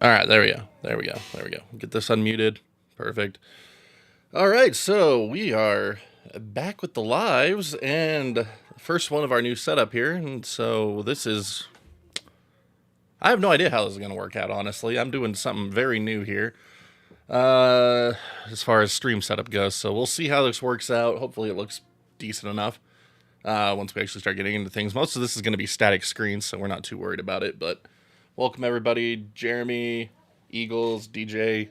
All right, there we go. There we go. There we go. Get this unmuted. Perfect. All right, so we are back with the lives and first one of our new setup here. And so this is, I have no idea how this is going to work out, honestly. I'm doing something very new here as far as stream setup goes. So we'll see how this works out. Hopefully it looks decent enough once we actually start getting into things. Most of this is going to be static screens, so we're not too worried about it. But welcome, everybody. Jeremy, Eagles, DJ,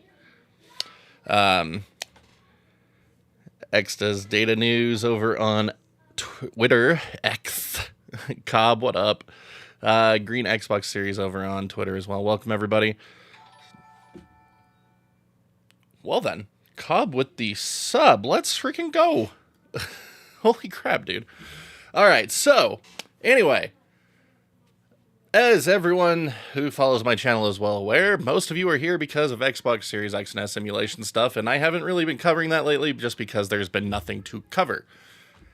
X does data news over on Twitter. X. Cobb, what up? Green Xbox Series over on Twitter as well. Welcome, everybody. Well then, Cobb with the sub. Let's freaking go. Holy crap, dude. All right, so anyway, as everyone who follows my channel is well aware, most of you are here because of Xbox Series X and S emulation stuff, and I haven't really been covering that lately just because there's been nothing to cover.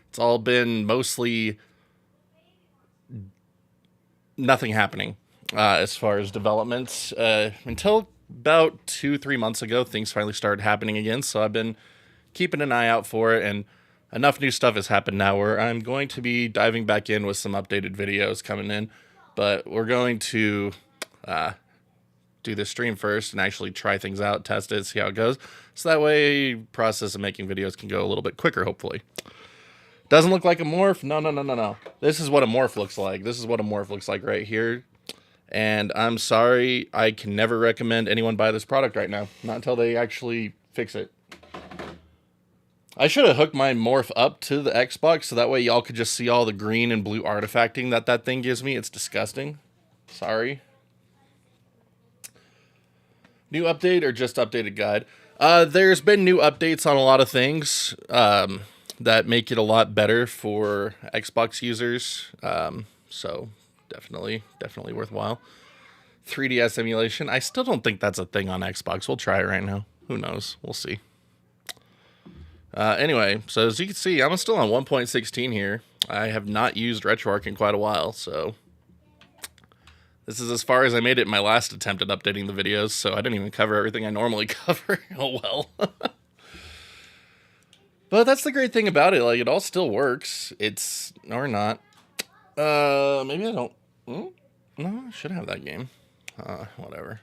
It's all been mostly nothing happening as far as developments. Until about 2-3 months ago, things finally started happening again, so I've been keeping an eye out for it, and enough new stuff has happened now where I'm going to be diving back in with some updated videos coming in. But we're going to do this stream first and actually try things out, test it, see how it goes. So that way, process of making videos can go a little bit quicker, hopefully. Doesn't look like a morph. No. This is what a morph looks like. This is what a morph looks like right here. And I'm sorry, I can never recommend anyone buy this product right now. Not until they actually fix it. I should have hooked my morph up to the Xbox so that way y'all could just see all the green and blue artifacting that thing gives me. It's disgusting. Sorry. New update or just updated guide? There's been new updates on a lot of things that make it a lot better for Xbox users. So definitely worthwhile. 3DS emulation. I still don't think that's a thing on Xbox. We'll try it right now. Who knows? We'll see. Anyway, so as you can see, I'm still on 1.16 here. I have not used RetroArch in quite a while, so this is as far as I made it in my last attempt at updating the videos, so I didn't even cover everything I normally cover. Oh well. But that's the great thing about it, like, it all still works. It's, or not. Maybe I don't, no, I should have that game. Whatever.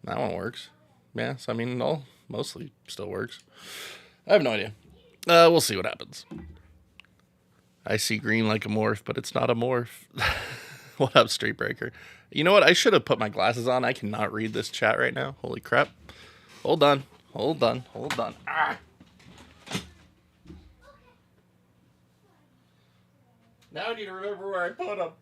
That one works. Yes, I mean, all mostly still works. I have no idea. We'll see what happens. I see green like a morph, but it's not a morph. What up, Street Breaker? You know what? I should have put my glasses on. I cannot read this chat right now. Holy crap. Hold on. Ah! Now I need to remember where I put them.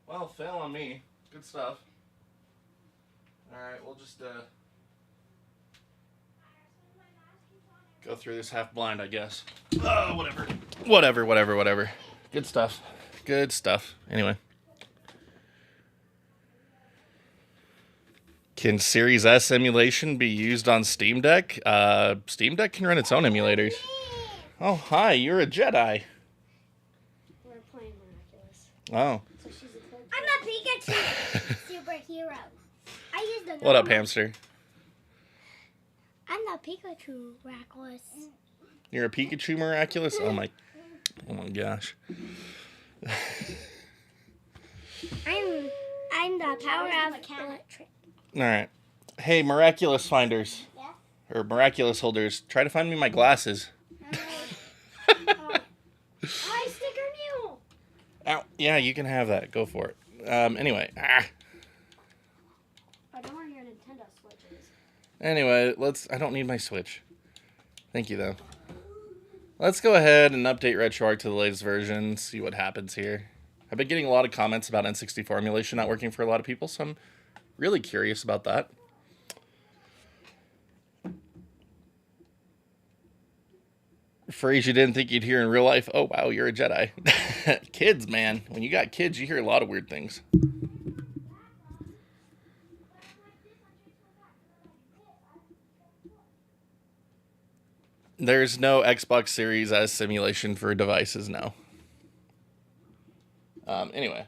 Well, fail on me. Good stuff. Alright, we'll just go through this half blind, I guess. Whatever. Good stuff. Anyway. Can Series S emulation be used on Steam Deck? Steam Deck can run its own emulators. Oh, hi, you're a Jedi. We're playing Miraculous. Oh. So she's a I'm a Pikachu superhero. I use the What up, hamster? I'm the Pikachu Miraculous. You're a Pikachu Miraculous? Oh my gosh. I'm the power of electric. Alright. Hey, Miraculous finders. Yeah? Or Miraculous holders, try to find me my glasses. Hi, Sticker Mule. Ow. Yeah, you can have that. Go for it. Anyway. I don't want your Nintendo Switches. Anyway, I don't need my Switch. Thank you, though. Let's go ahead and update RetroArch to the latest version, see what happens here. I've been getting a lot of comments about N64 emulation not working for a lot of people, so I'm really curious about that. Phrase you didn't think you'd hear in real life. Oh, wow, you're a Jedi. Kids, man. When you got kids, you hear a lot of weird things. There's no Xbox Series S simulation for devices now. Anyway.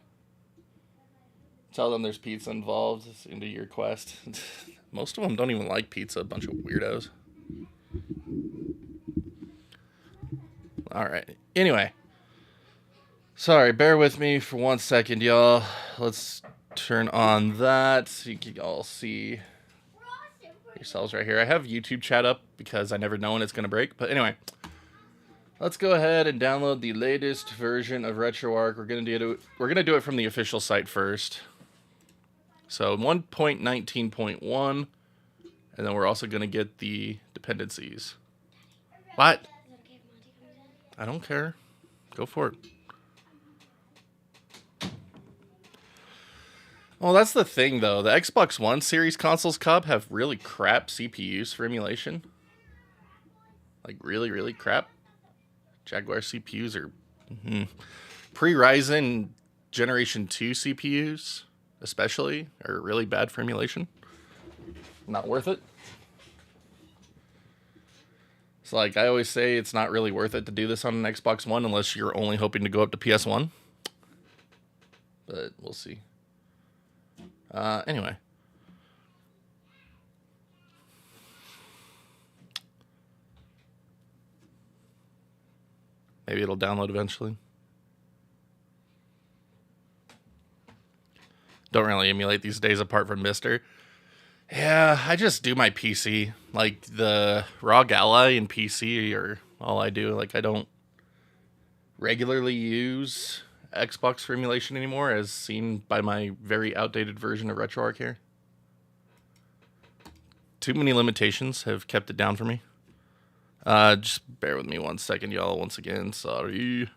Tell them there's pizza involved into your quest. Most of them don't even like pizza, a bunch of weirdos. Alright. Anyway. Sorry, bear with me for 1 second, y'all. Let's turn on that so you can all see yourselves right here. I have YouTube chat up because I never know when it's going to break. But anyway, let's go ahead and download the latest version of RetroArch. We're gonna do it from the official site first. So 1.19.1, and then we're also gonna get the dependencies. What? I don't care. Go for it. Well, that's the thing, though. The Xbox One series consoles, Cobb, have really crap CPUs for emulation. Like, really, really crap. Jaguar CPUs are pre-Ryzen Generation 2 CPUs, especially, are really bad for emulation. Not worth it. It's like I always say, it's not really worth it to do this on an Xbox One unless you're only hoping to go up to PS1. But we'll see. Anyway. Maybe it'll download eventually. Don't really emulate these days apart from Mister. Yeah, I just do my PC. Like, the ROG Ally and PC are all I do. Like, I don't regularly use Xbox for emulation anymore, as seen by my very outdated version of RetroArch here. Too many limitations have kept it down for me. Just bear with me 1 second, y'all. Once again, sorry.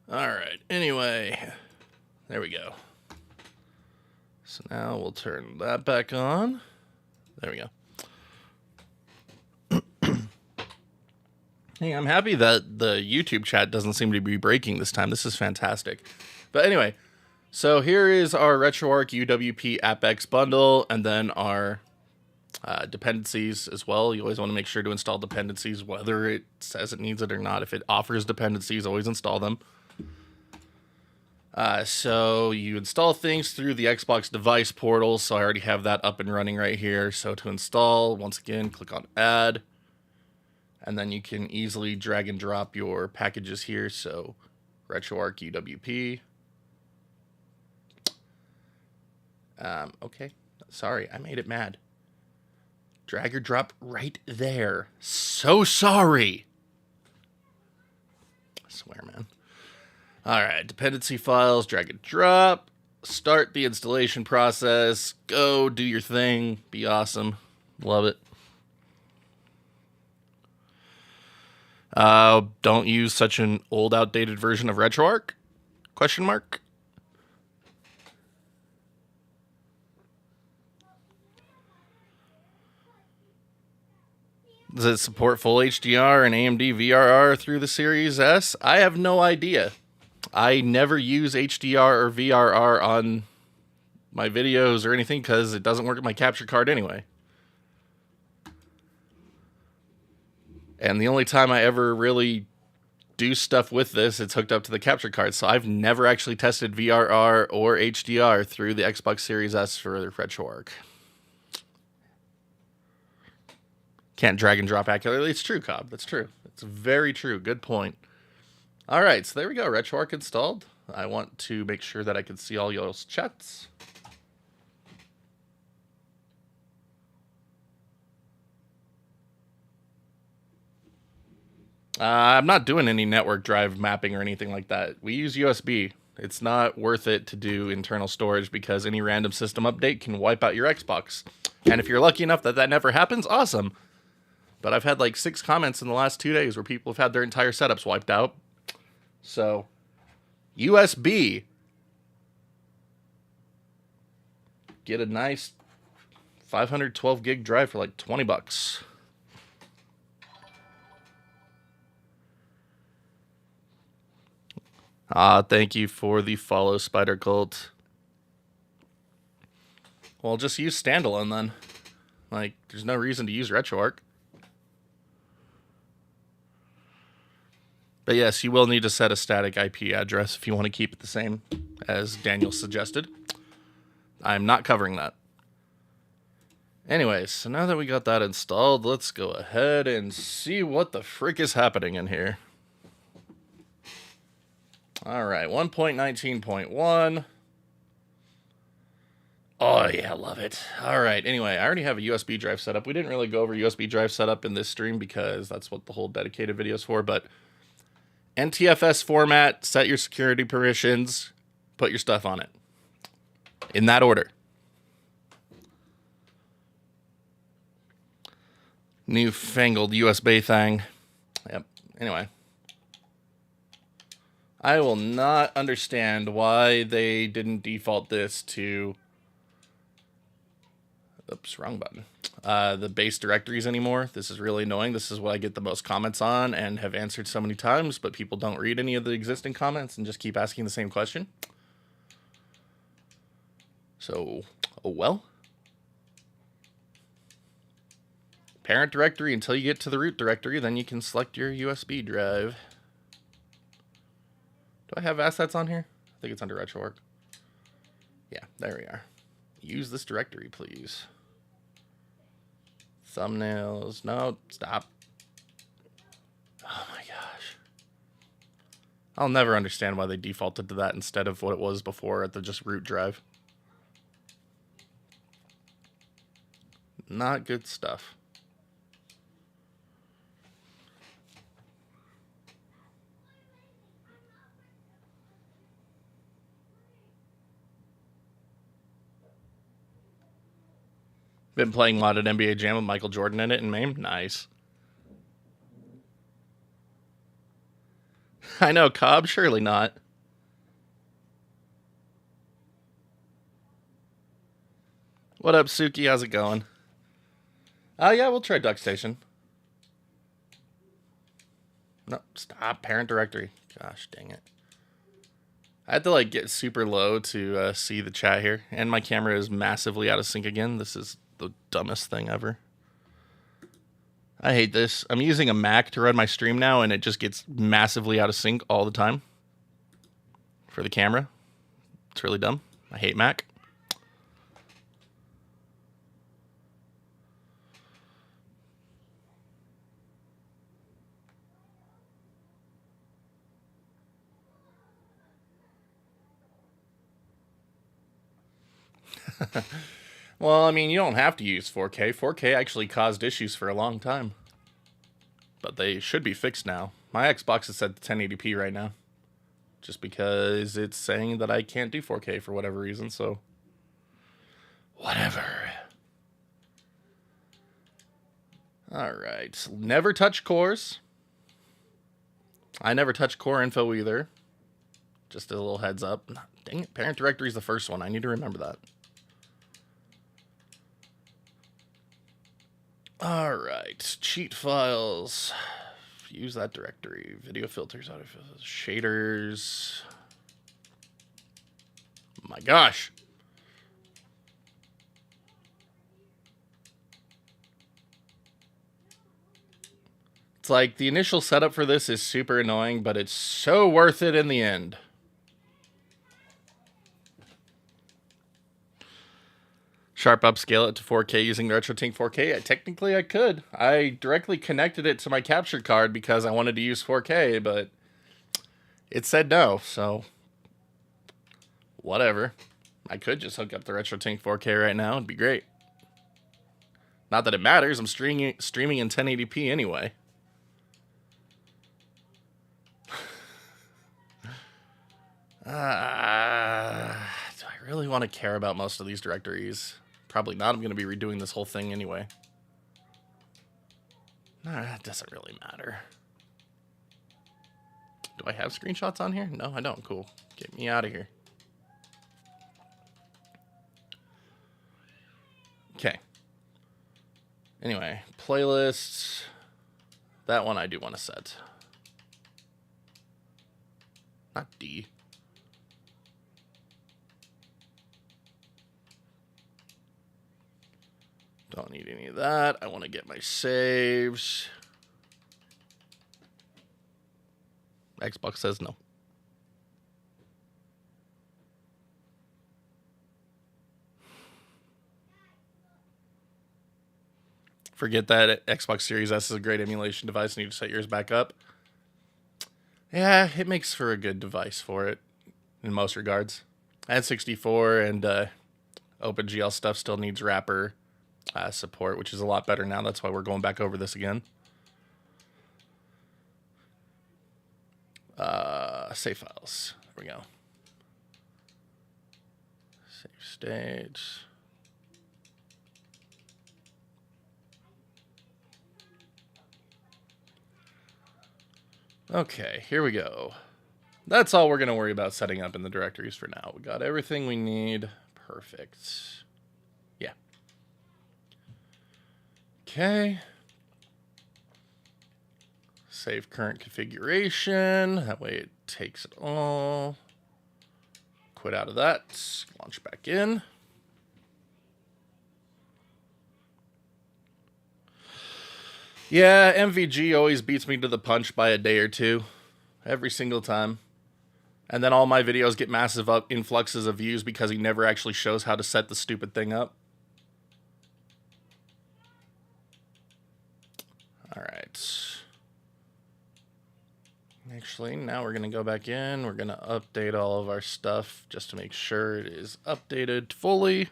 Alright, anyway. There we go. So now we'll turn that back on. There we go. Hey, I'm happy that the YouTube chat doesn't seem to be breaking this time. This is fantastic. But anyway, so here is our RetroArch UWP AppX bundle, and then our dependencies as well. You always want to make sure to install dependencies, whether it says it needs it or not. If it offers dependencies, always install them. So you install things through the Xbox device portal. So I already have that up and running right here. So to install, once again, click on Add. And then you can easily drag and drop your packages here. So RetroArch UWP. Okay. Sorry, I made it mad. Drag or drop right there. So sorry. I swear, man. All right, dependency files, drag and drop. Start the installation process. Go do your thing. Be awesome. Love it. Don't use such an old, outdated version of RetroArch? Question mark. Does it support full HDR and AMD VRR through the Series S? I have no idea. I never use HDR or VRR on my videos or anything because it doesn't work with my capture card anyway. And the only time I ever really do stuff with this, it's hooked up to the capture card. So I've never actually tested VRR or HDR through the Xbox Series S for RetroArch. Can't drag and drop accurately. It's true, Cobb. That's true. It's very true. Good point. All right, so there we go. RetroArch installed. I want to make sure that I can see all y'all's chats. I'm not doing any network drive mapping or anything like that. We use USB. It's not worth it to do internal storage because any random system update can wipe out your Xbox. And if you're lucky enough that that never happens, awesome. But I've had like 6 comments in the last 2 days where people have had their entire setups wiped out. So, USB. Get a nice 512 gig drive for like $20. Thank you for the follow, Spider Cult. Well, just use standalone then. Like, there's no reason to use RetroArch. But yes, you will need to set a static IP address if you want to keep it the same as Daniel suggested. I'm not covering that. Anyways, so now that we got that installed, let's go ahead and see what the frick is happening in here. Alright, 1.19.1. Oh yeah, love it. Alright, anyway, I already have a USB drive set up. We didn't really go over USB drive setup in this stream because that's what the whole dedicated video is for, but NTFS format, set your security permissions, put your stuff on it. In that order. Newfangled USB thing. Yep. Anyway. I will not understand why they didn't default this to... Oops, wrong button. The base directories anymore. This is really annoying. This is what I get the most comments on and have answered so many times, but people don't read any of the existing comments and just keep asking the same question. So, oh well. Parent directory until you get to the root directory, then you can select your USB drive. Do I have assets on here? I think it's under RetroArch. Yeah, there we are. Use this directory, please. Thumbnails. No, stop. Oh my gosh. I'll never understand why they defaulted to that instead of what it was before at the just root drive. Not good stuff. Been playing modded NBA Jam with Michael Jordan in it and MAME. Nice. I know, Cobb. Surely not. What up, Suki? How's it going? Oh, yeah, we'll try DuckStation. No, stop. Parent directory. Gosh, dang it. I had to, like, get super low to see the chat here. And my camera is massively out of sync again. This is the dumbest thing ever. I hate this. I'm using a Mac to run my stream now, and it just gets massively out of sync all the time for the camera. It's really dumb. I hate Mac. Well, I mean, you don't have to use 4K. 4K actually caused issues for a long time. But they should be fixed now. My Xbox is set to 1080p right now. Just because it's saying that I can't do 4K for whatever reason, so... whatever. Alright. Never touch cores. I never touch core info either. Just a little heads up. Dang it, parent directory is the first one. I need to remember that. Alright, cheat files. Use that directory. Video filters, auto filters, shaders. My gosh. It's like the initial setup for this is super annoying, but it's so worth it in the end. Sharp upscale it to 4K using the RetroTink 4K. Technically, I could. I directly connected it to my capture card because I wanted to use 4K, but it said no, so whatever. I could just hook up the RetroTink 4K right now. It'd be great. Not that it matters. I'm streaming in 1080p anyway. Do I really want to care about most of these directories? Probably not. I'm going to be redoing this whole thing anyway. Nah, that doesn't really matter. Do I have screenshots on here? No, I don't. Cool. Get me out of here. Okay. Anyway, playlists. That one I do want to set. Not D. Don't need any of that. I want to get my saves. Xbox says no. Forget that Xbox Series S is a great emulation device and you need to set yours back up. Yeah, it makes for a good device for it in most regards. N64 and OpenGL stuff still needs wrapper support, which is a lot better now. That's why we're going back over this again. Save files. There we go. Save states. Okay, here we go. That's all we're going to worry about setting up in the directories for now. We got everything we need. Perfect. Yeah. Okay. Save current configuration. That way it takes it all. Quit out of that. Launch back in. Yeah, MVG always beats me to the punch by a day or two. Every single time. And then all my videos get massive influxes of views because he never actually shows how to set the stupid thing up. Alright. Actually, now we're going to go back in. We're going to update all of our stuff just to make sure it is updated fully.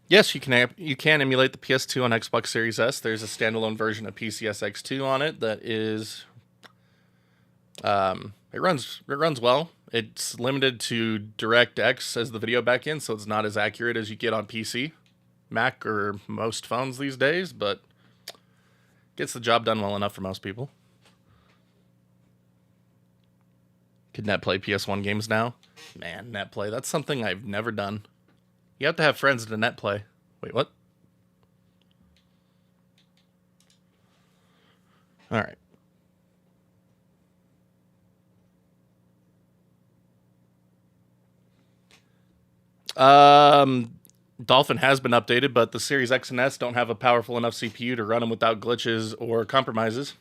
Yes, you can emulate the PS2 on Xbox Series S. There's a standalone version of PCSX2 on it that is it runs well. It's limited to DirectX as the video backend, so it's not as accurate as you get on PC, Mac, or most phones these days, but gets the job done well enough for most people. Could NetPlay PS1 games now? Man, NetPlay, that's something I've never done. You have to have friends to NetPlay. Wait, what? All right. Dolphin has been updated, but the Series X and S don't have a powerful enough CPU to run them without glitches or compromises.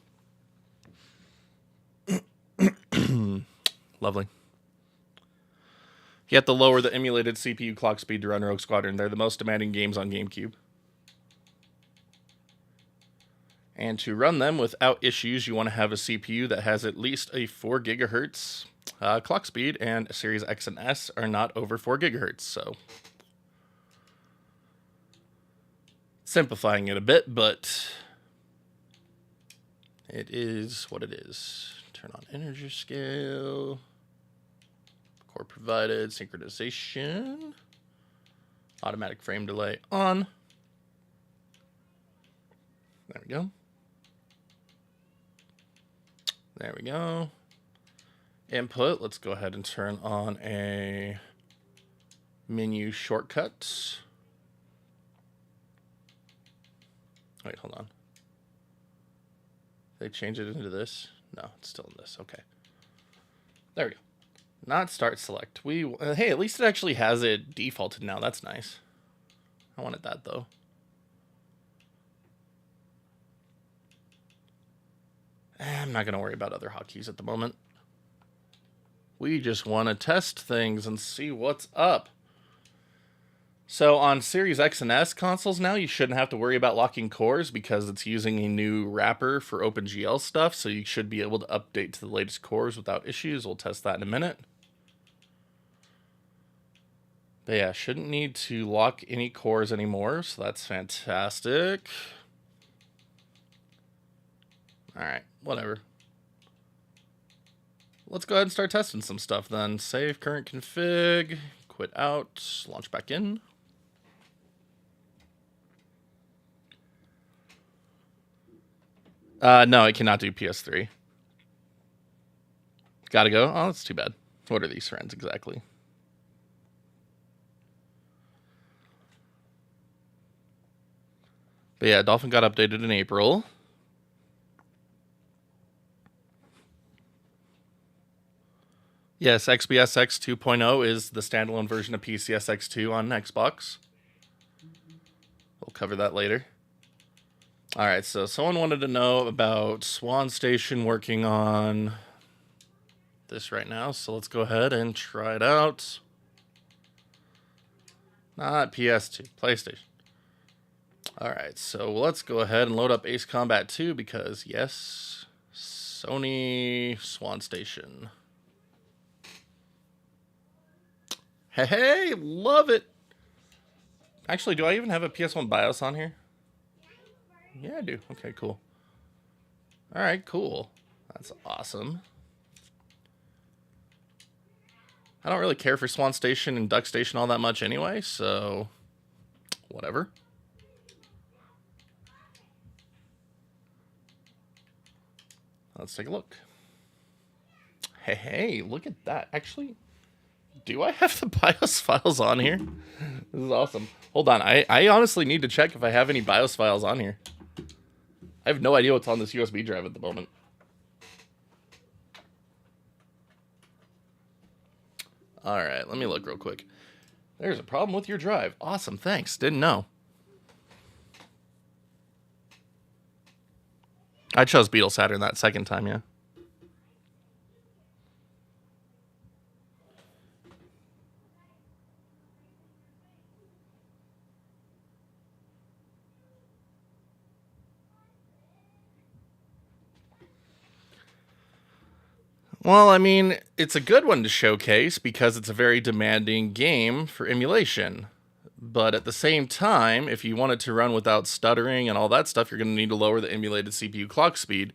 Lovely. You have to lower the emulated CPU clock speed to run Rogue Squadron. They're the most demanding games on GameCube. And to run them without issues, you want to have a CPU that has at least a 4 gigahertz clock speed, and Series X and S are not over 4 gigahertz, so simplifying it a bit, but it is what it is. Turn on energy scale. Core provided, synchronization, automatic frame delay on. There we go. There we go. Input, let's go ahead and turn on a menu shortcut. Wait, hold on. They change it into this? No, it's still in this. Okay. There we go. Not start select. Hey, at least it actually has it defaulted now. That's nice. I wanted that though. I'm not going to worry about other hotkeys at the moment. We just want to test things and see what's up. So on Series X and S consoles now, you shouldn't have to worry about locking cores because it's using a new wrapper for OpenGL stuff. So you should be able to update to the latest cores without issues. We'll test that in a minute. But yeah, shouldn't need to lock any cores anymore, so that's fantastic. Alright, whatever. Let's go ahead and start testing some stuff then. Save current config, quit out, launch back in. No, it cannot do PS3. Gotta go? Oh, that's too bad. What are these friends exactly? But yeah, Dolphin got updated in April. Yes, XBSX 2.0 is the standalone version of PCSX 2 on Xbox. We'll cover that later. All right, so someone wanted to know about Swan Station working on this right now, so let's go ahead and try it out. Not PS2, PlayStation. All right, so let's go ahead and load up Ace Combat 2 because, yes, Sony Swan Station. Hey, love it. Actually, do I even have a PS1 BIOS on here? Yeah, I do. Okay, cool. All right, cool. That's awesome. I don't really care for Swan Station and Duck Station all that much anyway, so whatever. Let's take a look. Hey, look at that. Actually, do I have the BIOS files on here? This is awesome. Hold on. I honestly need to check if I have any BIOS files on here. I have no idea what's on this USB drive at the moment. All right, let me look real quick. There's a problem with your drive. Awesome, thanks. Didn't know. I chose Beetle Saturn that second time, yeah. Well, I mean, it's a good one to showcase because it's a very demanding game for emulation. But at the same time, if you want it to run without stuttering and all that stuff, you're going to need to lower the emulated CPU clock speed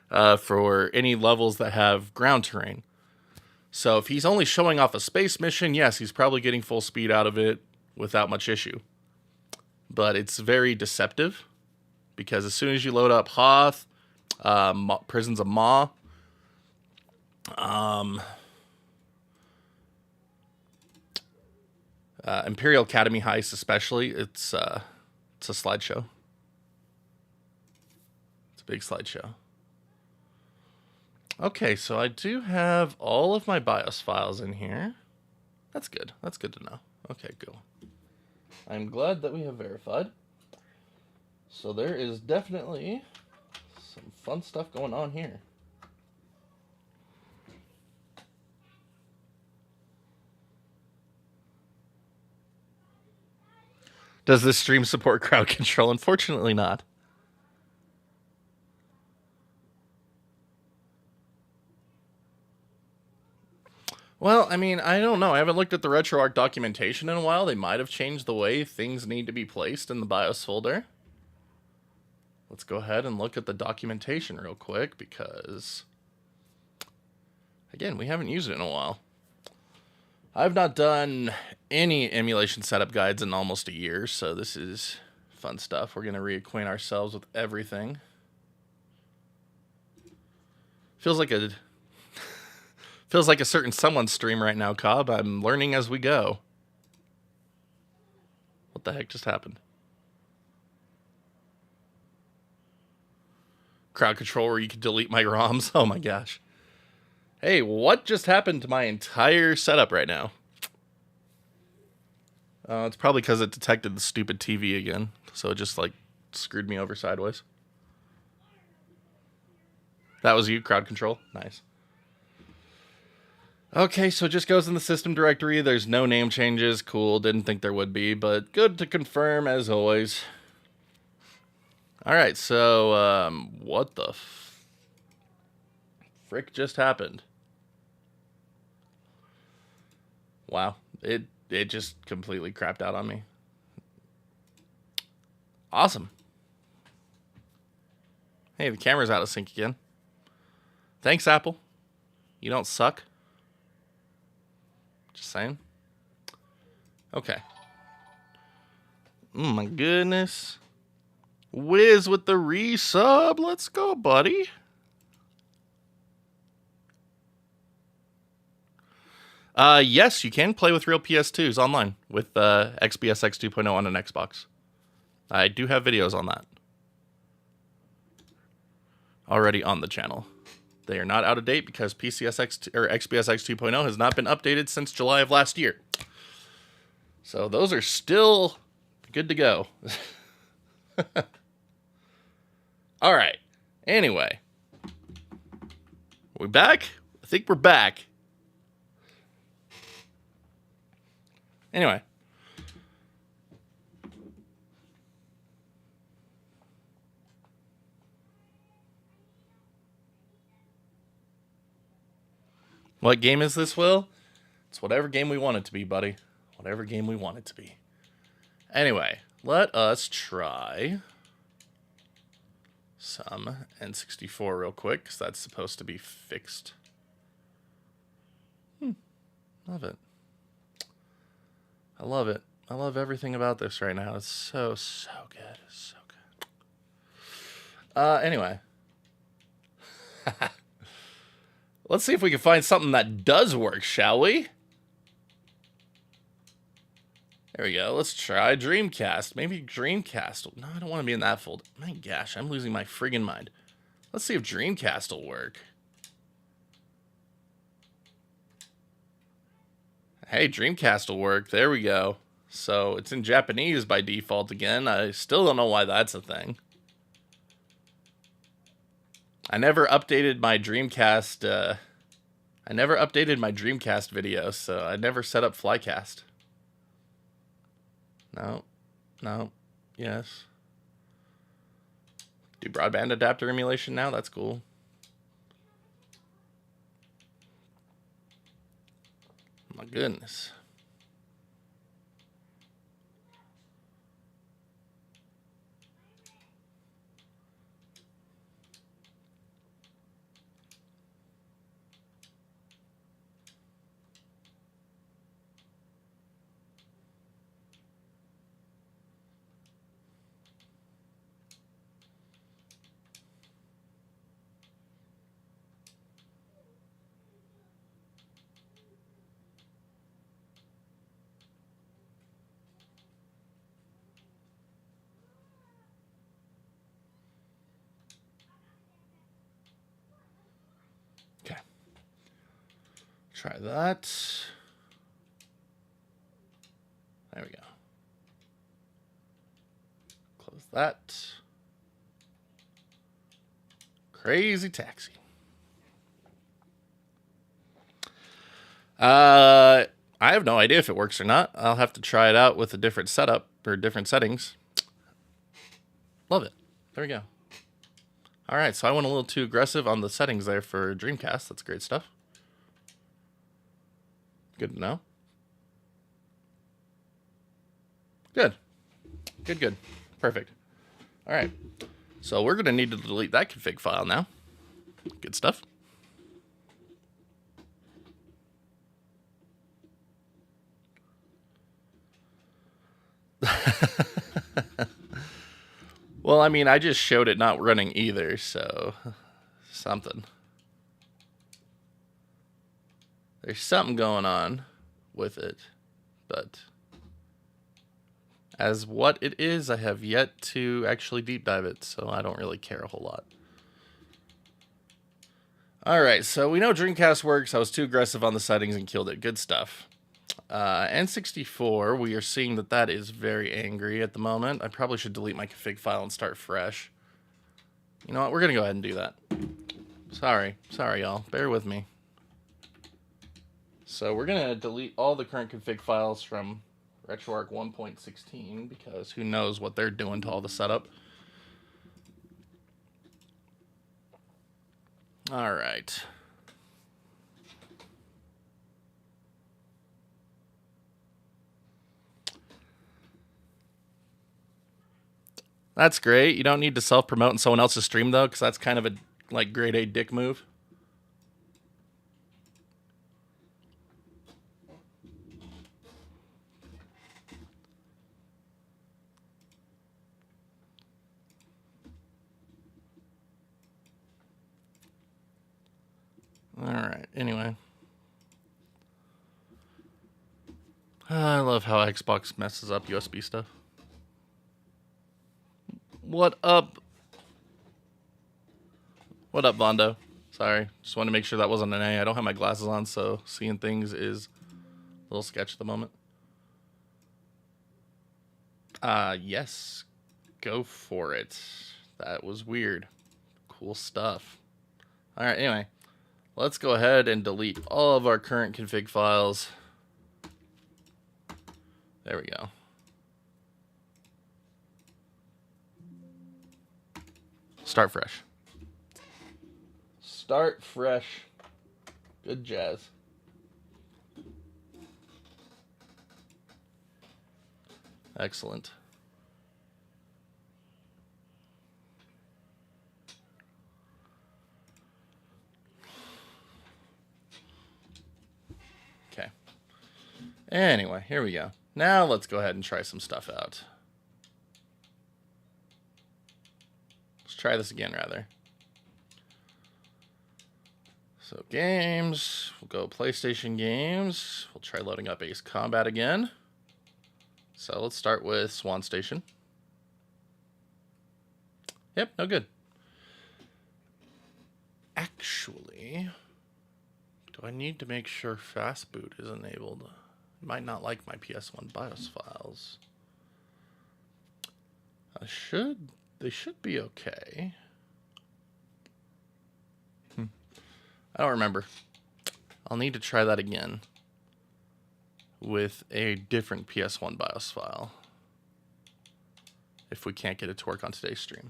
for any levels that have ground terrain. So if he's only showing off a space mission, yes, he's probably getting full speed out of it without much issue. But it's very deceptive because as soon as you load up Hoth, Prisons of Maw, Imperial Academy Heist especially, it's a slideshow. It's a big slideshow. Okay, so I do have all of my BIOS files in here. That's good. That's good to know. Okay, cool. I'm glad that we have verified. So there is definitely some fun stuff going on here. Does this stream support crowd control? Unfortunately not. Well, I mean, I don't know. I haven't looked at the RetroArch documentation in a while. They might have changed the way things need to be placed in the BIOS folder. Let's go ahead and look at the documentation real quick because, again, we haven't used it in a while. I've not done any emulation setup guides in almost a year, so this is fun stuff. We're going to reacquaint ourselves with everything. Feels like a certain someone stream right now, Cobb. I'm learning as we go. What the heck just happened? Crowd control where you can delete my ROMs. Oh my gosh. Hey, what just happened to my entire setup right now? It's probably because it detected the stupid TV again. So it just, like, screwed me over sideways. That was you, crowd control? Nice. Okay, so it just goes in the system directory. There's no name changes. Cool, didn't think there would be, but good to confirm as always. Alright, so, what the frick just happened? Wow, it just completely crapped out on me. Awesome. Hey, the camera's out of sync again. Thanks, Apple. You don't suck. Just saying. Okay. Oh my goodness. Wiz with the resub. Let's go, buddy. Yes, you can play with real PS2s online with XBSX 2.0 on an Xbox. I do have videos on that already on the channel. They are not out of date because PCSX or XBSX 2.0 has not been updated since July of last year. So those are still good to go. All right. Anyway, we back? I think we're back. Anyway. What game is this, Will? It's whatever game we want it to be, buddy. Whatever game we want it to be. Anyway, let us try some N64 real quick, because that's supposed to be fixed. Love it. I love it. I love everything about this right now. It's so good. It's so good. Anyway. Let's see if we can find something that does work, shall we? There we go. Let's try Dreamcast. Maybe Dreamcast. No, I don't want to be in that folder. My gosh, I'm losing my friggin' mind. Let's see if Dreamcast will work. Hey, Dreamcast will work. There we go. So it's in Japanese by default again. I still don't know why that's a thing. I never updated my Dreamcast video, so I never set up Flycast. No, yes. Do broadband adapter emulation now? That's cool. My goodness. Okay. Try that. There we go. Close that. Crazy Taxi. I have no idea if it works or not. I'll have to try it out with a different setup or different settings. Love it. There we go. All right, so I went a little too aggressive on the settings there for Dreamcast. That's great stuff. Good to know. Good. Good. Perfect. All right. So we're going to need to delete that config file now. Good stuff. Well, I mean, I just showed it not running either, so something. There's something going on with it, but as what it is, I have yet to actually deep dive it, so I don't really care a whole lot. All right, so we know Dreamcast works. I was too aggressive on the settings and killed it. Good stuff. N64, we are seeing that is very angry at the moment. I probably should delete my config file and start fresh. You know what? We're going to go ahead and do that. Sorry, y'all. Bear with me. So we're going to delete all the current config files from RetroArch 1.16 because who knows what they're doing to all the setup. All right. That's great. You don't need to self-promote in someone else's stream, though, because that's kind of a, like, grade A dick move. Alright, anyway. I love how Xbox messes up USB stuff. What up? What up, Vondo? Sorry, just wanted to make sure that wasn't an A. I don't have my glasses on, so seeing things is a little sketch at the moment. Yes. Go for it. That was weird. Cool stuff. Alright, anyway. Let's go ahead and delete all of our current config files. There we go. Start fresh. Start fresh. Good jazz. Excellent. Okay. Anyway, here we go. Now let's go ahead and try some stuff out. Let's try this again, rather. So games, we'll go PlayStation games. We'll try loading up Ace Combat again. So let's start with Swan Station. Yep, no good. Actually, do I need to make sure fast boot is enabled? I might not like my PS1 BIOS files. They should be okay. I don't remember. I'll need to try that again with a different PS1 BIOS file if we can't get it to work on today's stream.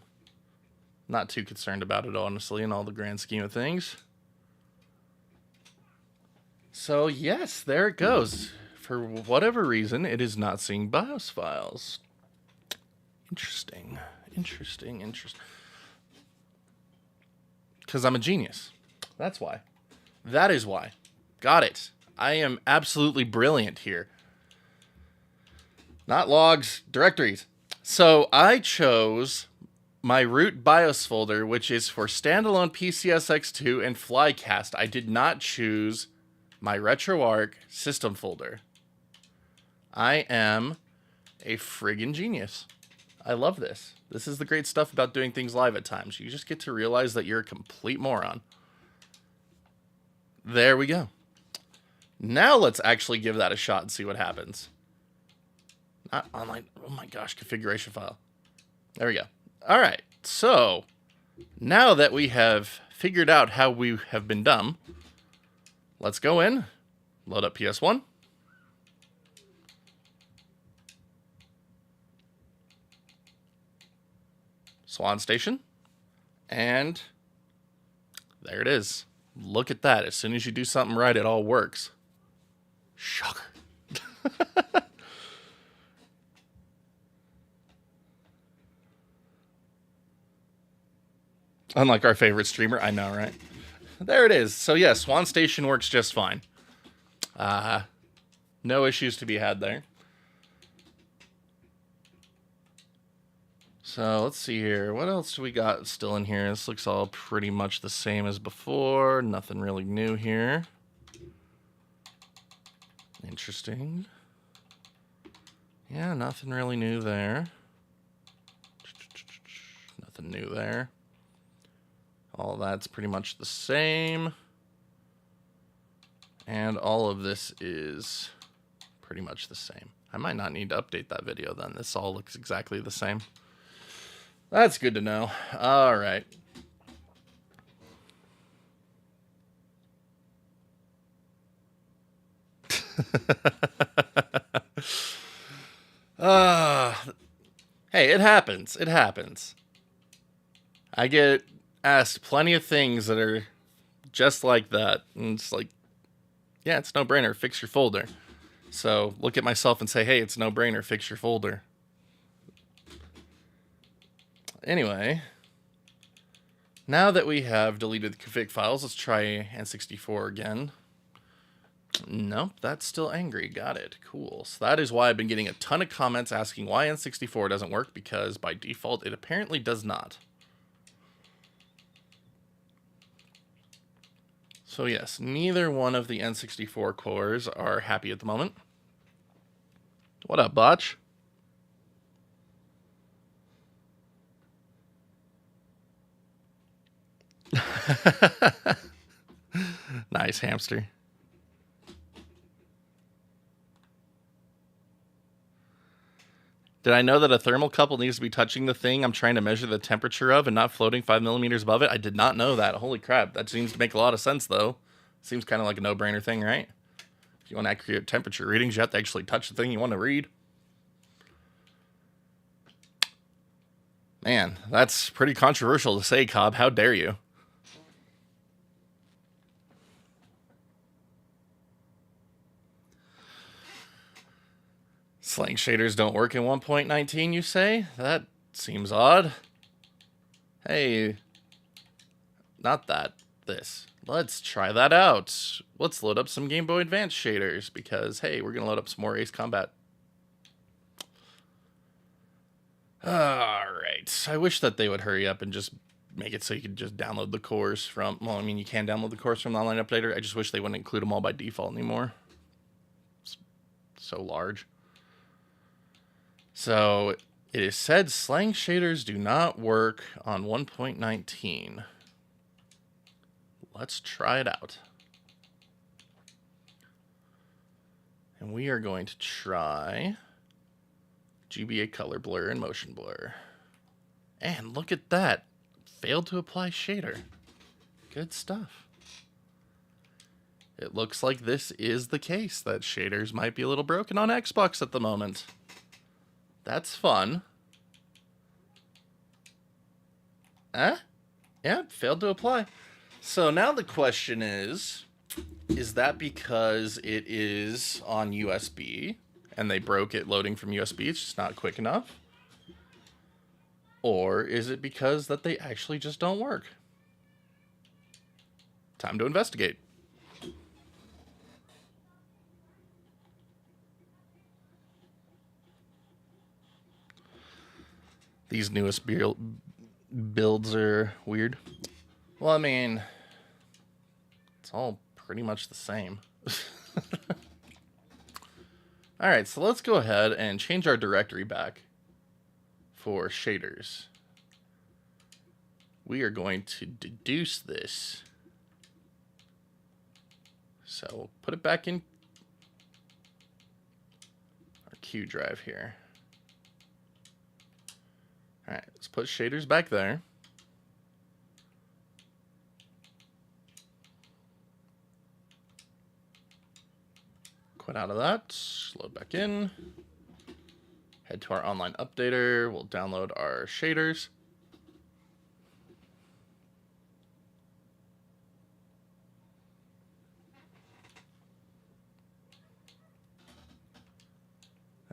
Not too concerned about it, honestly, in all the grand scheme of things. So, yes, there it goes. For whatever reason, it is not seeing BIOS files. Interesting. Because I'm a genius. That's why. That is why. Got it. I am absolutely brilliant here. Not logs, directories. So I chose my root BIOS folder, which is for standalone PCSX2 and Flycast. I did not choose my RetroArch system folder. I am a friggin' genius. I love this. This is the great stuff about doing things live at times. You just get to realize that you're a complete moron. There we go. Now let's actually give that a shot and see what happens. Not online. Oh my gosh, configuration file. There we go. All right. So now that we have figured out how we have been dumb, let's go in, load up PS1. Swan Station. And there it is. Look at that. As soon as you do something right, it all works. Shocker. Unlike our favorite streamer. I know, right? There it is. So, yeah, Swan Station works just fine. No issues to be had there. So, let's see here. What else do we got still in here? This looks all pretty much the same as before. Nothing really new here. Interesting. Yeah, nothing really new there. Nothing new there. All that's pretty much the same. And all of this is pretty much the same. I might not need to update that video then. This all looks exactly the same. That's good to know. All right. Hey, it happens. It happens. I get asked plenty of things that are just like that. And it's like, yeah, it's no brainer. Fix your folder. So look at myself and say, hey, it's no brainer. Fix your folder. Anyway, now that we have deleted the config files, let's try N64 again. Nope, that's still angry. Got it. Cool. So that is why I've been getting a ton of comments asking why N64 doesn't work, because by default, it apparently does not. So yes, neither one of the N64 cores are happy at the moment. What up, Botch? Nice hamster. Did I know that a thermocouple needs to be touching the thing I'm trying to measure the temperature of and not floating 5 millimeters above it? I did not know that. Holy crap. That seems to make a lot of sense, though. Seems kind of like a no-brainer thing, right? If you want accurate temperature readings, you have to actually touch the thing you want to read. Man, that's pretty controversial to say, Cobb. How dare you? Slang shaders don't work in 1.19, you say? That seems odd. Hey, not that. This. Let's try that out. Let's load up some Game Boy Advance shaders because, hey, we're going to load up some more Ace Combat. Alright. I wish that they would hurry up and just make it so you could just download the cores from... Well, I mean, you can download the cores from the online updater. I just wish they wouldn't include them all by default anymore. It's so large. So, it is said slang shaders do not work on 1.19. Let's try it out. And we are going to try GBA color blur and motion blur. And look at that. Failed to apply shader. Good stuff. It looks like this is the case, that shaders might be a little broken on Xbox at the moment. That's fun. Yeah, failed to apply. So now the question is that because it is on USB and they broke it loading from USB, it's just not quick enough? Or is it because that they actually just don't work? Time to investigate. These newest builds are weird. Well, I mean, it's all pretty much the same. Alright, so let's go ahead and change our directory back for shaders. We are going to deduce this. So we'll put it back in our Q drive here. Alright, let's put shaders back there. Quit out of that, load back in. Head to our online updater, we'll download our shaders.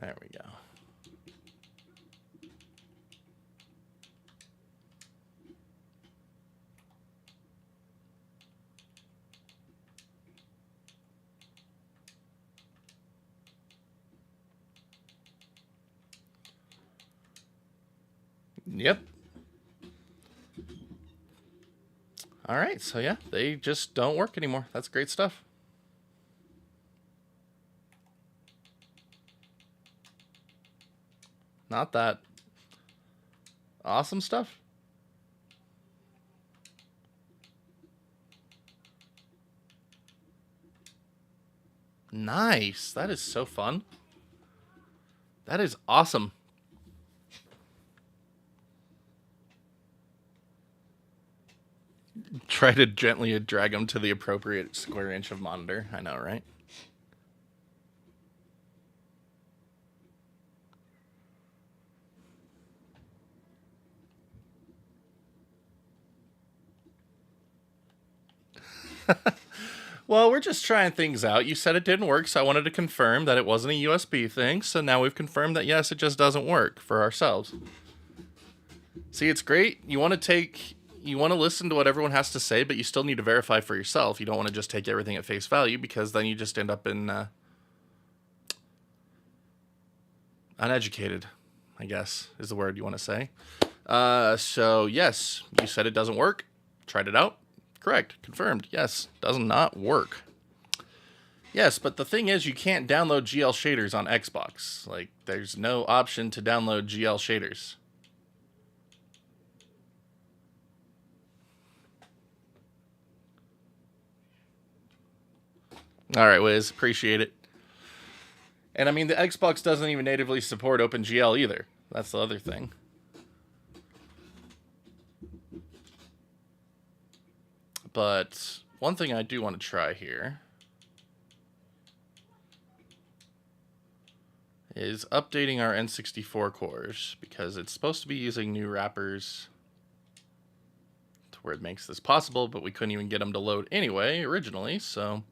There we go. Yep. All right, so yeah, they just don't work anymore. That's great stuff. Not that. Awesome stuff. Nice. That is so fun. That is awesome. Try to gently drag them to the appropriate square inch of monitor. I know, right? Well, we're just trying things out. You said it didn't work, so I wanted to confirm that it wasn't a USB thing. So now we've confirmed that, yes, it just doesn't work for ourselves. See, it's great. You want to listen to what everyone has to say, but you still need to verify for yourself. You don't want to just take everything at face value, because then you just end up in uneducated, I guess, is the word you want to say. So, yes, you said it doesn't work. Tried it out. Correct. Confirmed. Yes, does not work. Yes, but the thing is, you can't download GL shaders on Xbox. Like, there's no option to download GL shaders. All right, Wiz, appreciate it. And I mean, the Xbox doesn't even natively support OpenGL either. That's the other thing. But one thing I do want to try here is updating our N64 cores, because it's supposed to be using new wrappers to where it makes this possible, but we couldn't even get them to load anyway originally, so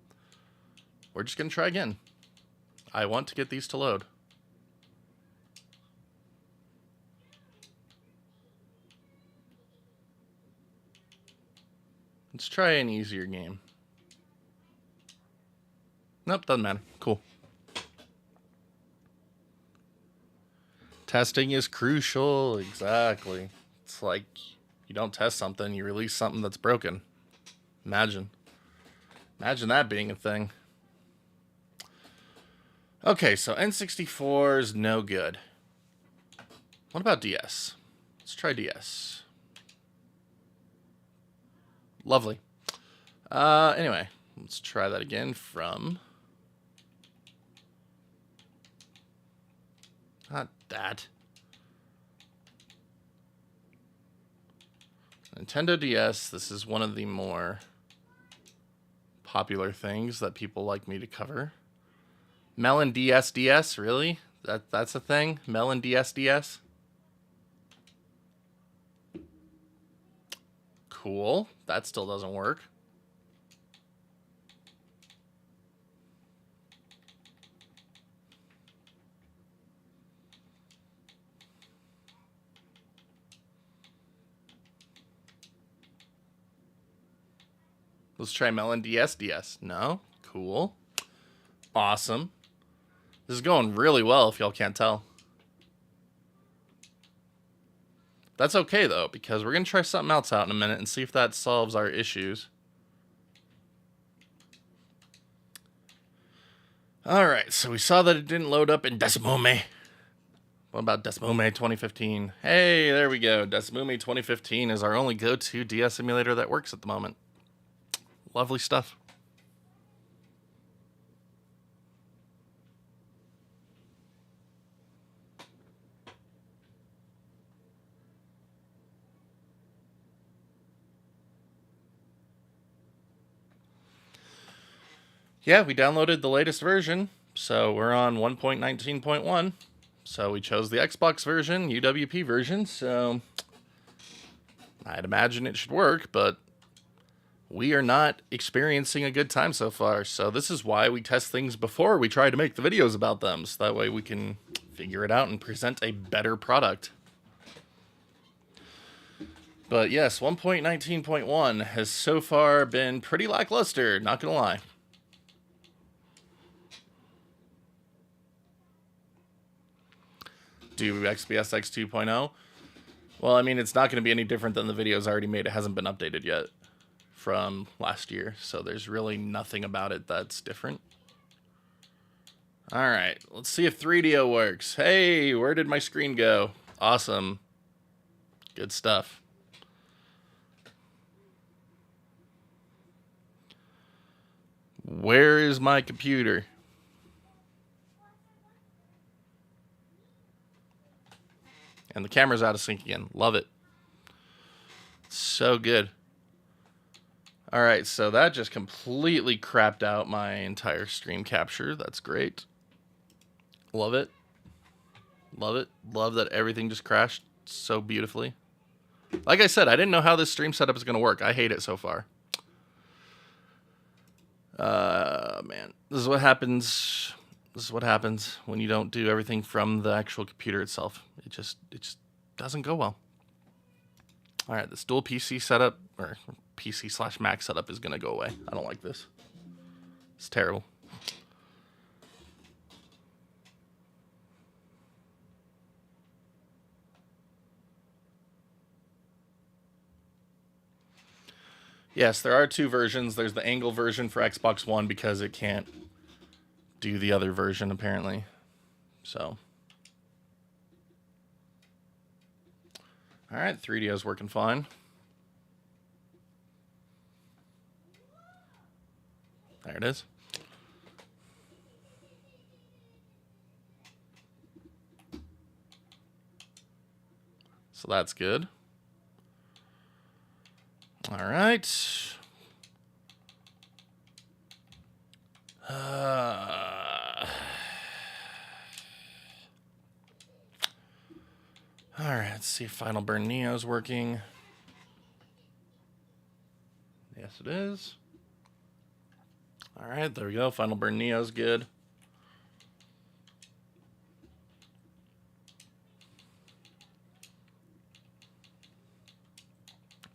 we're just going to try again. I want to get these to load. Let's try an easier game. Nope, doesn't matter. Cool. Testing is crucial. Exactly. It's like you don't test something, you release something that's broken. Imagine that being a thing. Okay, so N64 is no good. What about DS? Let's try DS. Lovely. Anyway, let's try that again from... Not that. Nintendo DS, this is one of the more popular things that people like me to cover. Melon DS, really? That's a thing? Melon DS? Cool. That still doesn't work. Let's try Melon DS. No? Cool. Awesome. This is going really well if y'all can't tell. That's okay, though, because we're going to try something else out in a minute and see if that solves our issues. Alright, so we saw that it didn't load up in Decimome. What about Decimome 2015? Hey, there we go. Decimome 2015 is our only go-to DS emulator that works at the moment. Lovely stuff. Yeah, we downloaded the latest version, so we're on 1.19.1. So we chose the Xbox version, UWP version, so I'd imagine it should work, but we are not experiencing a good time so far. So this is why we test things before we try to make the videos about them, so that way we can figure it out and present a better product. But yes, 1.19.1 has so far been pretty lackluster, not gonna lie. Do XBSX 2.0? Well, I mean, it's not going to be any different than the videos I already made. It hasn't been updated yet from last year, so there's really nothing about it that's different. Alright, let's see if 3DO works. Hey, where did my screen go? Awesome. Good stuff. Where is my computer? And the camera's out of sync again. Love it. So good. Alright, so that just completely crapped out my entire stream capture. That's great. Love it. Love it. Love that everything just crashed so beautifully. Like I said, I didn't know how this stream setup is going to work. I hate it so far. Man. This is what happens. This is what happens when you don't do everything from the actual computer itself. It just doesn't go well. All right, this dual PC setup, or PC/Mac setup, is going to go away. I don't like this. It's terrible. Yes, there are two versions. There's the angle version for Xbox One because it can't do the other version, apparently. So. Alright, 3DO is working fine. There it is. So that's good. All right. All right, let's see if Final Burn Neo's working. Yes, it is. All right, there we go. Final Burn Neo's good.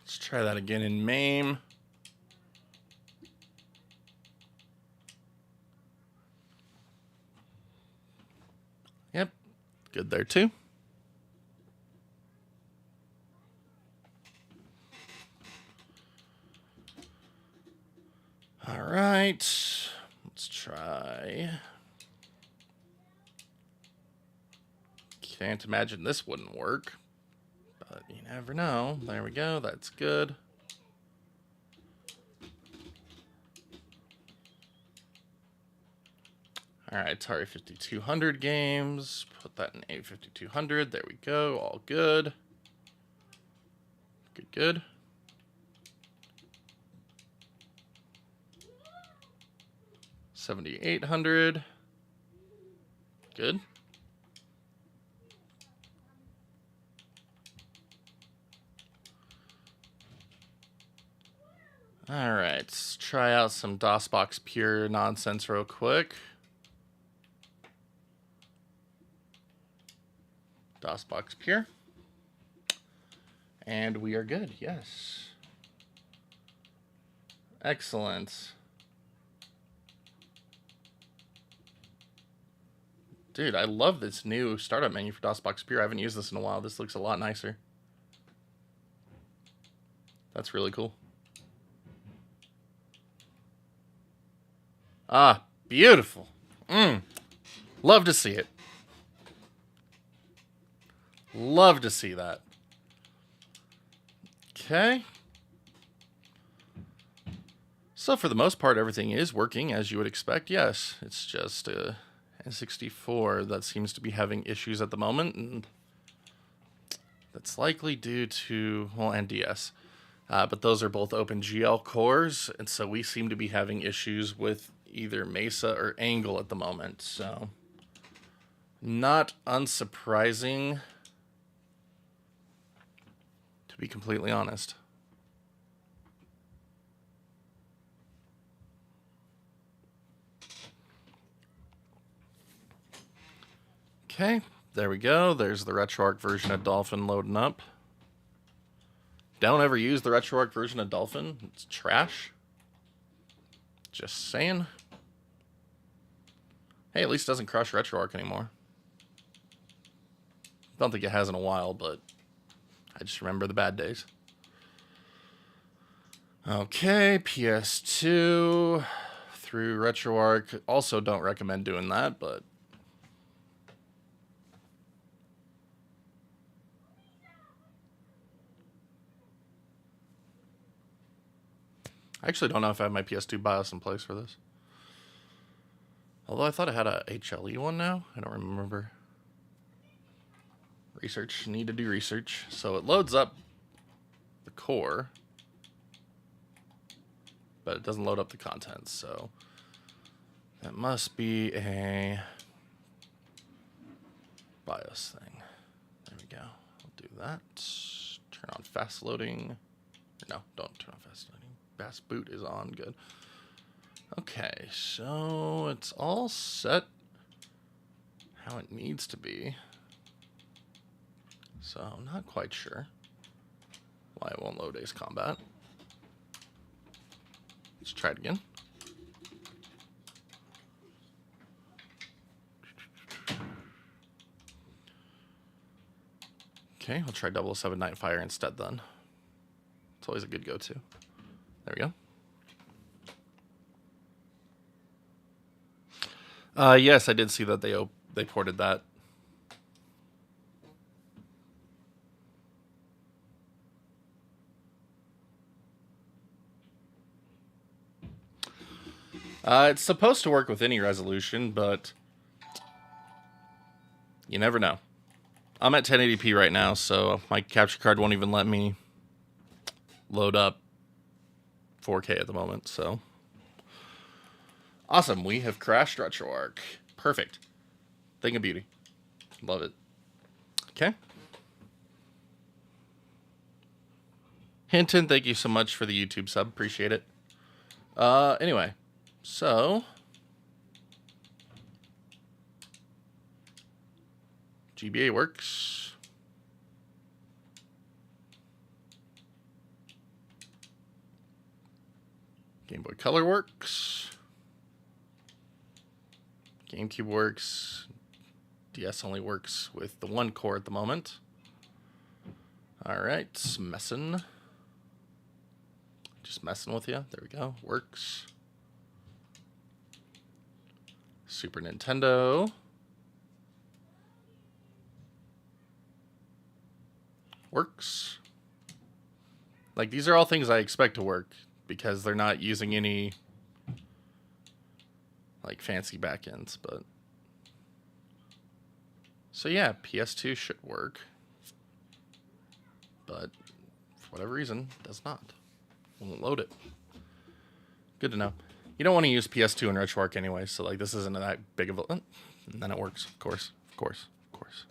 Let's try that again in MAME. Yep, good there too. All right, let's try. Can't imagine this wouldn't work, but you never know. There we go, that's good. All right, Atari 5200 games. Put that in A5200. There we go, all good. Good, good. $7,800. Good. All right, let's try out some DOSBox Pure nonsense real quick. DOSBox Pure. And we are good, yes. Excellent. Dude, I love this new startup menu for DOSBox Pure. I haven't used this in a while. This looks a lot nicer. That's really cool. Ah, beautiful. Love to see it. Love to see that. Okay. So for the most part, everything is working as you would expect. Yes, it's just N64 that seems to be having issues at the moment, and that's likely due to, well, NDS. But those are both OpenGL cores, and so we seem to be having issues with either Mesa or Angle at the moment. So not unsurprising, to be completely honest. Okay, there we go. There's the RetroArch version of Dolphin loading up. Don't ever use the RetroArch version of Dolphin. It's trash. Just saying. Hey, at least it doesn't crush RetroArch anymore. Don't think it has in a while, but I just remember the bad days. Okay, PS2 through RetroArch. Also don't recommend doing that, but I actually don't know if I have my PS2 BIOS in place for this. Although I thought I had a HLE one now. I don't remember. Research. Need to do research. So it loads up the core, but it doesn't load up the contents. So that must be a BIOS thing. There we go. I'll do that. Turn on fast loading. No, don't turn on fast loading. Fast boot is on. Good. Okay, so it's all set how it needs to be. So I'm not quite sure why it won't load Ace Combat. Let's try it again. Okay, I'll try 007 Nightfire instead then. It's always a good go-to. There we go. Yes, I did see that they ported that. It's supposed to work with any resolution, but you never know. I'm at 1080p right now, so my capture card won't even let me load up 4K at the moment, so. Awesome, we have crashed RetroArch. Perfect. Thing of beauty. Love it. Okay. Hinton, thank you so much for the YouTube sub. Appreciate it. Anyway, so GBA works. Game Boy Color works. GameCube works. DS only works with the one core at the moment. Alright, messing. Just messing with you. There we go. Works. Super Nintendo. Works. Like, these are all things I expect to work because they're not using any like fancy backends, but so yeah, PS2 should work, but for whatever reason, it does not. Won't load it. Good to know. You don't want to use PS2 in RetroArch anyway, so like this isn't that big of a. And then it works, of course, of course, of course.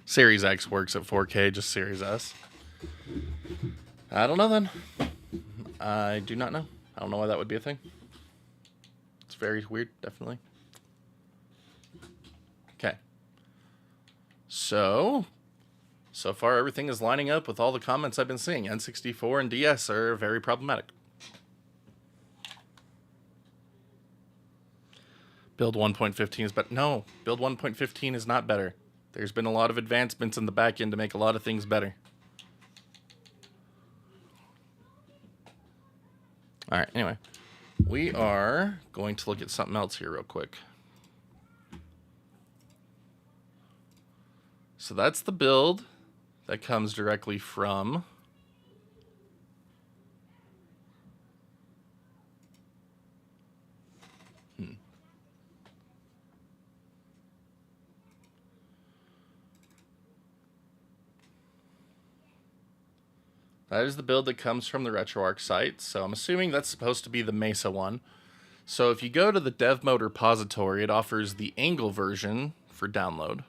Series X works at 4K, just Series S. I don't know then. I do not know. I don't know why that would be a thing. It's very weird, definitely. Okay. So far everything is lining up with all the comments I've been seeing. N64 and DS are very problematic. Build 1.15 is better. No, Build 1.15 is not better. There's been a lot of advancements in the back end to make a lot of things better. Alright, anyway. We are going to look at something else here real quick. So that's the build that comes directly from That is the build that comes from the RetroArch site, so I'm assuming that's supposed to be the Mesa one. So if you go to the dev mode repository, it offers the Angle version for download.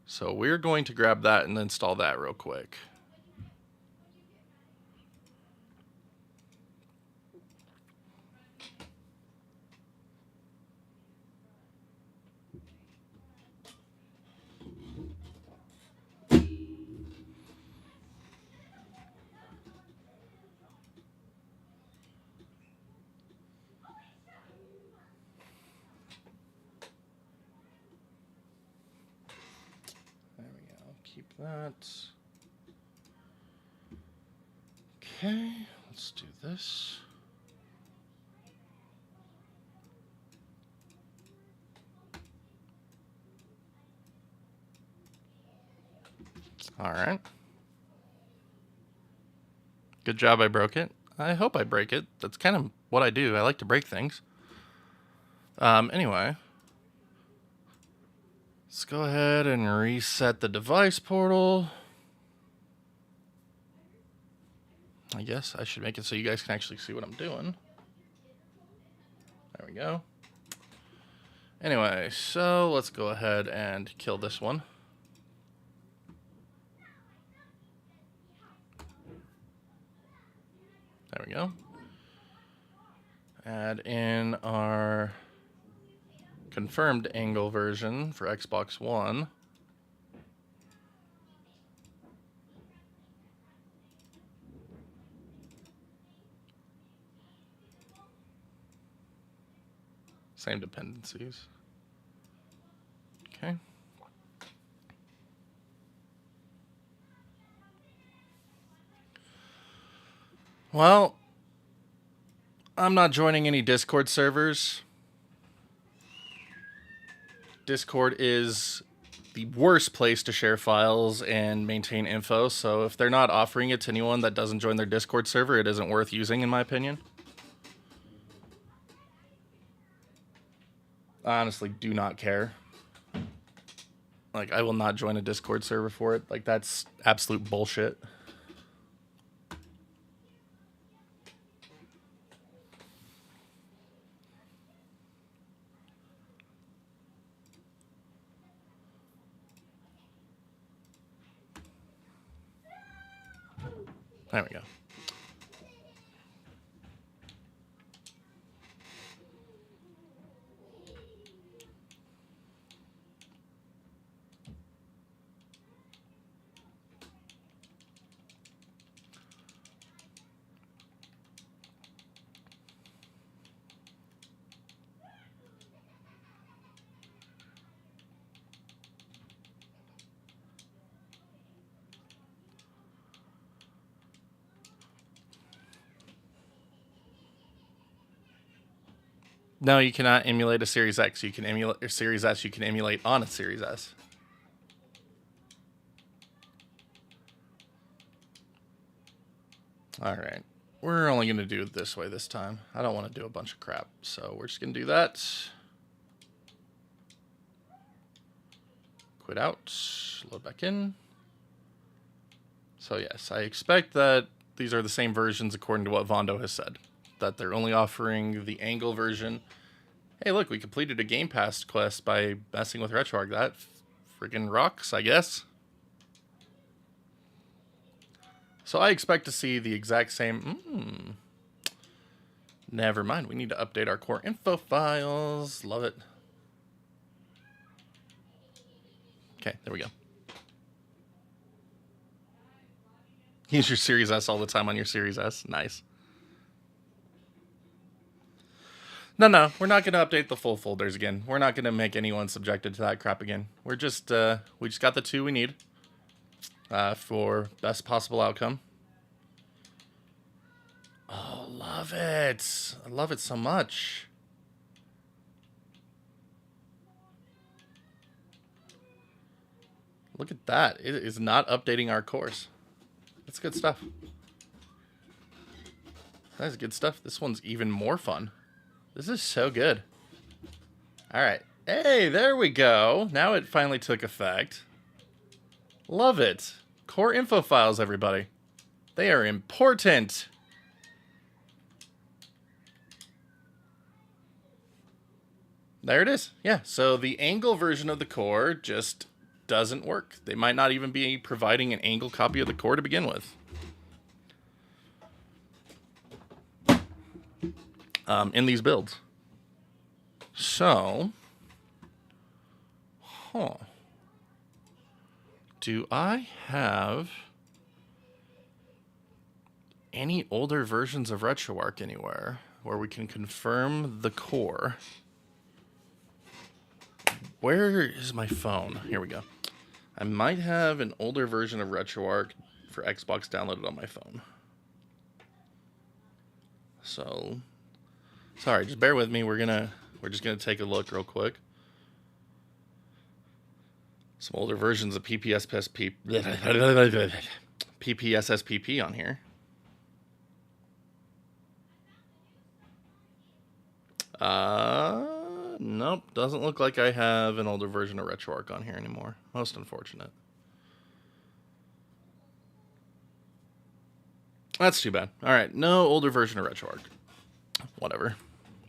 So we're going to grab that and install that real quick. Keep that. Okay, let's do this. All right. Good job, I broke it. I hope I break it. That's kind of what I do. I like to break things. Anyway. Let's go ahead and reset the device portal. I guess I should make it so you guys can actually see what I'm doing. There we go. Anyway, so let's go ahead and kill this one. There we go. Add in our confirmed Angle version for Xbox One. Same dependencies. Okay. Well, I'm not joining any Discord servers. Discord is the worst place to share files and maintain info, so if they're not offering it to anyone that doesn't join their Discord server, it isn't worth using, in my opinion. I honestly do not care. Like, I will not join a Discord server for it. Like, that's absolute bullshit. There we go. No, you cannot emulate a Series X. You can emulate a Series S. You can emulate on a Series S. All right. We're only going to do it this way this time. I don't want to do a bunch of crap. So we're just going to do that. Quit out. Load back in. So yes, I expect that these are the same versions according to what Vondo has said. That they're only offering the Angle version. Hey, look, we completed a Game Pass quest by messing with RetroArch. That freaking rocks, I guess. So I expect to see the exact same... Never mind, we need to update our core info files. Love it. Okay, there we go. Use your Series S all the time on your Series S. Nice. No, we're not going to update the full folders again. We're not going to make anyone subjected to that crap again. We're just, we just got the two we need for best possible outcome. Oh, love it. I love it so much. Look at that. It is not updating our cores. That's good stuff. That is good stuff. This one's even more fun. This is so good. All right. Hey, there we go. Now it finally took effect. Love it. Core info files, everybody. They are important. There it is. Yeah, so the Angle version of the core just doesn't work. They might not even be providing an Angle copy of the core to begin with. In these builds. So, do I have any older versions of RetroArch anywhere where we can confirm the core? Where is my phone? Here we go. I might have an older version of RetroArch for Xbox downloaded on my phone. So, sorry, just bear with me. We're just gonna take a look real quick. Some older versions of PPSSPP on here. Nope, doesn't look like I have an older version of RetroArch on here anymore. Most unfortunate. That's too bad. All right, no older version of RetroArch. Whatever.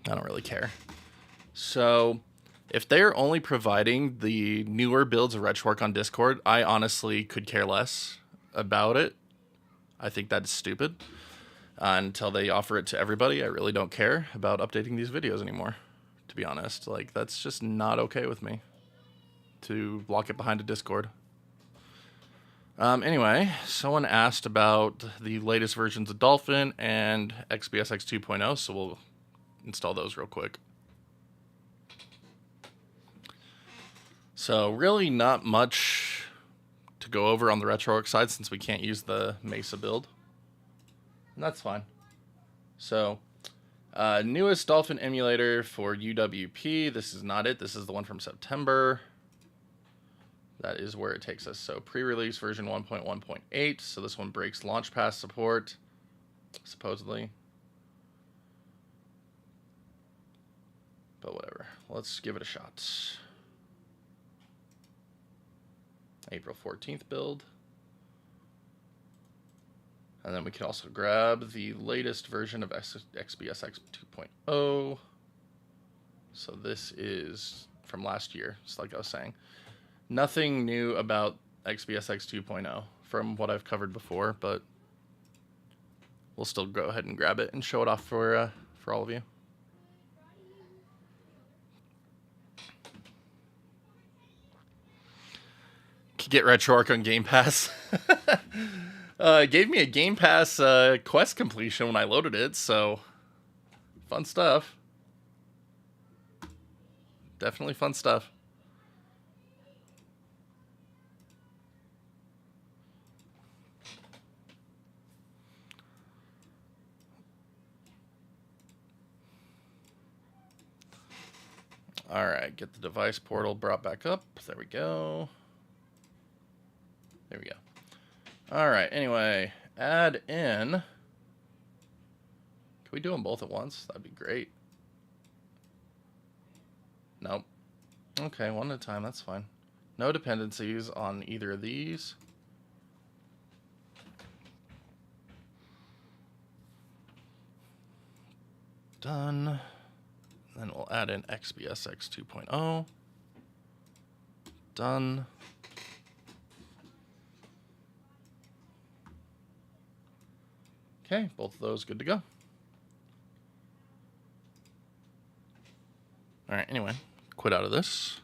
I don't really care. So, if they're only providing the newer builds of RetroArch on Discord, I honestly could care less about it. I think that's stupid. Until they offer it to everybody, I really don't care about updating these videos anymore. To be honest, like, that's just not okay with me to lock it behind a Discord. Anyway, someone asked about the latest versions of Dolphin and XBSX 2.0, so we'll install those real quick. So really not much to go over on the RetroArch side since we can't use the Mesa build. And that's fine. So, newest Dolphin emulator for UWP. This is not it. This is the one from September. That is where it takes us. So, pre-release version 1.1.8. So, this one breaks Launchpass support, supposedly. But whatever. Let's give it a shot. April 14th build. And then we can also grab the latest version of XBSX 2.0. So this is from last year, just like I was saying. Nothing new about XBSX 2.0 from what I've covered before, but we'll still go ahead and grab it and show it off for all of you. Get RetroArch on Game Pass. It gave me a Game Pass quest completion when I loaded it, so fun stuff. Definitely fun stuff. All right, get the device portal brought back up. There we go. There we go. All right, anyway, add in. Can we do them both at once? That'd be great. Nope. Okay, one at a time, that's fine. No dependencies on either of these. Done. Then we'll add in XBSX 2.0. Done. Okay, both of those good to go. All right, anyway, quit out of this.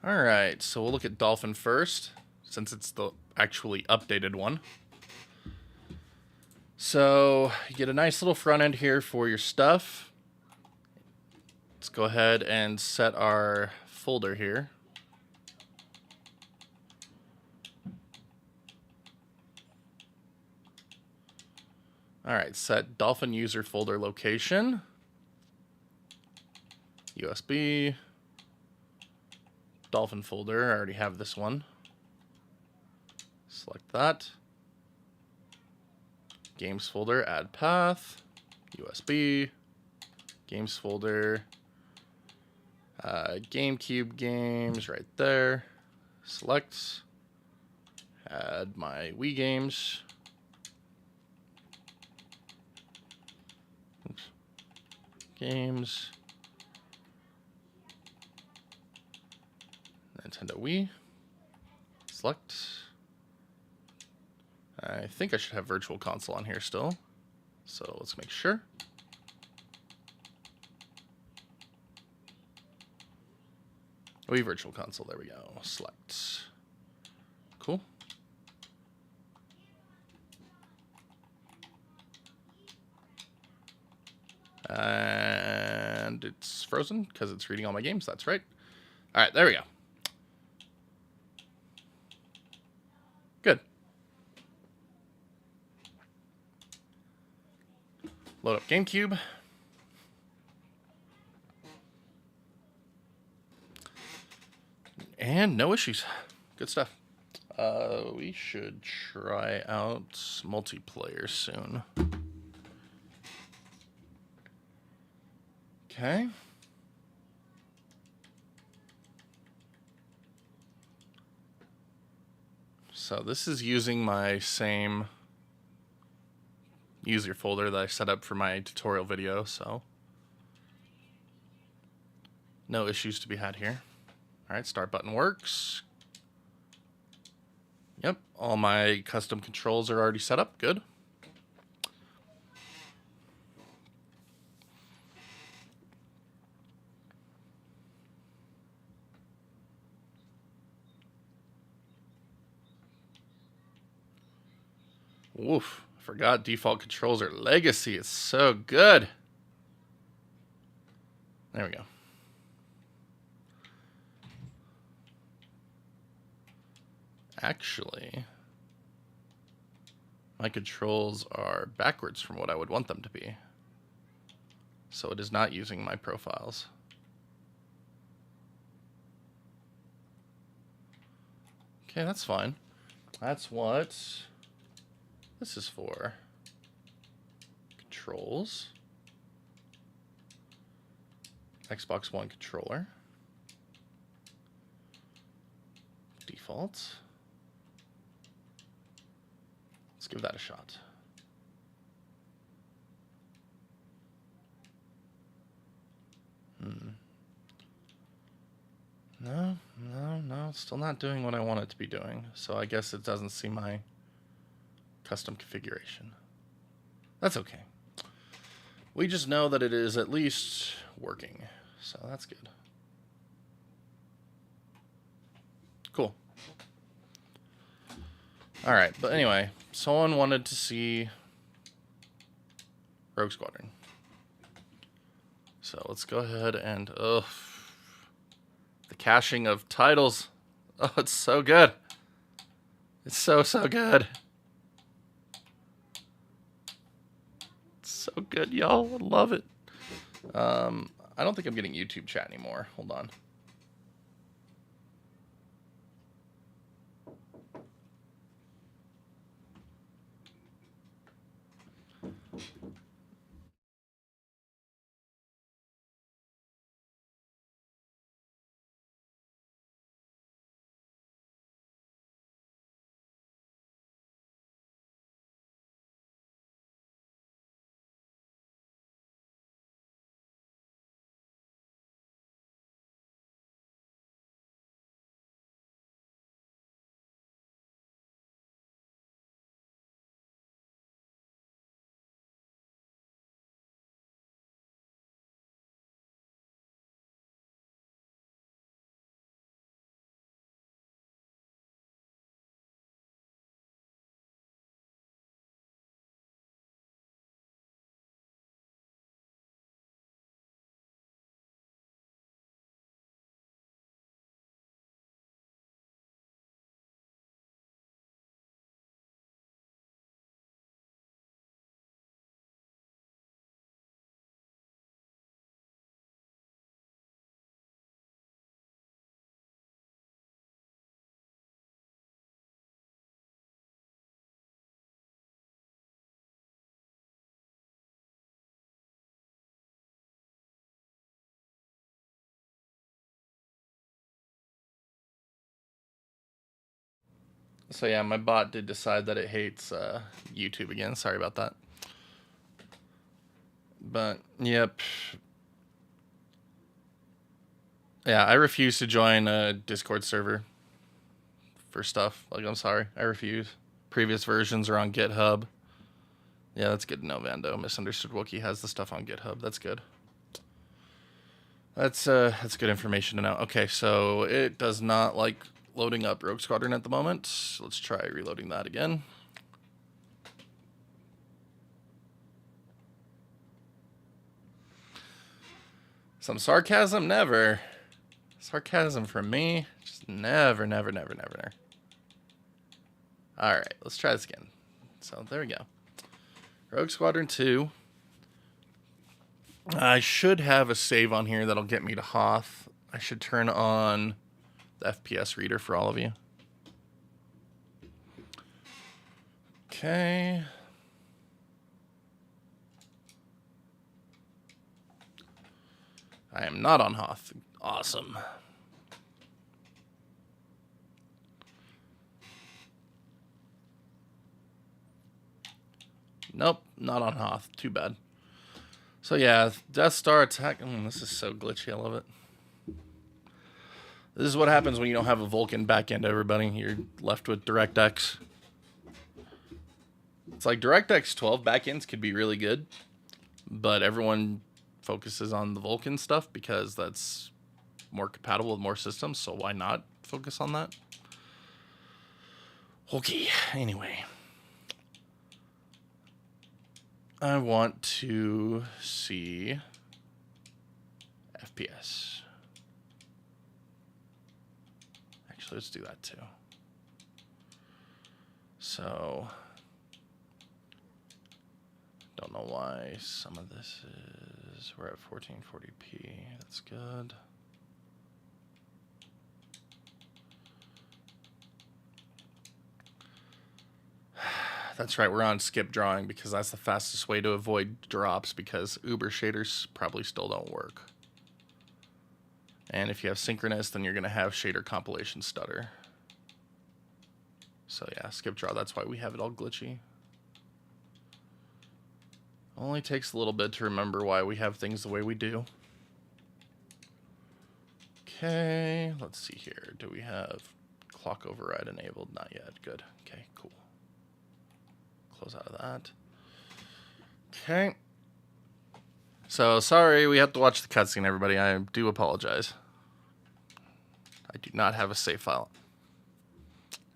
All right, so we'll look at Dolphin first, since it's the actually updated one. So you get a nice little front end here for your stuff. Let's go ahead and set our folder here. All right, set Dolphin user folder location. USB. Dolphin folder, I already have this one. Select that. Games folder, add path. USB. Games folder. GameCube games right there. Select. Add my Wii games. Oops. Games. Nintendo Wii. Select. I think I should have Virtual Console on here still. So let's make sure. Wii Virtual Console, there we go. Select. Cool. And it's frozen because it's reading all my games. That's right. All right, there we go. Good. Load up GameCube. And no issues. Good stuff. We should try out multiplayer soon. Okay. So this is using my same user folder that I set up for my tutorial video, so no issues to be had here. All right, start button works. Yep, all my custom controls are already set up. Good. Oof, forgot default controls are legacy. It's so good. There we go. Actually, my controls are backwards from what I would want them to be. So it is not using my profiles. Okay, that's fine. That's what this is for. Controls. Xbox One controller. Default. Let's give that a shot. No, still not doing what I want it to be doing. So I guess it doesn't see my custom configuration. That's okay. We just know that it is at least working. So that's good. Cool. Alright, but anyway, someone wanted to see Rogue Squadron. So let's go ahead and... the caching of titles. Oh, it's so good. It's so good. It's so good, y'all. I love it. I don't think I'm getting YouTube chat anymore. Hold on. So yeah, my bot did decide that it hates YouTube again. Sorry about that. But, yep. Yeah, I refuse to join a Discord server for stuff. Like, I'm sorry. I refuse. Previous versions are on GitHub. Yeah, that's good to know, Vando. Misunderstood Wookie has the stuff on GitHub. That's good. That's good information to know. Okay, so it does not like loading up Rogue Squadron at the moment. Let's try reloading that again. Some sarcasm? Never. Sarcasm from me? Just never. Alright, let's try this again. So, there we go. Rogue Squadron 2. I should have a save on here that'll get me to Hoth. I should turn on the FPS reader for all of you. Okay. I am not on Hoth. Awesome. Nope, not on Hoth. Too bad. So yeah, Death Star attack. This is so glitchy. I love it. This is what happens when you don't have a Vulcan backend, everybody. You're left with DirectX. It's like DirectX 12 backends could be really good, but everyone focuses on the Vulcan stuff because that's more compatible with more systems, so why not focus on that? Okay, anyway. I want to see FPS. Actually, let's do that too. So, don't know why some of this is, we're at 1440p, that's good. That's right, we're on skip drawing because that's the fastest way to avoid drops because Uber shaders probably still don't work. And if you have synchronous, then you're going to have shader compilation stutter. So yeah, skip draw, that's why we have it all glitchy. Only takes a little bit to remember why we have things the way we do. Okay, let's see here. Do we have clock override enabled? Not yet. Good. Okay, cool. Close out of that. Okay. So, sorry we have to watch the cutscene, everybody. I do apologize. I do not have a save file.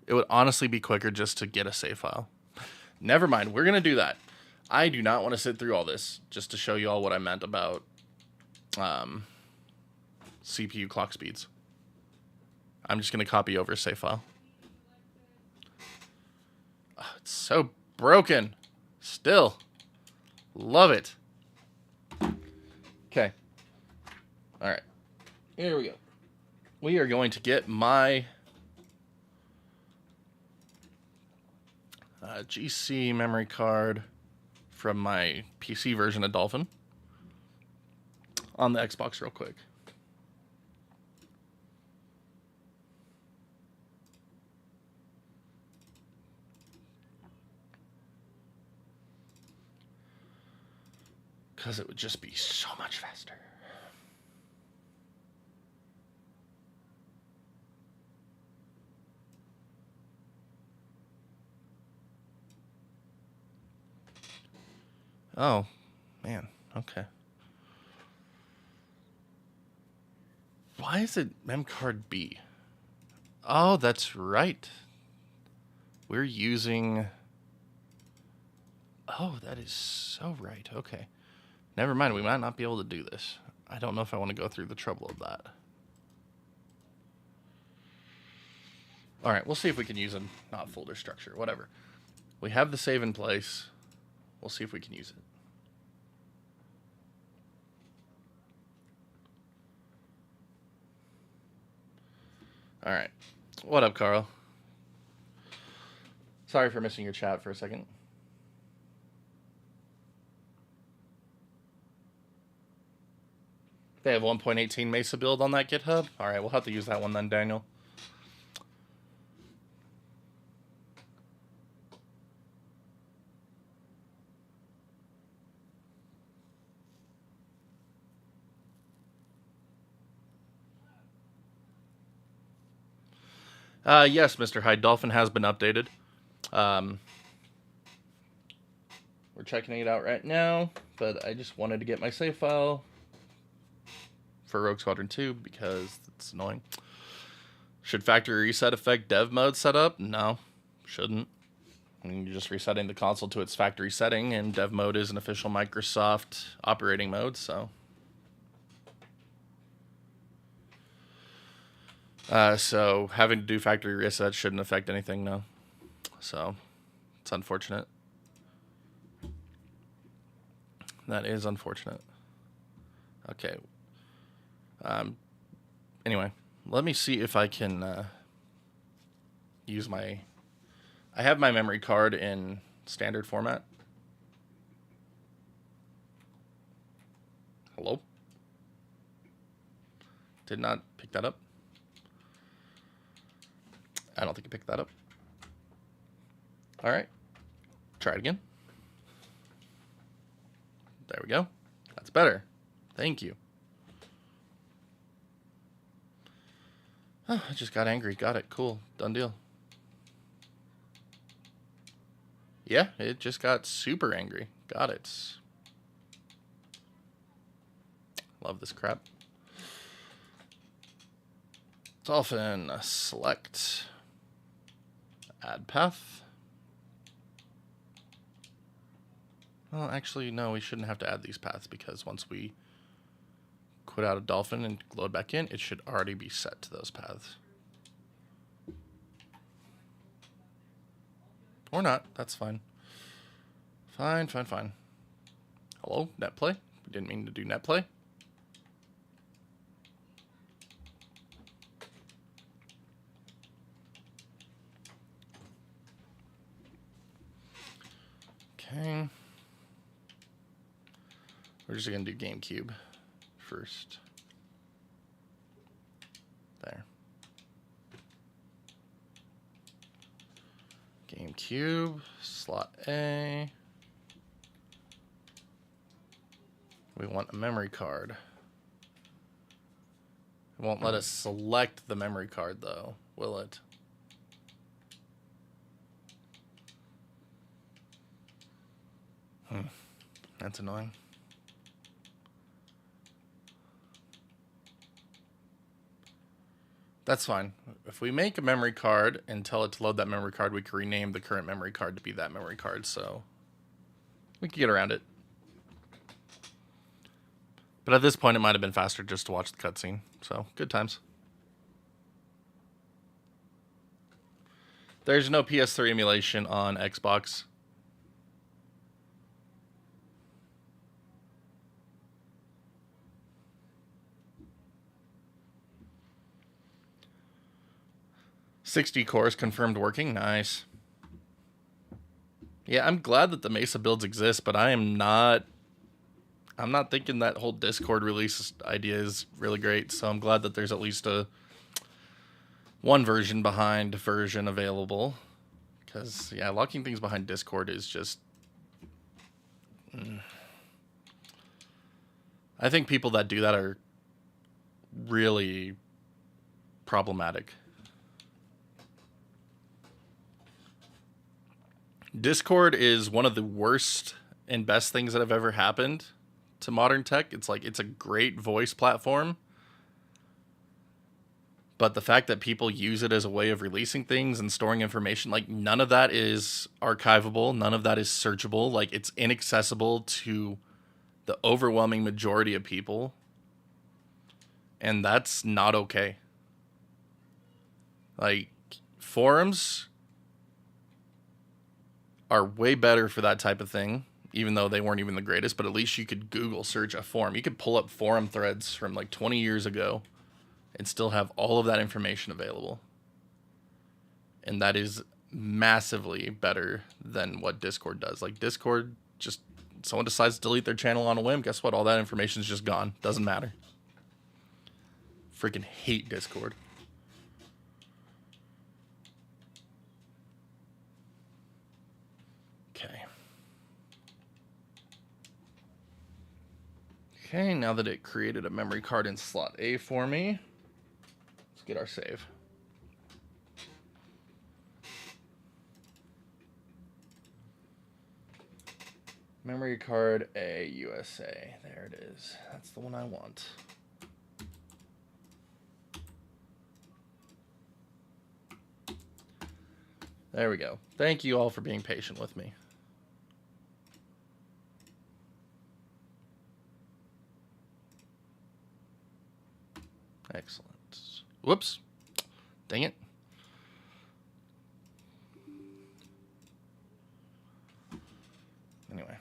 It would honestly be quicker just to get a save file. Never mind, we're going to do that. I do not want to sit through all this just to show you all what I meant about CPU clock speeds. I'm just going to copy over a save file. Oh, it's so broken. Still. Love it. Okay. All right. Here we go. We are going to get my GC memory card from my PC version of Dolphin on the Xbox real quick. Because it would just be so much faster. Oh, man. Okay. Why is it memcard B? Oh, that's right. We're using... Oh, that is so right. Okay. Never mind. We might not be able to do this. I don't know if I want to go through the trouble of that. All right. We'll see if we can use a not folder structure. Whatever. We have the save in place. We'll see if we can use it. All right. What up, Carl? Sorry for missing your chat for a second. They have 1.18 Mesa build on that GitHub? All right, we'll have to use that one then, Daniel. Yes, Mr. Hyde. Dolphin has been updated. We're checking it out right now, but I just wanted to get my save file for Rogue Squadron 2 because it's annoying. Should factory reset affect dev mode setup? No, shouldn't. I mean, you're just resetting the console to its factory setting, and dev mode is an official Microsoft operating mode, so... So having to do factory reset shouldn't affect anything, no. So, it's unfortunate. That is unfortunate. Okay. Anyway, let me see if I can use my... I have my memory card in standard format. Hello? Did not pick that up. I don't think it picked that up. All right. Try it again. There we go. That's better. Thank you. Oh, I just got angry. Got it. Cool. Done deal. Yeah, it just got super angry. Got it. Love this crap. Dolphin, select, add path. Well, actually, no, we shouldn't have to add these paths because once we quit out of Dolphin and load back in, it should already be set to those paths. Or not, that's fine. Fine. Hello, netplay? We didn't mean to do netplay. Okay. We're just going to do GameCube first. GameCube, slot A. We want a memory card. It won't let us select the memory card, though, will it? That's annoying. That's fine. If we make a memory card and tell it to load that memory card, we can rename the current memory card to be that memory card, so we can get around it. But at this point, it might have been faster just to watch the cutscene, so good times. There's no PS3 emulation on Xbox. "60 cores confirmed working." Nice. Yeah, I'm glad that the Mesa builds exist, but I'm not thinking that whole Discord release idea is really great, so I'm glad that there's at least a one version behind version available. Because, yeah, locking things behind Discord is just... I think people that do that are really problematic. Discord is one of the worst and best things that have ever happened to modern tech. It's like, it's a great voice platform, but the fact that people use it as a way of releasing things and storing information, like, none of that is archivable, none of that is searchable. Like, it's inaccessible to the overwhelming majority of people, and that's not okay. Like, forums are way better for that type of thing, even though they weren't even the greatest, but at least you could Google search a forum. You could pull up forum threads from like 20 years ago and still have all of that information available. And that is massively better than what Discord does. Like, Discord, just someone decides to delete their channel on a whim, guess what? All that information is just gone. Doesn't matter. Freaking hate Discord. Okay. Okay, now that it created a memory card in slot A for me, let's get our save. Memory card A, USA. There it is. That's the one I want. There we go. Thank you all for being patient with me. Excellent. Whoops. Dang it. Anyway.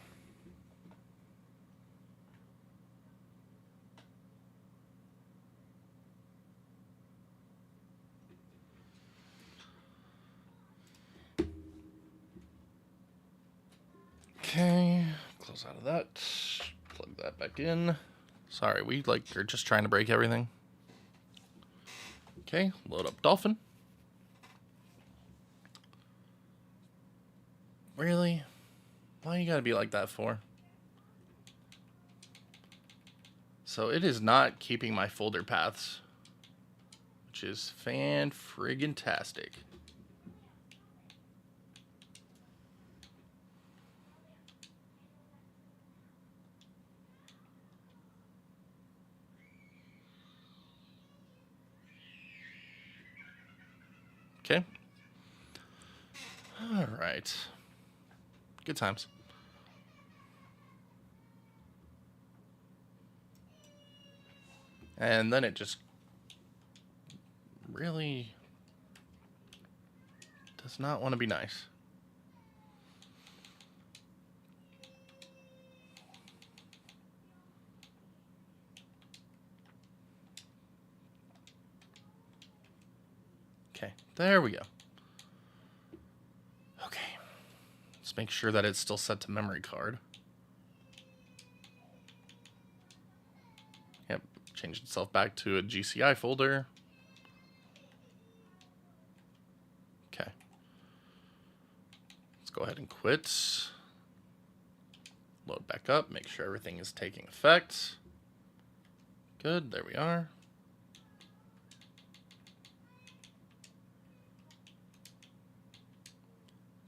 Okay, close out of that. Plug that back in. Sorry, we are just trying to break everything. Okay, load up Dolphin. Really? Why you gotta be like that for? So it is not keeping my folder paths, which is fan-friggin-tastic. Okay. All right. Good times. And then it just really does not want to be nice. Okay, there we go. Okay, let's make sure that it's still set to memory card. Yep, changed itself back to a GCI folder. Okay. ahead and quit. Load back up, make sure everything is taking effect. Good, there we are.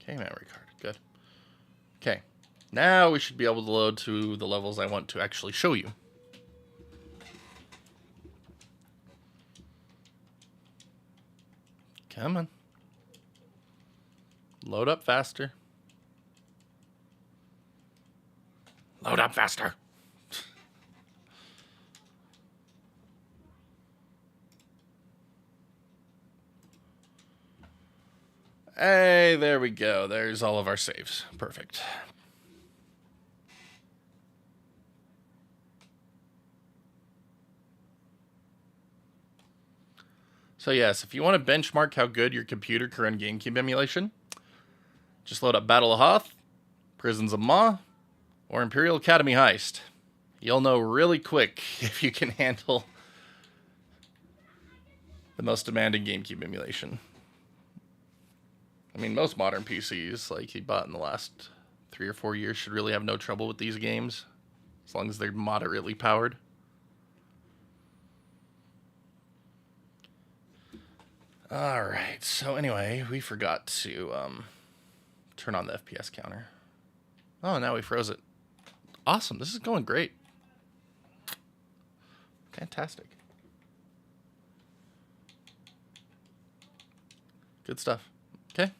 Okay, memory card, good. Okay, now we should be able to load to the levels I want to actually show you. Come on. Load up faster. Load up faster. Hey, there we go. There's all of our saves. Perfect. So yes, if you want to benchmark how good your computer can run GameCube emulation, just load up Battle of Hoth, Prisons of Maw, or Imperial Academy Heist. You'll know really quick if you can handle the most demanding GameCube emulation. I mean, most modern PCs, like you bought in the last 3 or 4 years, should really have no trouble with these games, as long as they're moderately powered. Alright, so anyway, we forgot to turn on the FPS counter. Oh, now we froze it. Awesome, this is going great. Fantastic. Good stuff. Okay.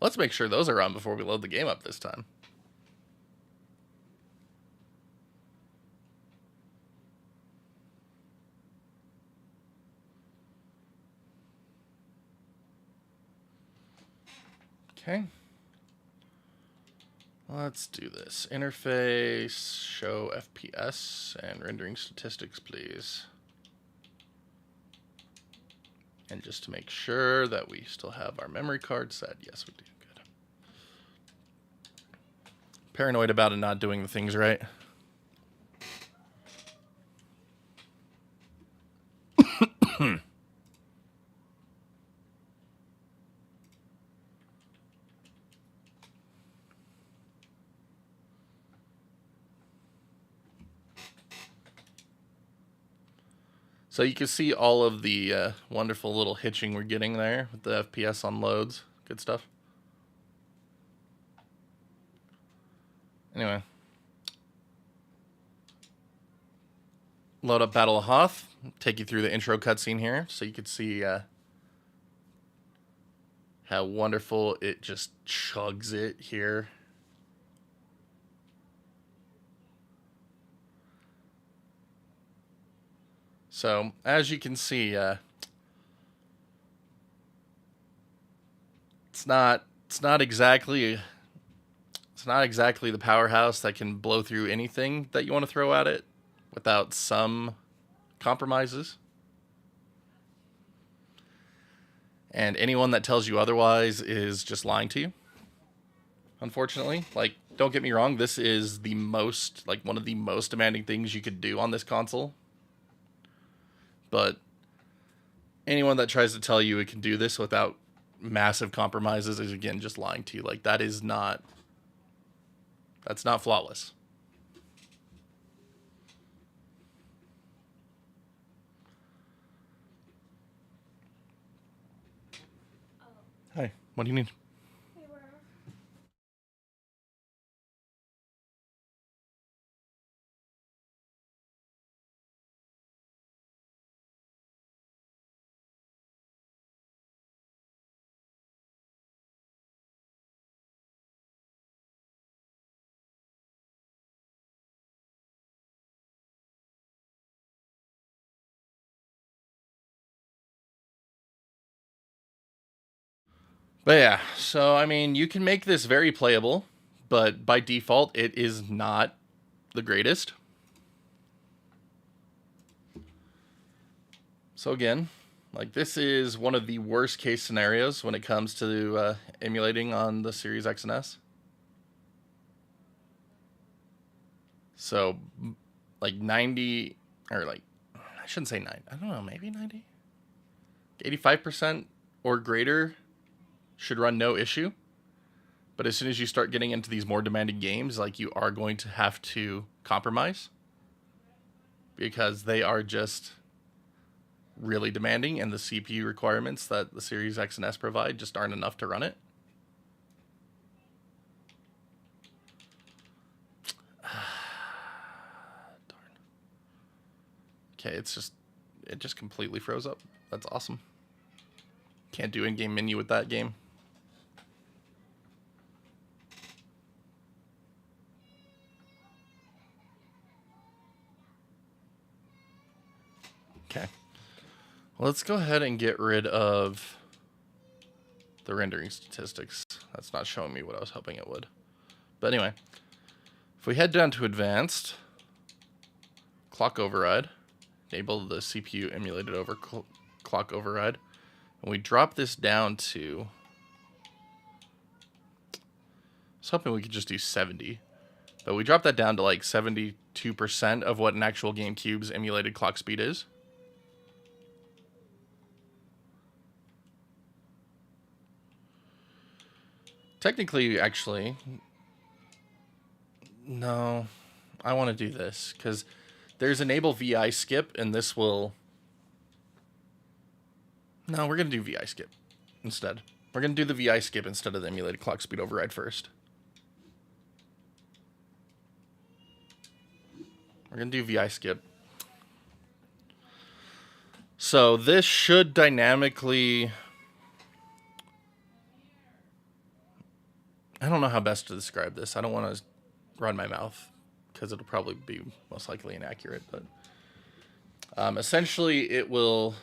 Let's make sure those are on before we load the game up this time. Okay. Let's do this. Interface, show FPS, and rendering statistics, please. And just to make sure that we still have our memory card set. Yes, we do. Good. Paranoid about it not doing the things right. So you can see all of the wonderful little hitching we're getting there with the FPS on loads. Good stuff. Anyway. Load up Battle of Hoth. Take you through the intro cutscene here so you can see how wonderful it just chugs it here. So, as you can see, it's not exactly the powerhouse that can blow through anything that you want to throw at it without some compromises. And anyone that tells you otherwise is just lying to you. Unfortunately, like, don't get me wrong, this is the most, like, one of the most demanding things you could do on this console. But anyone that tries to tell you it can do this without massive compromises is, again, just lying to you. Like, that's not flawless. Hi, what do you need? But yeah, so I mean, you can make this very playable, but by default, it is not the greatest. So again, like, this is one of the worst case scenarios when it comes to emulating on the Series X and S. So, like 90, or like, I shouldn't say 9, I don't know, maybe 90? 85% or greater should run no issue. But as soon as you start getting into these more demanding games, like, you are going to have to compromise because they are just really demanding, and the CPU requirements that the Series X and S provide just aren't enough to run it. Darn. Okay, it just completely froze up. That's awesome. Can't do in-game menu with that game. Okay. Well, let's go ahead and get rid of the rendering statistics. That's not showing me what I was hoping it would. But anyway, if we head down to advanced, clock override, enable the CPU emulated over clock override, and we drop this down to, I was hoping we could just do 70, but we drop that down to like 72% of what an actual GameCube's emulated clock speed is. Technically, actually, no, I want to do this because there's enable VI skip, and this will, no, we're going to do VI skip instead. We're going to do the VI skip instead of the emulated clock speed override first. We're going to do VI skip. So this should dynamically, I don't know how best to describe this. I don't want to run my mouth because it'll probably be most likely inaccurate. But essentially, it will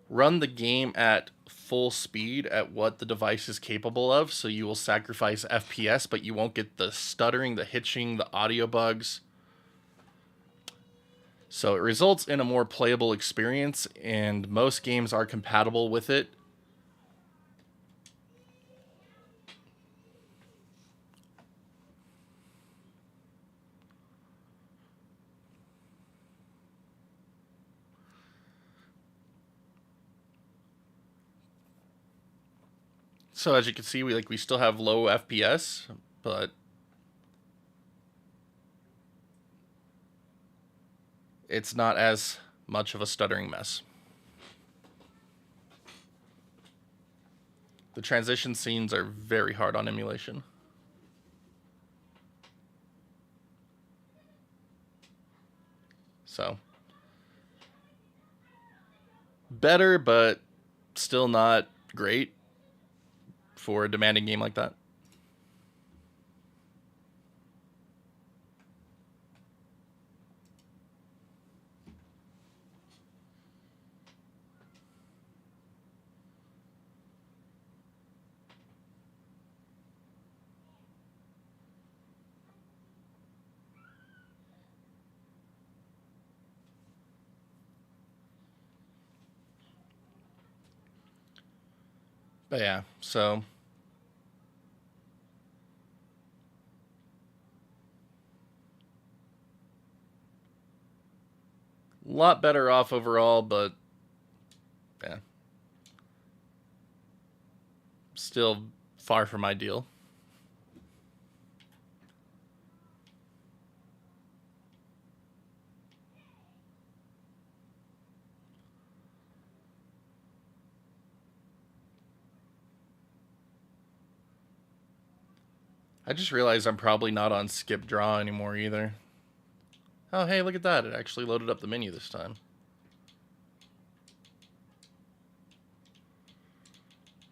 run the game at full speed at what the device is capable of. So you will sacrifice FPS, but you won't get the stuttering, the hitching, the audio bugs. So it results in a more playable experience, and most games are compatible with it. So as you can see, we still have low FPS, but it's not as much of a stuttering mess. The transition scenes are very hard on emulation. So better, but still not great for a demanding game like that. But yeah, so a lot better off overall, but yeah, still far from ideal. I just realized I'm probably not on skip draw anymore either. Oh, hey, look at that. It actually loaded up the menu this time.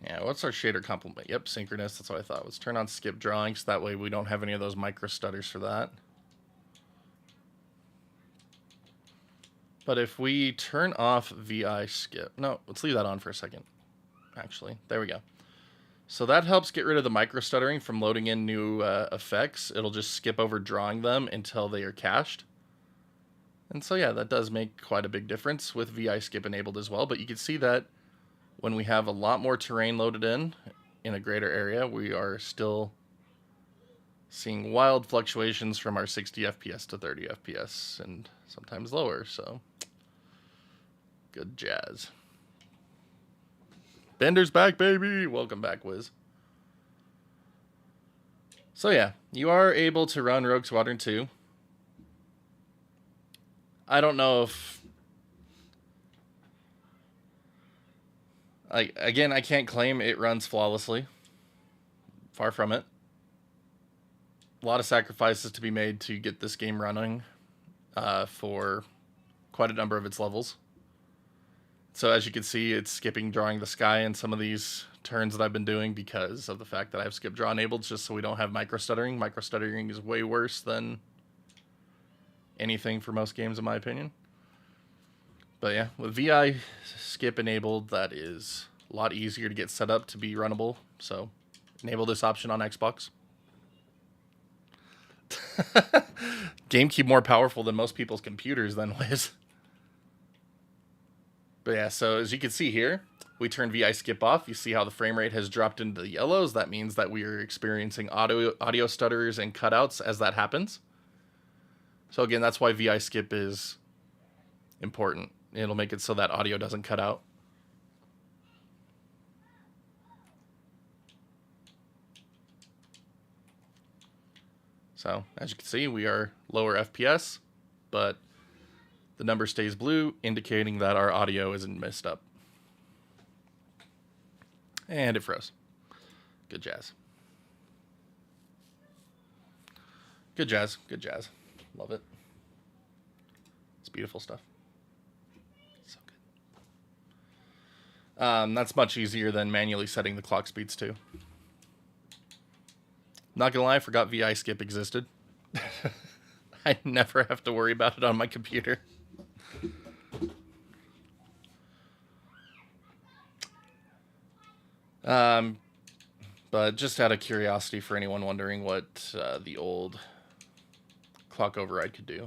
Yeah, what's our shader complement? Yep, synchronous. That's what I thought. Let's turn on skip drawing, so that way we don't have any of those micro stutters for that. But if we turn off VI skip... No, let's leave that on for a second. Actually, there we go. So that helps get rid of the micro stuttering from loading in new effects. It'll just skip over drawing them until they are cached. And so yeah, that does make quite a big difference with VI skip enabled as well. But you can see that when we have a lot more terrain loaded in a greater area, we are still seeing wild fluctuations from our 60 FPS to 30 FPS and sometimes lower. So good jazz. Bender's back, baby! Welcome back, Wiz. So yeah, you are able to run Rogue Squadron 2. I don't know if... Again, I can't claim it runs flawlessly. Far from it. A lot of sacrifices to be made to get this game running for quite a number of its levels. So as you can see, it's skipping drawing the sky in some of these turns that I've been doing because of the fact that I have skip draw enabled, just so we don't have micro stuttering. Micro stuttering is way worse than anything for most games, in my opinion. But yeah, with VI skip enabled, that is a lot easier to get set up to be runnable. So enable this option on Xbox. GameCube more powerful than most people's computers, then, Wiz. But yeah, so as you can see here, we turn VI skip off. You see how the frame rate has dropped into the yellows. That means that we are experiencing audio stutters and cutouts as that happens. So again, that's why VI skip is important. It'll make it so that audio doesn't cut out. So as you can see, we are lower FPS, but the number stays blue, indicating that our audio isn't messed up. And it froze. Good jazz. Good jazz. Good jazz. Love it. It's beautiful stuff. So good. That's much easier than manually setting the clock speeds too. Not gonna lie, I forgot VI skip existed. I never have to worry about it on my computer. But just out of curiosity for anyone wondering what the old clock override could do,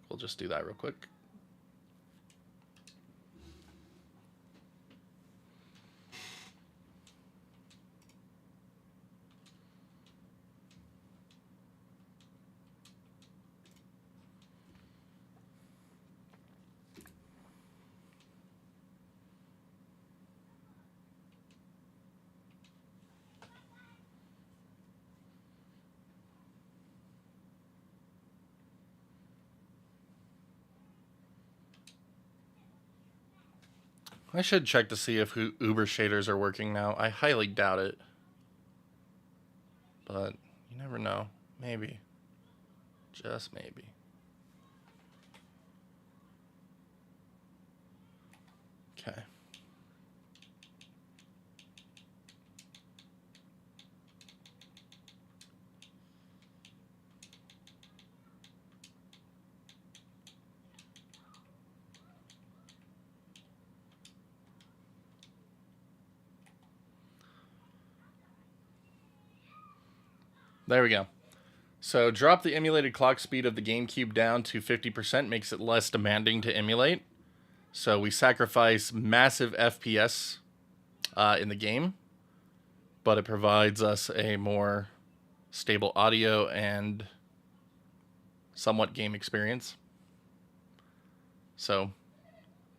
we'll just do that real quick. I should check to see if Uber shaders are working now. I highly doubt it. But you never know. Maybe. Just maybe. Okay. There we go. So drop the emulated clock speed of the GameCube down to 50%, makes it less demanding to emulate. So we sacrifice massive FPS in the game, but it provides us a more stable audio and somewhat game experience. So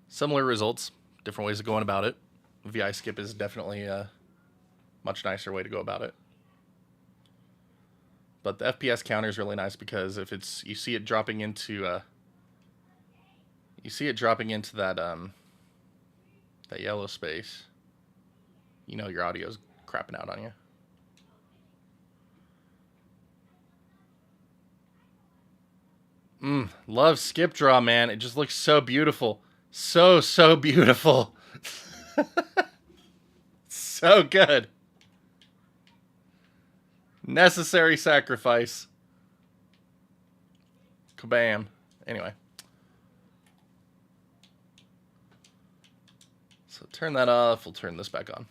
similar results, different ways of going about it. VI skip is definitely a much nicer way to go about it. But the FPS counter is really nice because if it's you see it dropping into that that yellow space, you know your audio's crapping out on you. Love skip draw, man. It just looks so beautiful. So beautiful. So good. Necessary sacrifice. Kabam. Anyway. So turn that off. We'll turn this back on.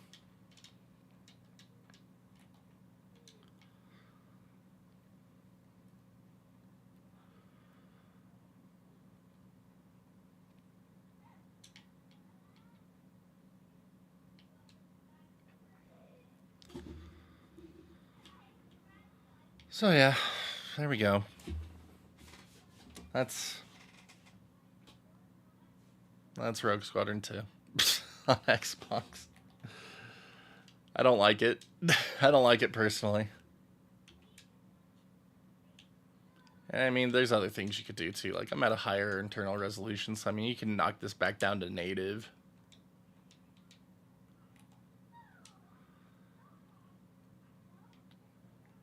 So yeah, there we go. That's Rogue Squadron 2 on Xbox. I don't like it. I don't like it personally. I mean, there's other things you could do too. Like, I'm at a higher internal resolution, so I mean, you can knock this back down to native.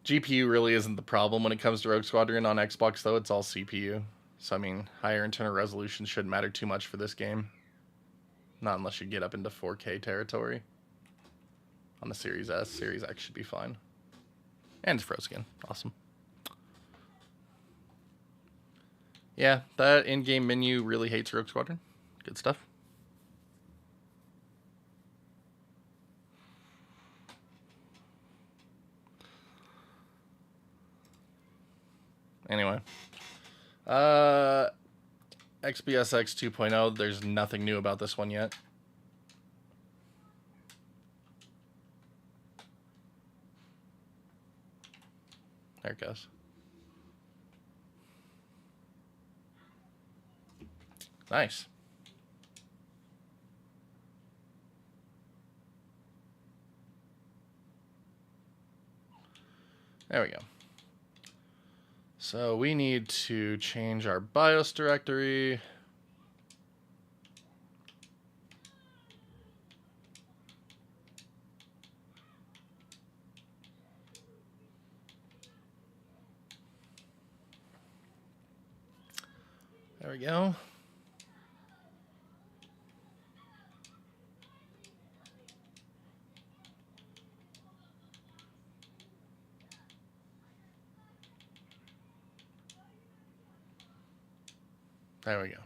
GPU really isn't the problem when it comes to Rogue Squadron on Xbox, though. It's all CPU. So, I mean, higher internal resolution shouldn't matter too much for this game. Not unless you get up into 4K territory. On the Series S, Series X should be fine. And it's frozen. Awesome. Yeah, that in-game menu really hates Rogue Squadron. Good stuff. Anyway. XBSX 2.0, there's nothing new about this one yet. There it goes. Nice. There we go. So we need to change our BIOS directory. There we go. There we go.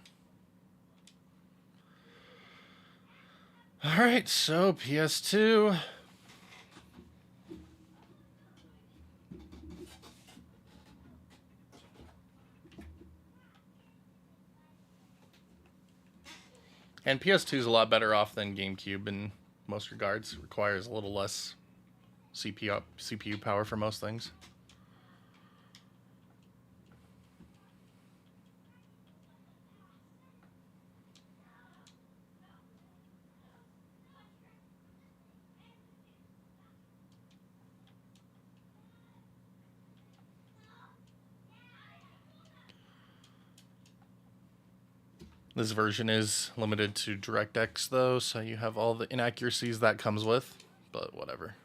All right, so PS2. And PS2 is a lot better off than GameCube in most regards. It requires a little less CPU power for most things. This version is limited to DirectX, though, so you have all the inaccuracies that comes with, but whatever.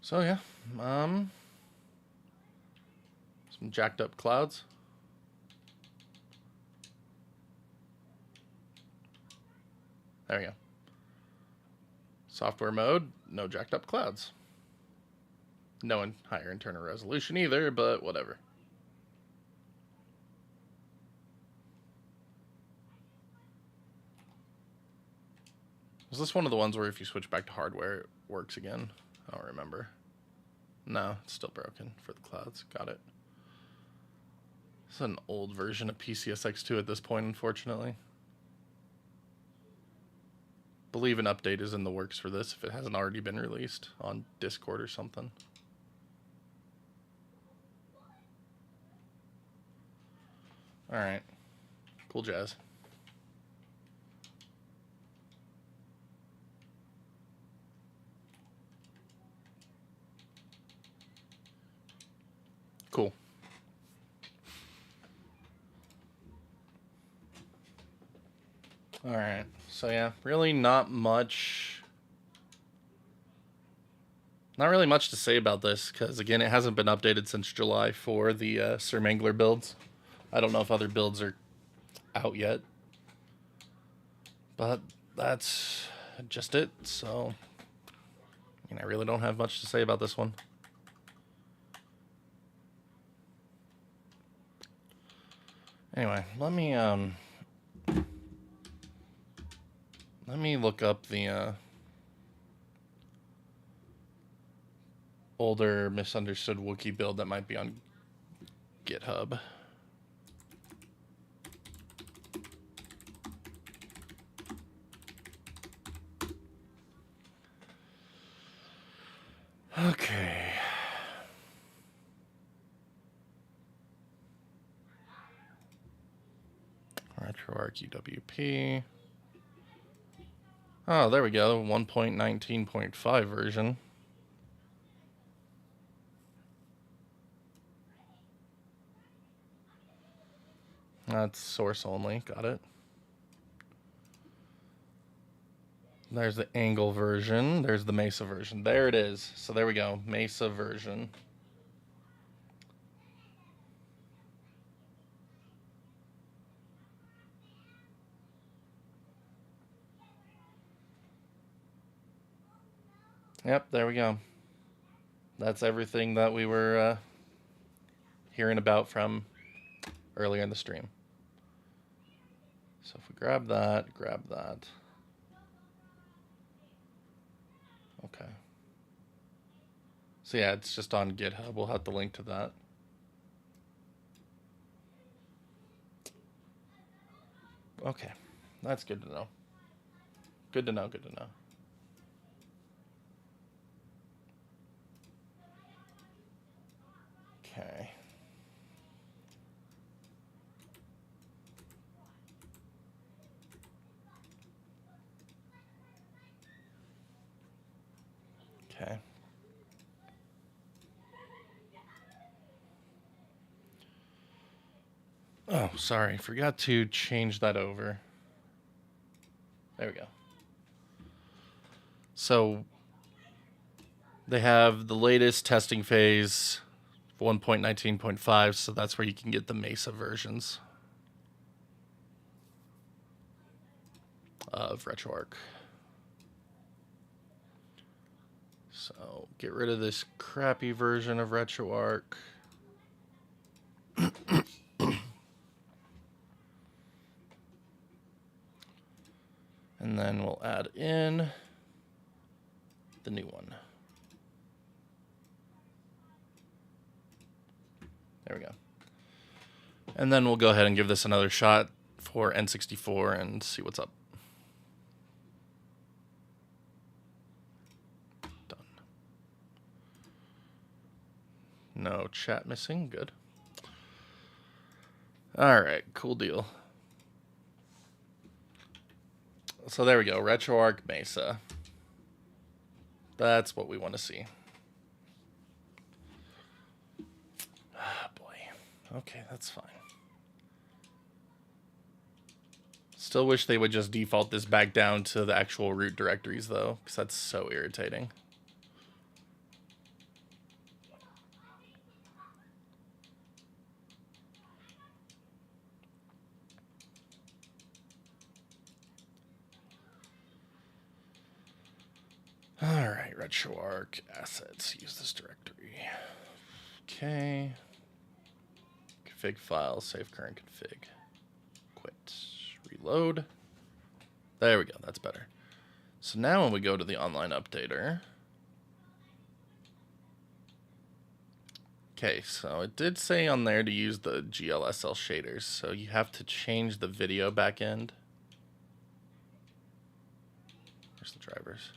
So yeah, some jacked up clouds. There we go. Software mode, no jacked up clouds. No higher internal resolution either, but whatever. Was this one of the ones where if you switch back to hardware, it works again? I don't remember. No, it's still broken for the clouds. Got it. It's an old version of PCSX2 at this point, unfortunately. Believe an update is in the works for this if it hasn't already been released on Discord or something. Alright. Cool jazz. Cool. Alright. So yeah, really not much. Not really much to say about this, because again, it hasn't been updated since July for the Sir Mangler builds. I don't know if other builds are out yet. But that's just it, so I mean, I really don't have much to say about this one. Anyway, let me look up the older misunderstood Wookiee build that might be on GitHub. Okay. RetroArch UWP. Oh, there we go. 1.19.5 version. That's source only. Got it. There's the Angle version. There's the Mesa version. There it is. So there we go. Mesa version. Yep, there we go. That's everything that we were hearing about from earlier in the stream. So if we grab that. Okay. So yeah, it's just on GitHub. We'll have the link to that. Okay. That's good to know. Good to know. Okay. Okay. Oh, sorry. Forgot to change that over. There we go. So they have the latest testing phase, 1.19.5, so that's where you can get the Mesa versions of RetroArch. So get rid of this crappy version of RetroArch. And then we'll add in the new one. There we go. And then we'll go ahead and give this another shot for N64 and see what's up. Done. No chat missing. Good. All right, cool deal. So there we go, RetroArch Mesa. That's what we want to see. Ah, boy. Okay, that's fine. Still wish they would just default this back down to the actual root directories, though, because that's so irritating. Alright, RetroArch assets. Use this directory. Okay. Config files, save current config. Quit. Reload. There we go, that's better. So now when we go to the online updater. Okay, so it did say on there to use the GLSL shaders, so you have to change the video backend. Where's the drivers?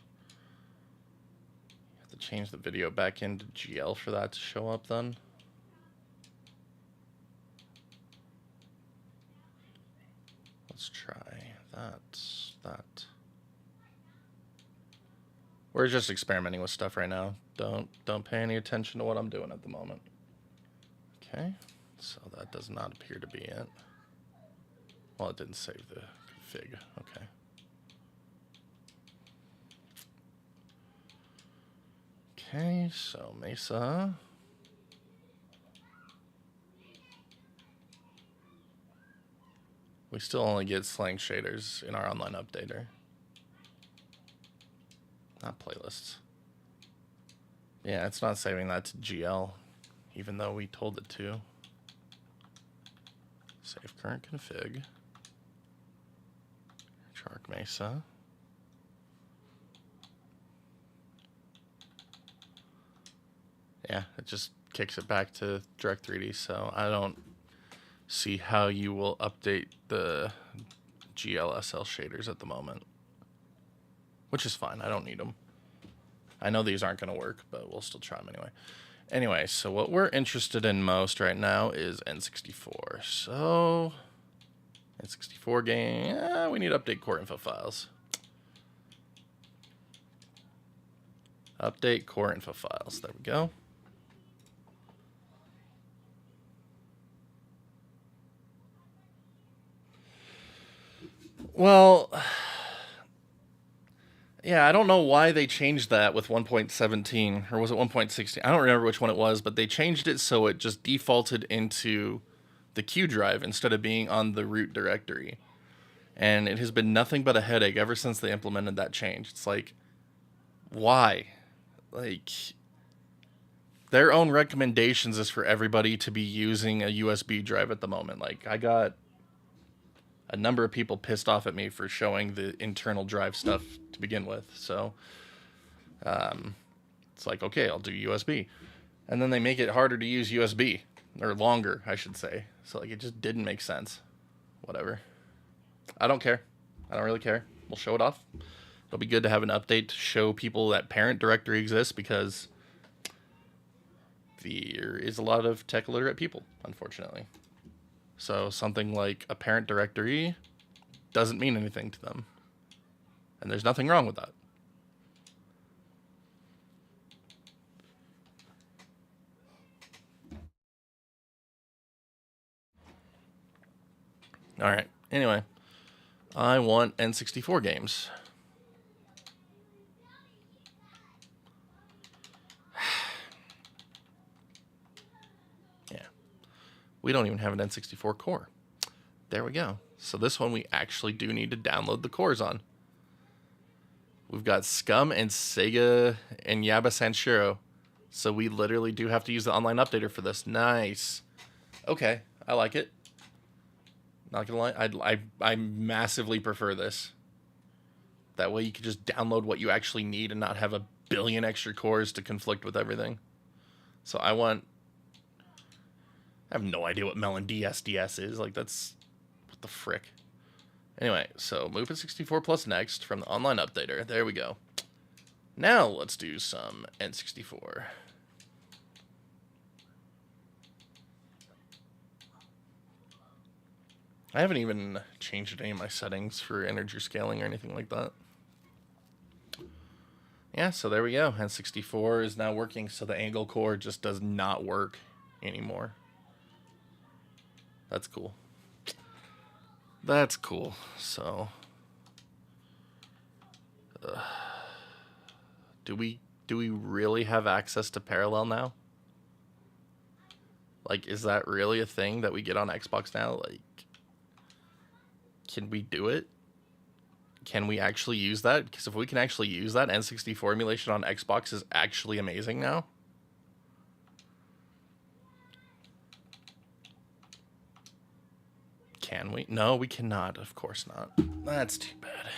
Change the video back into GL for that to show up then. Let's try that. We're just experimenting with stuff right now. Don't pay any attention to what I'm doing at the moment. Okay, so that does not appear to be it. Well, it didn't save the config. Okay. Okay, so Mesa. We still only get slang shaders in our online updater. Not playlists. Yeah, it's not saving that to GL, even though we told it to. Save current config. RetroArch Mesa. Yeah, it just kicks it back to Direct3D, so I don't see how you will update the GLSL shaders at the moment. Which is fine, I don't need them. I know these aren't going to work, but we'll still try them anyway. Anyway, so what we're interested in most right now is N64. So, N64 game, we need to update core info files. Update core info files, there we go. Well, yeah, I don't know why they changed that with 1.17, or was it 1.16? I don't remember which one it was, but they changed it so it just defaulted into the Q drive instead of being on the root directory. And it has been nothing but a headache ever since they implemented that change. It's like, why? Like, their own recommendations is for everybody to be using a USB drive at the moment. Like, I got a number of people pissed off at me for showing the internal drive stuff to begin with. So it's like, okay, I'll do USB. And then they make it harder to use USB, or longer, I should say. So like, it just didn't make sense. Whatever. I don't care. I don't really care. We'll show it off. It'll be good to have an update to show people that parent directory exists, because there is a lot of tech illiterate people, unfortunately. So something like a parent directory doesn't mean anything to them. And there's nothing wrong with that. Alright, anyway. I want N64 games. Yeah. We don't even have an N64 core. There we go. So this one we actually do need to download the cores on. We've got Scum and Sega and Yaba Sanshiro. So we literally do have to use the online updater for this. Nice. Okay, I like it. Not gonna lie, I massively prefer this. That way you can just download what you actually need and not have a billion extra cores to conflict with everything. So I have no idea what Melon DSDS is. Like, that's... what the frick? Anyway, so move to 64 plus next from the online updater. There we go. Now let's do some N64. I haven't even changed any of my settings for integer scaling or anything like that. Yeah, so there we go. N64 is now working, so the angle core just does not work anymore. That's cool. That's cool. So, do we really have access to parallel now? Like, is that really a thing that we get on Xbox now? Like, can we do it? Can we actually use that? Because if we can actually use that, N64 emulation on Xbox is actually amazing now. Can we? No, we cannot. Of course not. That's too bad.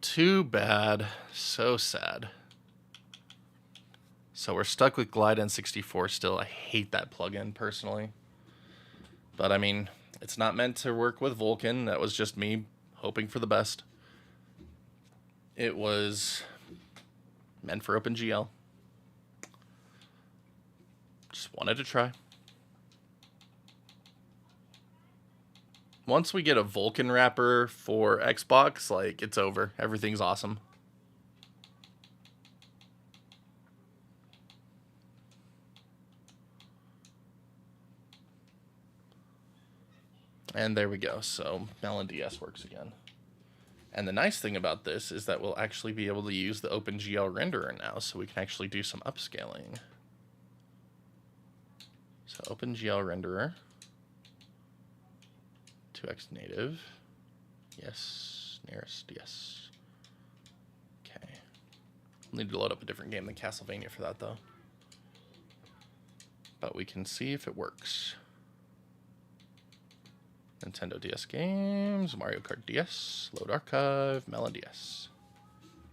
Too bad. So sad. So we're stuck with Glide N64 still. I hate that plugin personally. But I mean, it's not meant to work with Vulkan. That was just me hoping for the best. It was meant for OpenGL. Just wanted to try. Once we get a Vulkan wrapper for Xbox, like, it's over. Everything's awesome. And there we go. So Melon DS works again. And the nice thing about this is that we'll actually be able to use the OpenGL renderer now, so we can actually do some upscaling. So OpenGL renderer. 2x native. Yes. Nearest. Yes. Okay. We'll need to load up a different game than Castlevania for that, though. But we can see if it works. Nintendo DS games, Mario Kart DS, load archive, Melon DS.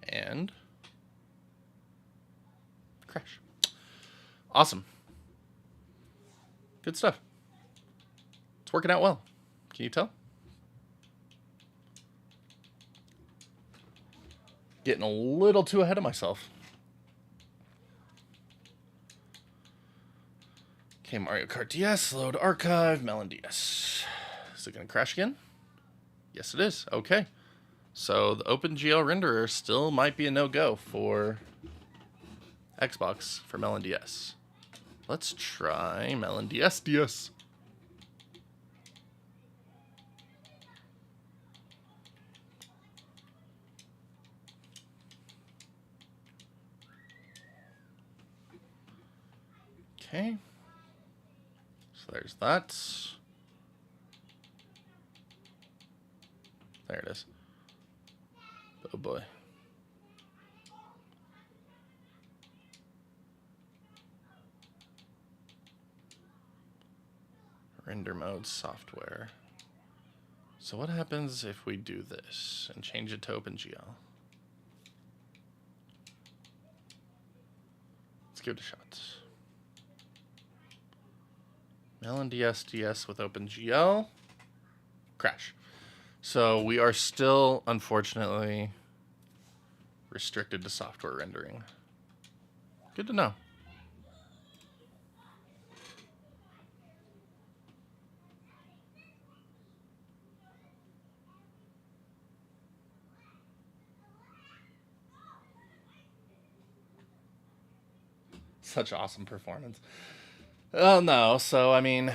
And crash. Awesome. Good stuff. It's working out well. Can you tell? Getting a little too ahead of myself. Okay, Mario Kart DS, load archive, Melon DS. Is it going to crash again? Yes, it is. Okay. So the OpenGL renderer still might be a no-go for Xbox for Melon DS. Let's try Melon DS. Okay. So there's that. There it is. Oh boy. Render mode software. So what happens if we do this and change it to OpenGL? Let's give it a shot. Melon DS with OpenGL. Crash. So we are still, unfortunately, restricted to software rendering. Good to know. Such awesome performance. Oh no, so I mean,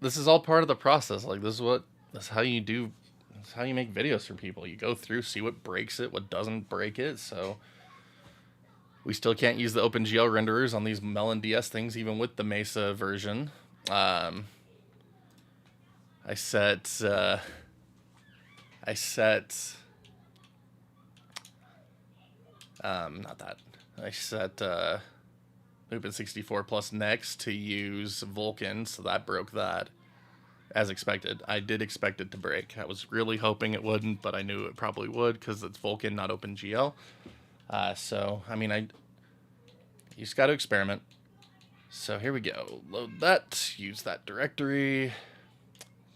this is all part of the process. Like this is how you do, this is how you make videos for people. You go through, see what breaks it, what doesn't break it. So we still can't use the OpenGL renderers on these Melon DS things, even with the Mesa version. I set not that. I set Open64 plus next to use Vulkan, so that broke that. As expected. I did expect it to break. I was really hoping it wouldn't, but I knew it probably would because it's Vulkan, not OpenGL. So, I mean, you just got to experiment. So here we go. Load that, use that directory,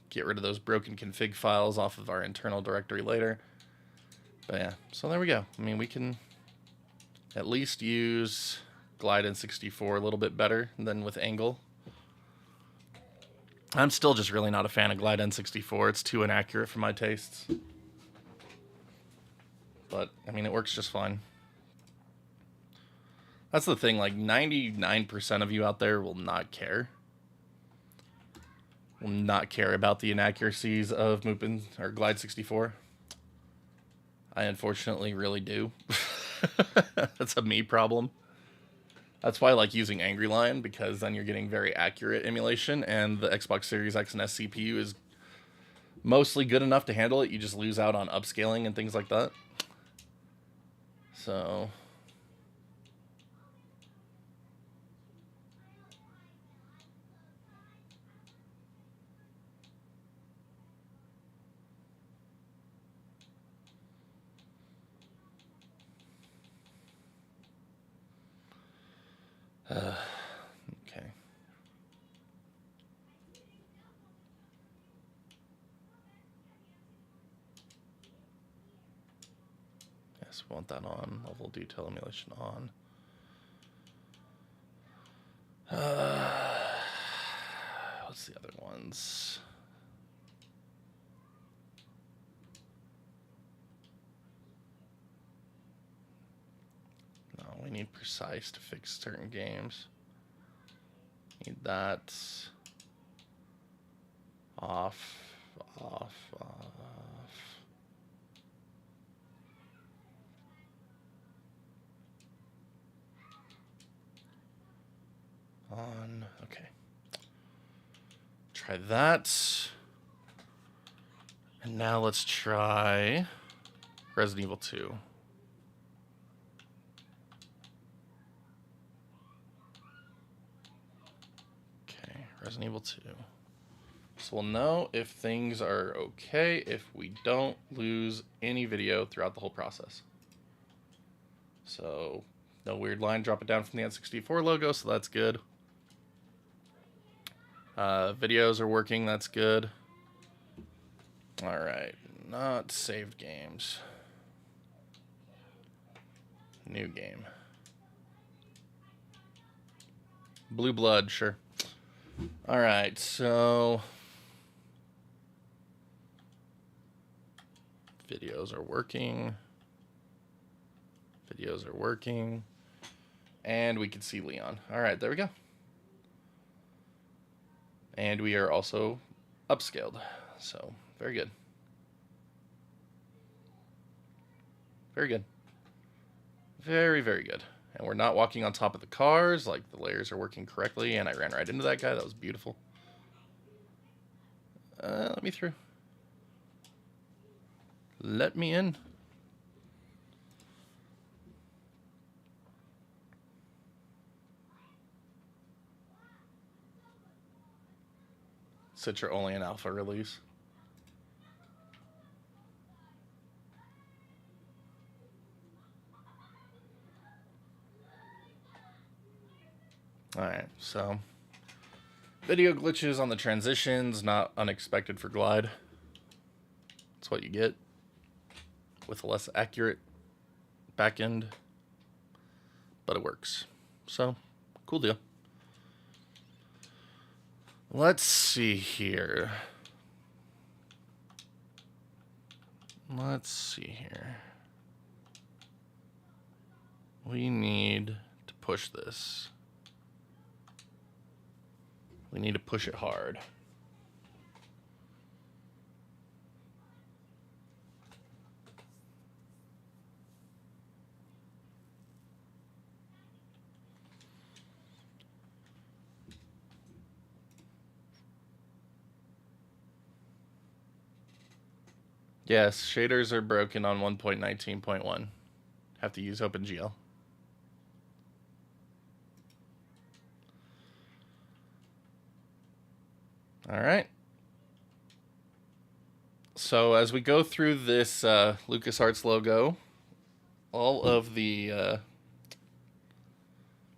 get rid of those broken config files off of our internal directory later. But yeah, so there we go. I mean, we can at least use Glide N64 a little bit better than with Angle. I'm still just really not a fan of Glide N64. It's too inaccurate for my tastes. But, I mean, it works just fine. That's the thing, like 99% of you out there will not care. Will not care about the inaccuracies of Mupen or Glide 64. I unfortunately really do. That's a me problem. That's why I like using Angry Lion, because then you're getting very accurate emulation, and the Xbox Series X and S CPU is mostly good enough to handle it. You just lose out on upscaling and things like that. So okay. Yes, we want that on. Level detail emulation on. What's the other ones? No, we need precise to fix certain games. Need that. Off. On. Okay. Try that. And now let's try Resident Evil 2. Okay, Resident Evil 2. So we'll know if things are okay if we don't lose any video throughout the whole process. So no weird line, drop it down from the N64 logo, so that's good. Videos are working, that's good. Alright, not saved games. New game. Blue Blood, sure. Alright, so... Videos are working. Videos are working. And we can see Leon. Alright, there we go. And we are also upscaled. So, very good. Very good. Very, very good. And we're not walking on top of the cars. Like, the layers are working correctly. And I ran right into that guy. That was beautiful. Let me through. Let me in. Citra only an alpha release. Alright, so video glitches on the transitions, not unexpected for Glide. That's what you get with a less accurate back end, but it works. So, cool deal. Let's see here. Let's see here. We need to push this. We need to push it hard. Yes, shaders are broken on 1.19.1. Have to use OpenGL. All right. So as we go through this LucasArts logo, all of the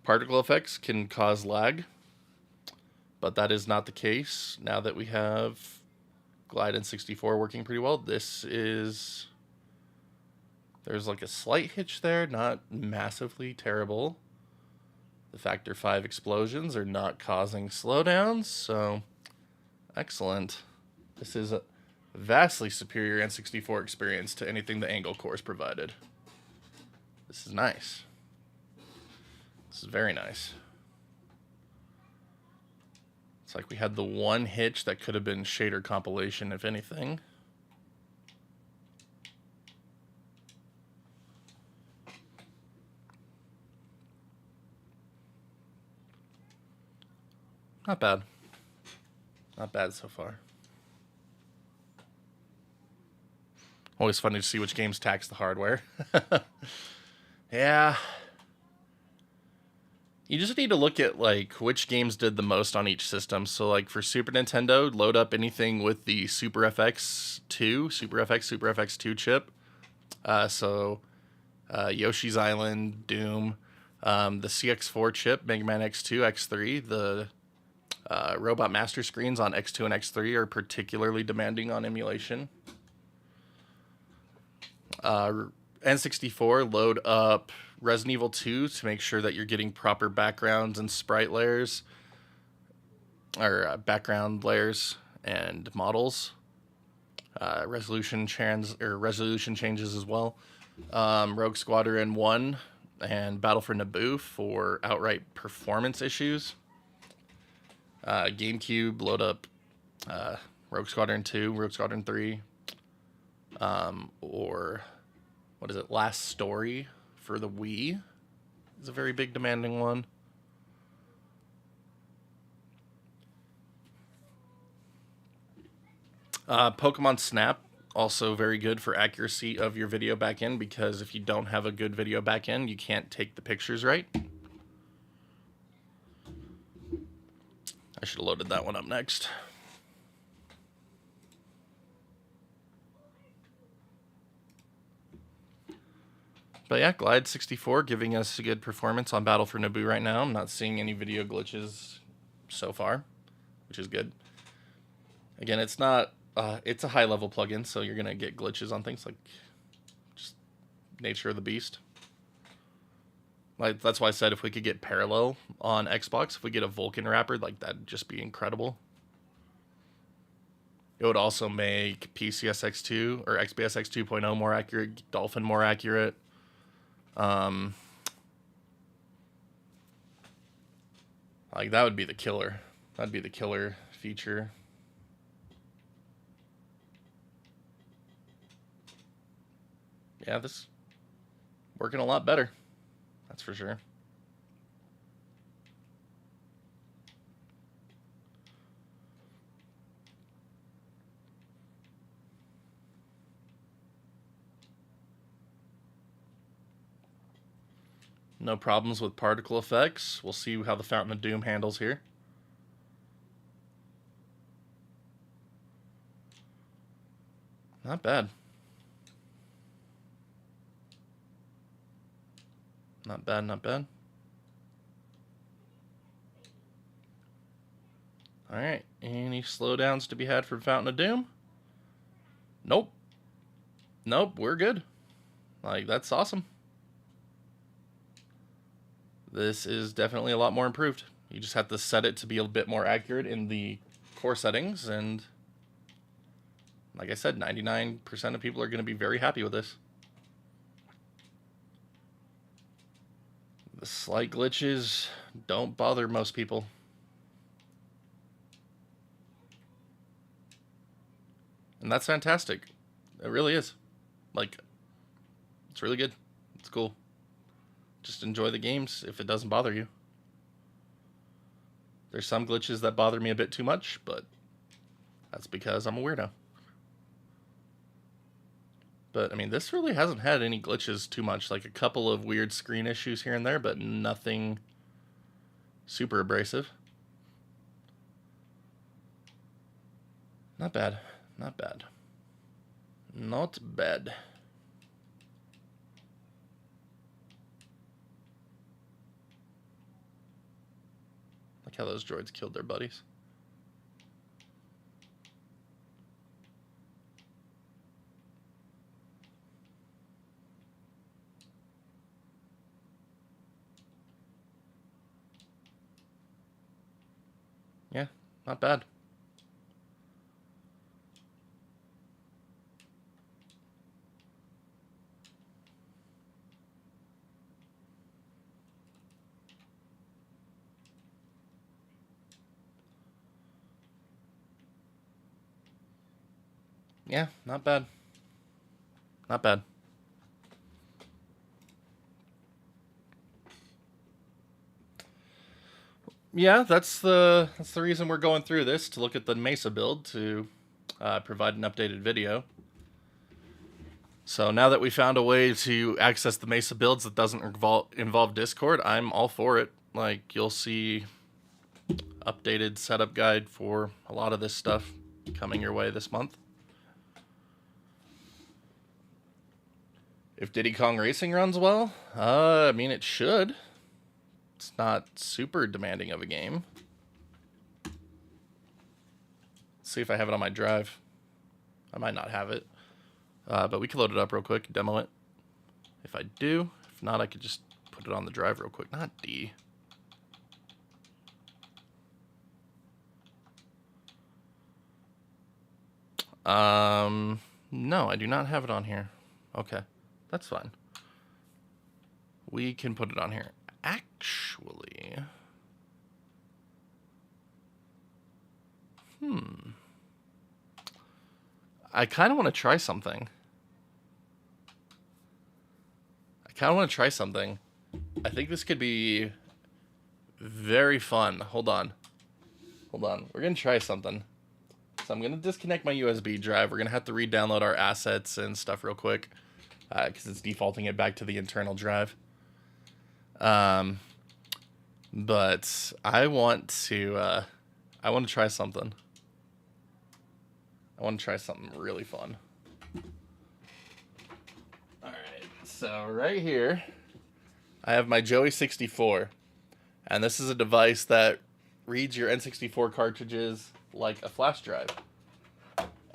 particle effects can cause lag, but that is not the case now that we have Glide and 64 working pretty well. There's like a slight hitch there, not massively terrible. The Factor 5 explosions are not causing slowdowns, so excellent. This is a vastly superior N64 experience to anything the Angle Cores provided. This is nice. This is very nice. It's like we had the one hitch that could have been shader compilation, if anything. Not bad. Not bad so far. Always fun to see which games tax the hardware. Yeah. You just need to look at like which games did the most on each system. So like for Super Nintendo, load up anything with the Super FX 2 chip. Yoshi's Island, Doom, the CX4 chip, Mega Man X2, X3, the Robot Master Screens on X2 and X3 are particularly demanding on emulation. N64, load up Resident Evil 2 to make sure that you're getting proper backgrounds and sprite layers, or background layers and models. Resolution changes as well. Rogue Squadron 1 and Battle for Naboo for outright performance issues. GameCube, load up Rogue Squadron 2, Rogue Squadron 3, or what is it, Last Story for the Wii is a very big demanding one. Pokemon Snap, also very good for accuracy of your video backend, because if you don't have a good video backend, you can't take the pictures right. I should have loaded that one up next. But yeah, Glide 64 giving us a good performance on Battle for Naboo right now. I'm not seeing any video glitches so far, which is good. Again, it's not It's a high-level plugin, so you're going to get glitches on things like just nature of the beast. Like, that's why I said if we could get parallel on Xbox, if we get a Vulcan wrapper, like, that'd just be incredible. It would also make PCSX2 or XBSX 2.0 more accurate, Dolphin more accurate. Like, that would be the killer. That'd be the killer feature. Yeah, this working a lot better. That's for sure. No problems with particle effects. We'll see how the Fountain of Doom handles here. Not bad. Not bad, not bad. Alright, any slowdowns to be had from Fountain of Doom? Nope. Nope, we're good. Like, that's awesome. This is definitely a lot more improved. You just have to set it to be a bit more accurate in the core settings, and like I said, 99% of people are going to be very happy with this. The slight glitches don't bother most people. And that's fantastic. It really is. Like, it's really good. It's cool. Just enjoy the games if it doesn't bother you. There's some glitches that bother me a bit too much, but that's because I'm a weirdo. But, I mean, this really hasn't had any glitches too much. Like, a couple of weird screen issues here and there, but nothing super abrasive. Not bad. Not bad. Not bad. Like how those droids killed their buddies. Yeah, not bad. Yeah, not bad. Not bad. Yeah, that's the reason we're going through this, to look at the Mesa build, to provide an updated video. So now that we found a way to access the Mesa builds that doesn't involve Discord, I'm all for it. Like, you'll see updated setup guide for a lot of this stuff coming your way this month. If Diddy Kong Racing runs well, I mean, it should. It's not super demanding of a game. Let's see if I have it on my drive. I might not have it. But we can load it up real quick, demo it. If I do, if not, I could just put it on the drive real quick. Not D. No, I do not have it on here. Okay, that's fine. We can put it on here. Actually, I kind of want to try something. I think this could be very fun. Hold on. We're going to try something. So I'm going to disconnect my USB drive. We're going to have to re-download our assets and stuff real quick, because it's defaulting it back to the internal drive. But I want to try something. I want to try something really fun. Alright, so right here, I have my Joey 64. And this is a device that reads your N64 cartridges like a flash drive.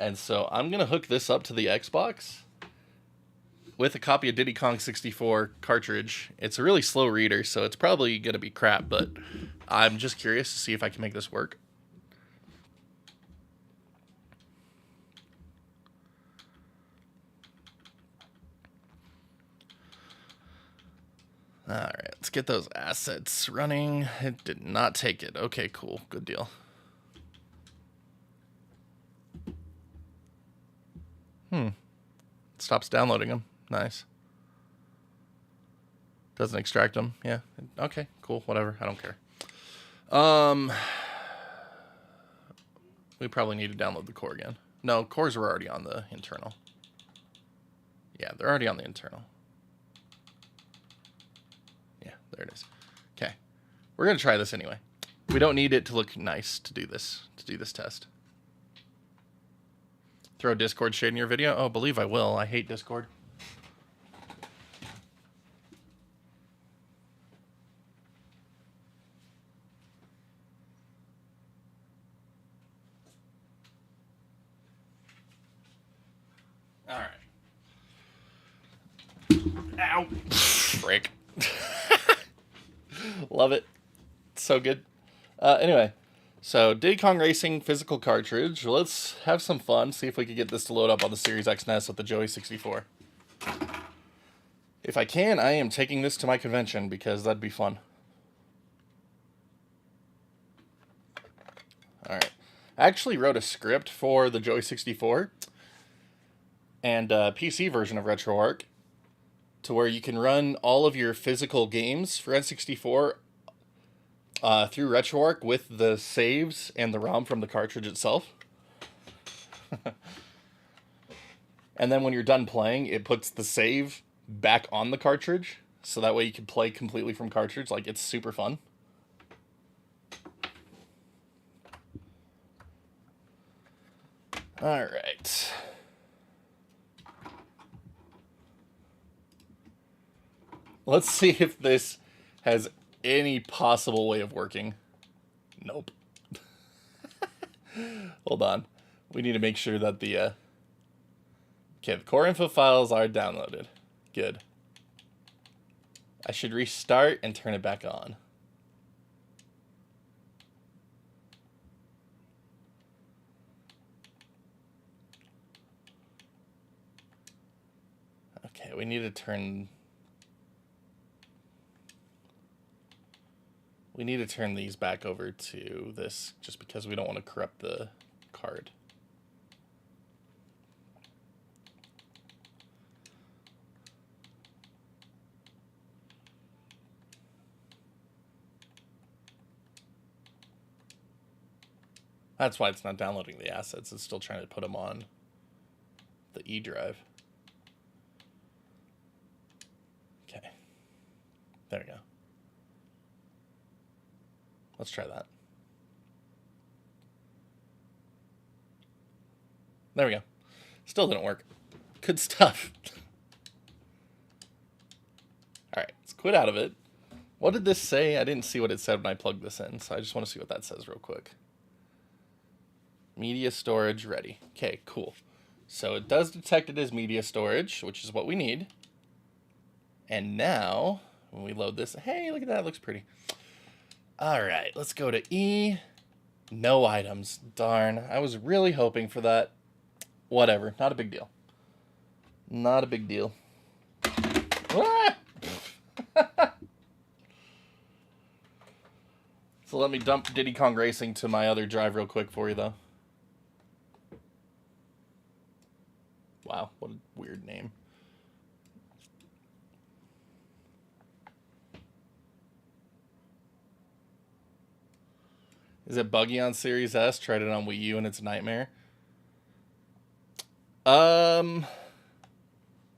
And so I'm going to hook this up to the Xbox with a copy of Diddy Kong 64 cartridge. It's a really slow reader, so it's probably going to be crap, but I'm just curious to see if I can make this work. All right, let's get those assets running. It did not take it. Okay, cool. Good deal. It stops downloading them. Nice. Doesn't extract them. Yeah. Okay, cool. Whatever. I don't care. We probably need to download the core again. No, cores were already on the internal. Yeah, they're already on the internal. Yeah, there it is. Okay. We're going to try this anyway. We don't need it to look nice to do this test. Throw Discord shade in your video? Oh, believe I will. I hate Discord. All right. Ow. Frick. Love it. So good. Anyway, so Diddy Kong Racing physical cartridge. Let's have some fun. See if we can get this to load up on the Series X NES with the Joey 64. If I can, I am taking this to my convention because that'd be fun. All right. I actually wrote a script for the Joey 64 and a PC version of RetroArch to where you can run all of your physical games for N64 through RetroArch with the saves and the ROM from the cartridge itself. And then when you're done playing, it puts the save back on the cartridge, so that way you can play completely from cartridge. Like, it's super fun. All right. Let's see if this has any possible way of working. Nope. Hold on. We need to make sure that the... Okay, the core info files are downloaded. Good. I should restart and turn it back on. Okay, we need to turn... We need to turn these back over to this just because we don't want to corrupt the card. That's why it's not downloading the assets. It's still trying to put them on the E drive. Okay. There we go. Let's try that. There we go. Still didn't work. Good stuff. Alright, let's quit out of it. What did this say? I didn't see what it said when I plugged this in, so I just want to see what that says real quick. Media storage ready. Okay, cool. So it does detect it as media storage, which is what we need. And now, when we load this, hey, look at that, it looks pretty. All right, let's go to E. No items. Darn, I was really hoping for that. Whatever, not a big deal. Not a big deal. Ah! So let me dump Diddy Kong Racing to my other drive real quick for you, though. Wow, what a weird name. Is it buggy on Series S? Tried it on Wii U and it's a nightmare. Well,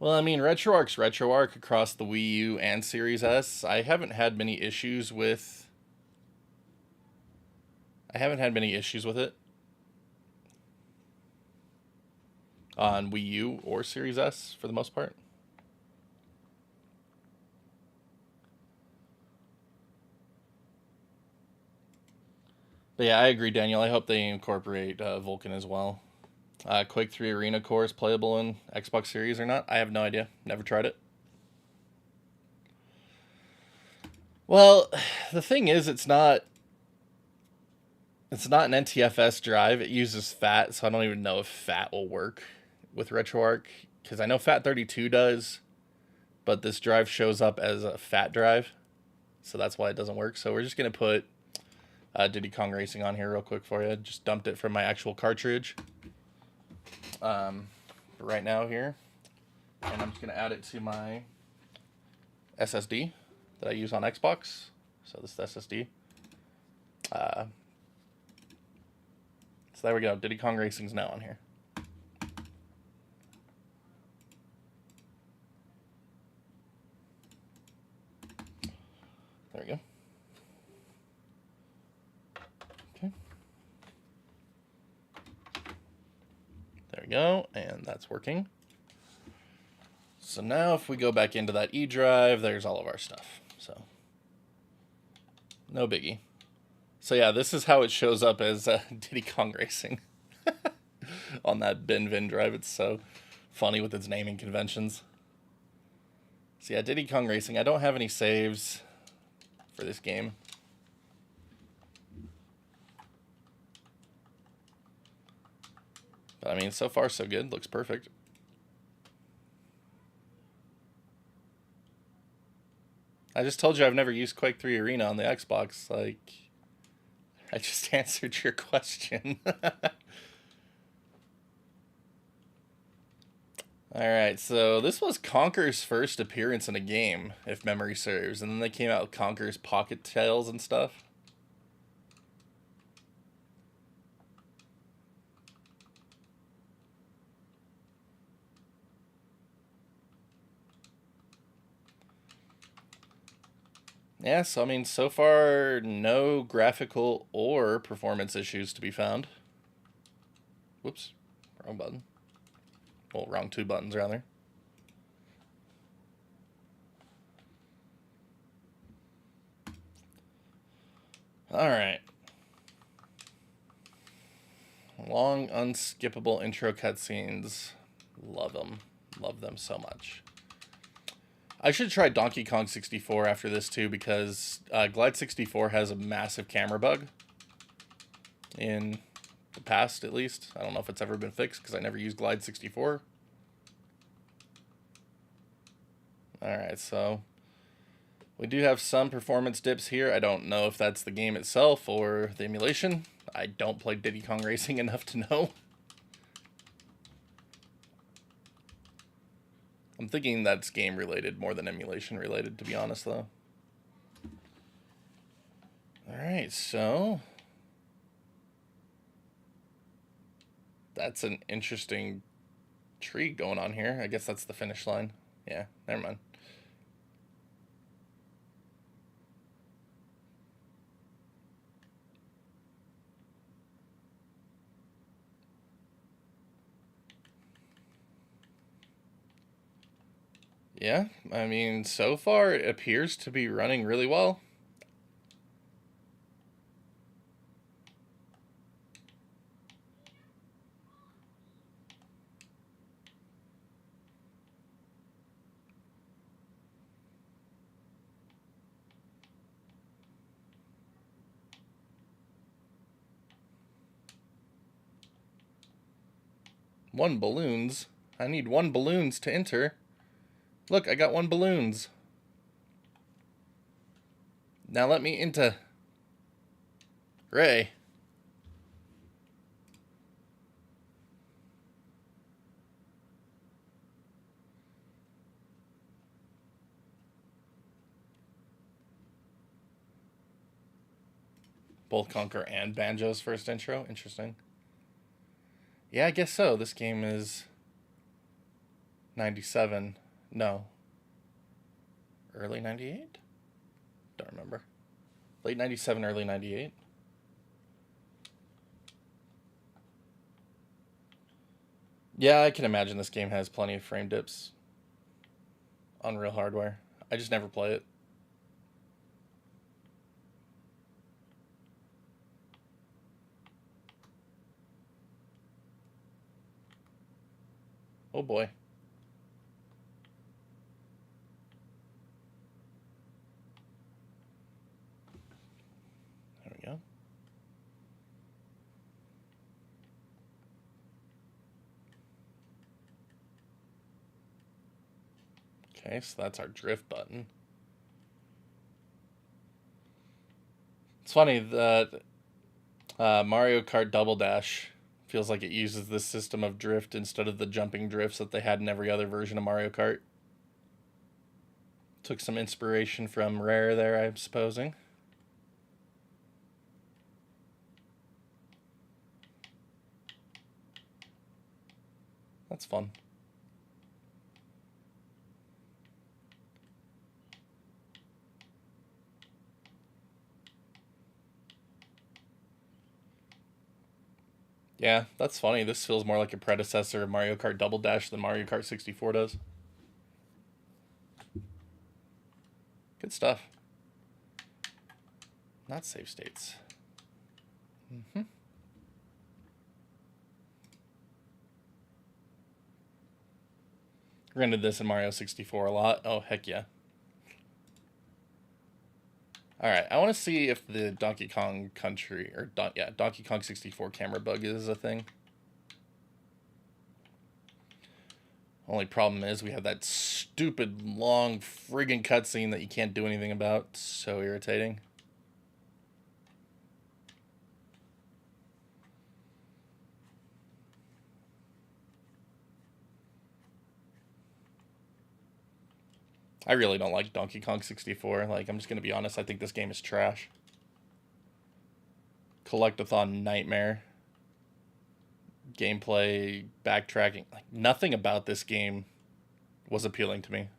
I mean, RetroArch's RetroArch across the Wii U and Series S. I haven't had many issues with it on Wii U or Series S for the most part. But yeah, I agree, Daniel. I hope they incorporate Vulkan as well. Quake 3 Arena Core is playable in Xbox Series or not? I have no idea. Never tried it. Well, the thing is, it's not an NTFS drive. It uses FAT, so I don't even know if FAT will work with RetroArch, because I know FAT32 does, but this drive shows up as a FAT drive, so that's why it doesn't work. So we're just going to put Diddy Kong Racing on here real quick for you. Just dumped it from my actual cartridge right now here, and I'm just going to add it to my SSD that I use on Xbox. So this is SSD. So there we go. Diddy Kong Racing's now on here. There we go. Okay. There we go, and that's working. So now if we go back into that E drive, there's all of our stuff. So no biggie. So yeah, this is how it shows up as Diddy Kong Racing on that BinVin drive. It's so funny with its naming conventions. So yeah, Diddy Kong Racing. I don't have any saves for this game. But I mean, so far so good. Looks perfect. I just told you I've never used Quake 3 Arena on the Xbox. Like, I just answered your question. Alright, so this was Conker's first appearance in a game, if memory serves. And then they came out with Conker's Pocket Tales and stuff. Yeah, so I mean, so far, no graphical or performance issues to be found. Whoops, wrong button. Well, wrong two buttons, rather. Alright. Long, unskippable intro cutscenes. Love them. Love them so much. I should try Donkey Kong 64 after this too, because Glide 64 has a massive camera bug. In the past, at least. I don't know if it's ever been fixed, because I never used Glide 64. Alright, so we do have some performance dips here. I don't know if that's the game itself or the emulation. I don't play Diddy Kong Racing enough to know. I'm thinking that's game related more than emulation related, to be honest, though. Alright, so that's an interesting tree going on here. I guess that's the finish line. Yeah, never mind. Yeah, I mean, so far it appears to be running really well. One balloons. I need one balloons to enter. Look, I got one balloons. Now let me into Ray. Both Conker and Banjo's first intro. Interesting. Yeah, I guess so. This game is 97. No. Early 98? Don't remember. Late 97, early 98. Yeah, I can imagine this game has plenty of frame dips on real hardware. I just never play it. Oh boy. There we go. Okay, so that's our drift button. It's funny that Mario Kart Double Dash feels like it uses this system of drift instead of the jumping drifts that they had in every other version of Mario Kart. Took some inspiration from Rare there, I'm supposing. That's fun. Yeah, that's funny. This feels more like a predecessor of Mario Kart Double Dash than Mario Kart 64 does. Good stuff. Not save states. Rented this in Mario 64 a lot. Oh, heck yeah. Alright, I want to see if the Donkey Kong Country, or Donkey Kong 64 camera bug is a thing. Only problem is we have that stupid long friggin' cutscene that you can't do anything about. So irritating. I really don't like Donkey Kong 64. Like, I'm just gonna be honest, I think this game is trash. Collectathon nightmare. Gameplay, backtracking. Like, nothing about this game was appealing to me.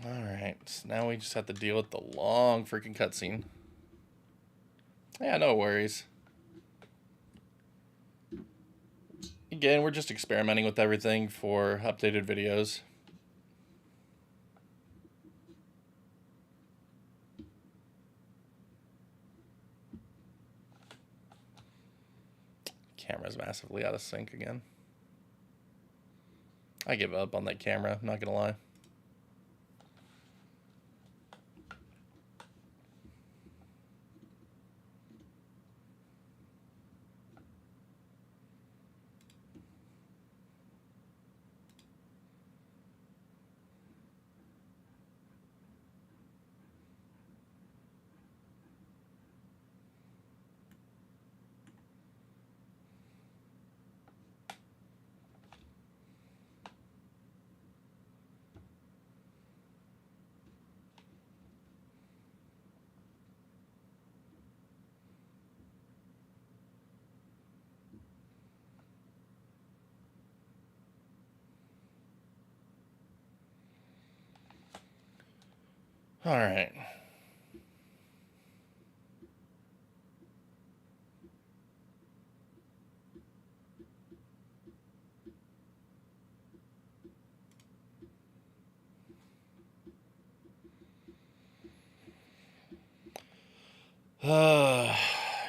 Alright, so now we just have to deal with the long freaking cutscene. Yeah, no worries. Again, we're just experimenting with everything for updated videos. Camera's massively out of sync again. I give up on that camera, I'm not gonna lie. Alright.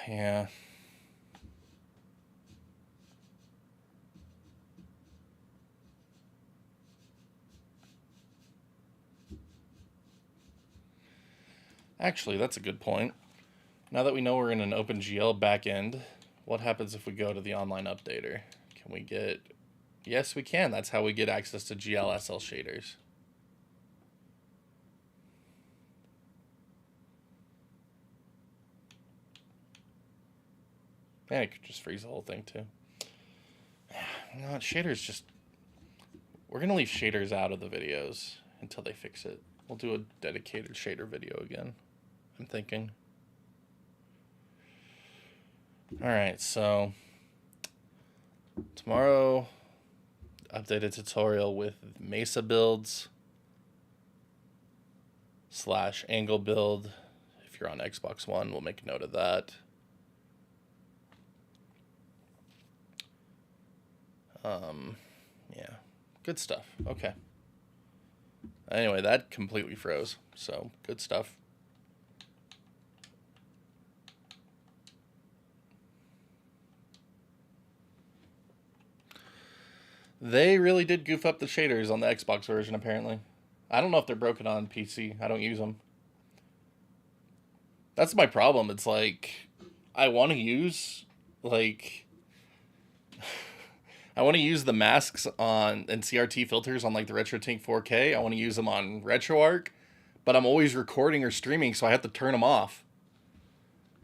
Yeah. Actually, that's a good point. Now that we know we're in an OpenGL backend, what happens if we go to the online updater? Can we get... Yes, we can. That's how we get access to GLSL shaders. Yeah, it could just freeze the whole thing, too. You know what? Shaders just... We're going to leave shaders out of the videos until they fix it. We'll do a dedicated shader video again, I'm thinking. Alright, so... Tomorrow, updated tutorial with Mesa builds / angle build. If you're on Xbox One, we'll make a note of that. Yeah, good stuff. Okay. Anyway, that completely froze, so good stuff. They really did goof up the shaders on the Xbox version, apparently. I don't know if they're broken on PC. I don't use them. That's my problem. It's like, I want to use, like, I want to use the masks on and CRT filters on, like, the RetroTink 4K. I want to use them on RetroArch, but I'm always recording or streaming, so I have to turn them off.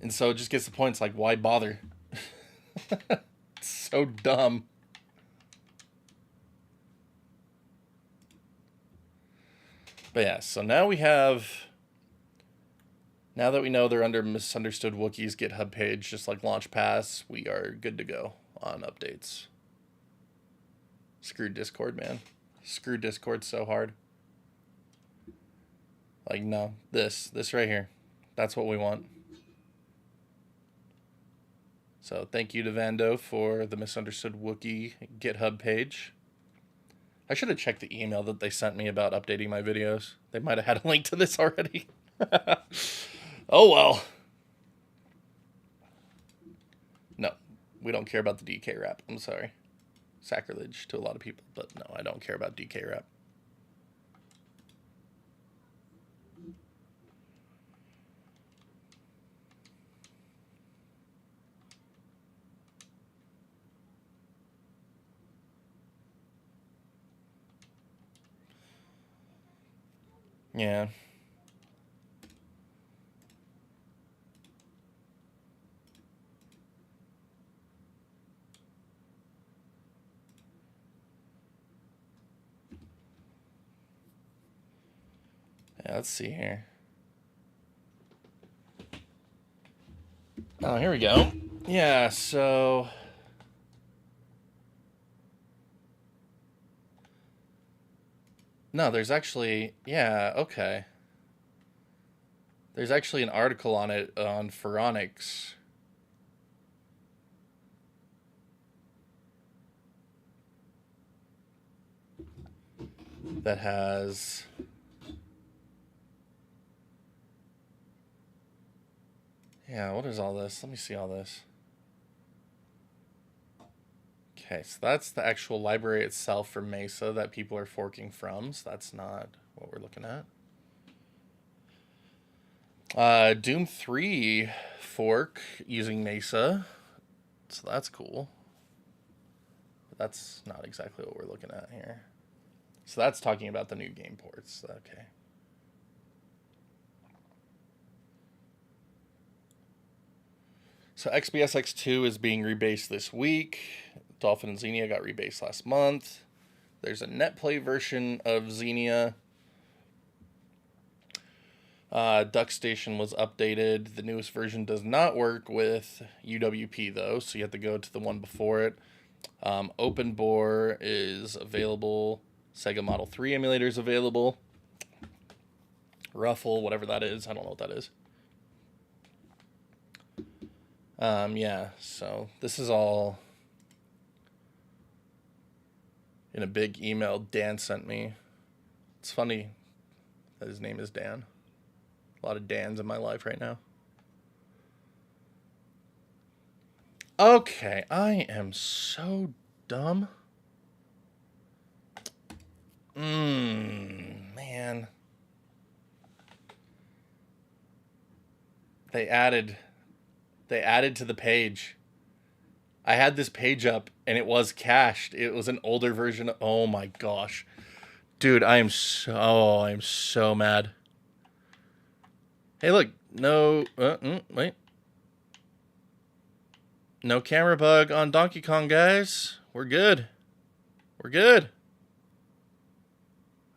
And so it just gets to the point, it's like, why bother? It's so dumb. But yeah, so now we have, now that we know they're under Misunderstood Wookiees GitHub page, just like Launch Pass, we are good to go on updates. Screw Discord, man. Screw Discord so hard. Like, no, this right here. That's what we want. So thank you to Vando for the Misunderstood Wookiee GitHub page. I should have checked the email that they sent me about updating my videos. They might have had a link to this already. Oh well. No, we don't care about the DK rap. I'm sorry. Sacrilege to a lot of people, but no, I don't care about DK rap. Yeah. Yeah, let's see here. Oh, here we go. Yeah, so no, there's actually, yeah, okay. There's actually an article on it on Phoronix. That has yeah, what is all this? Let me see all this. Okay, so that's the actual library itself for Mesa that people are forking from, so that's not what we're looking at. Doom 3 fork using Mesa, so that's cool. But that's not exactly what we're looking at here. So that's talking about the new game ports. Okay. So XBSX2 is being rebased this week. Dolphin and Xenia got rebased last month. There's a netplay version of Xenia. DuckStation was updated. The newest version does not work with UWP though, so you have to go to the one before it. OpenBore is available. Sega Model 3 emulator is available. Ruffle, whatever that is, I don't know what that is. Yeah, so this is all in a big email Dan sent me. It's funny that his name is Dan. A lot of Dans in my life right now. Okay, I am so dumb. Man. They added to the page. I had this page up and it was cached. It was an older version. Oh my gosh. Dude, I'm so mad. Hey, look. No, wait. No camera bug on Donkey Kong, guys. We're good. We're good.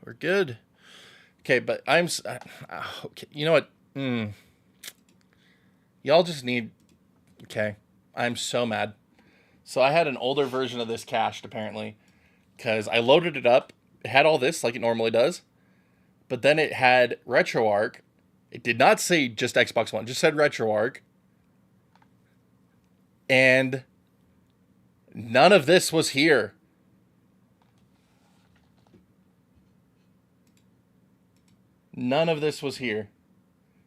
We're good. Okay, but okay, you know what? Y'all just need... Okay, I'm so mad. So I had an older version of this cached, apparently, because I loaded it up. It had all this like it normally does, but then it had RetroArch, and then it had Xenia, and then it had Donkey Kong, and then it had It did not say just Xbox One. It just said RetroArch. And none of this was here. None of this was here.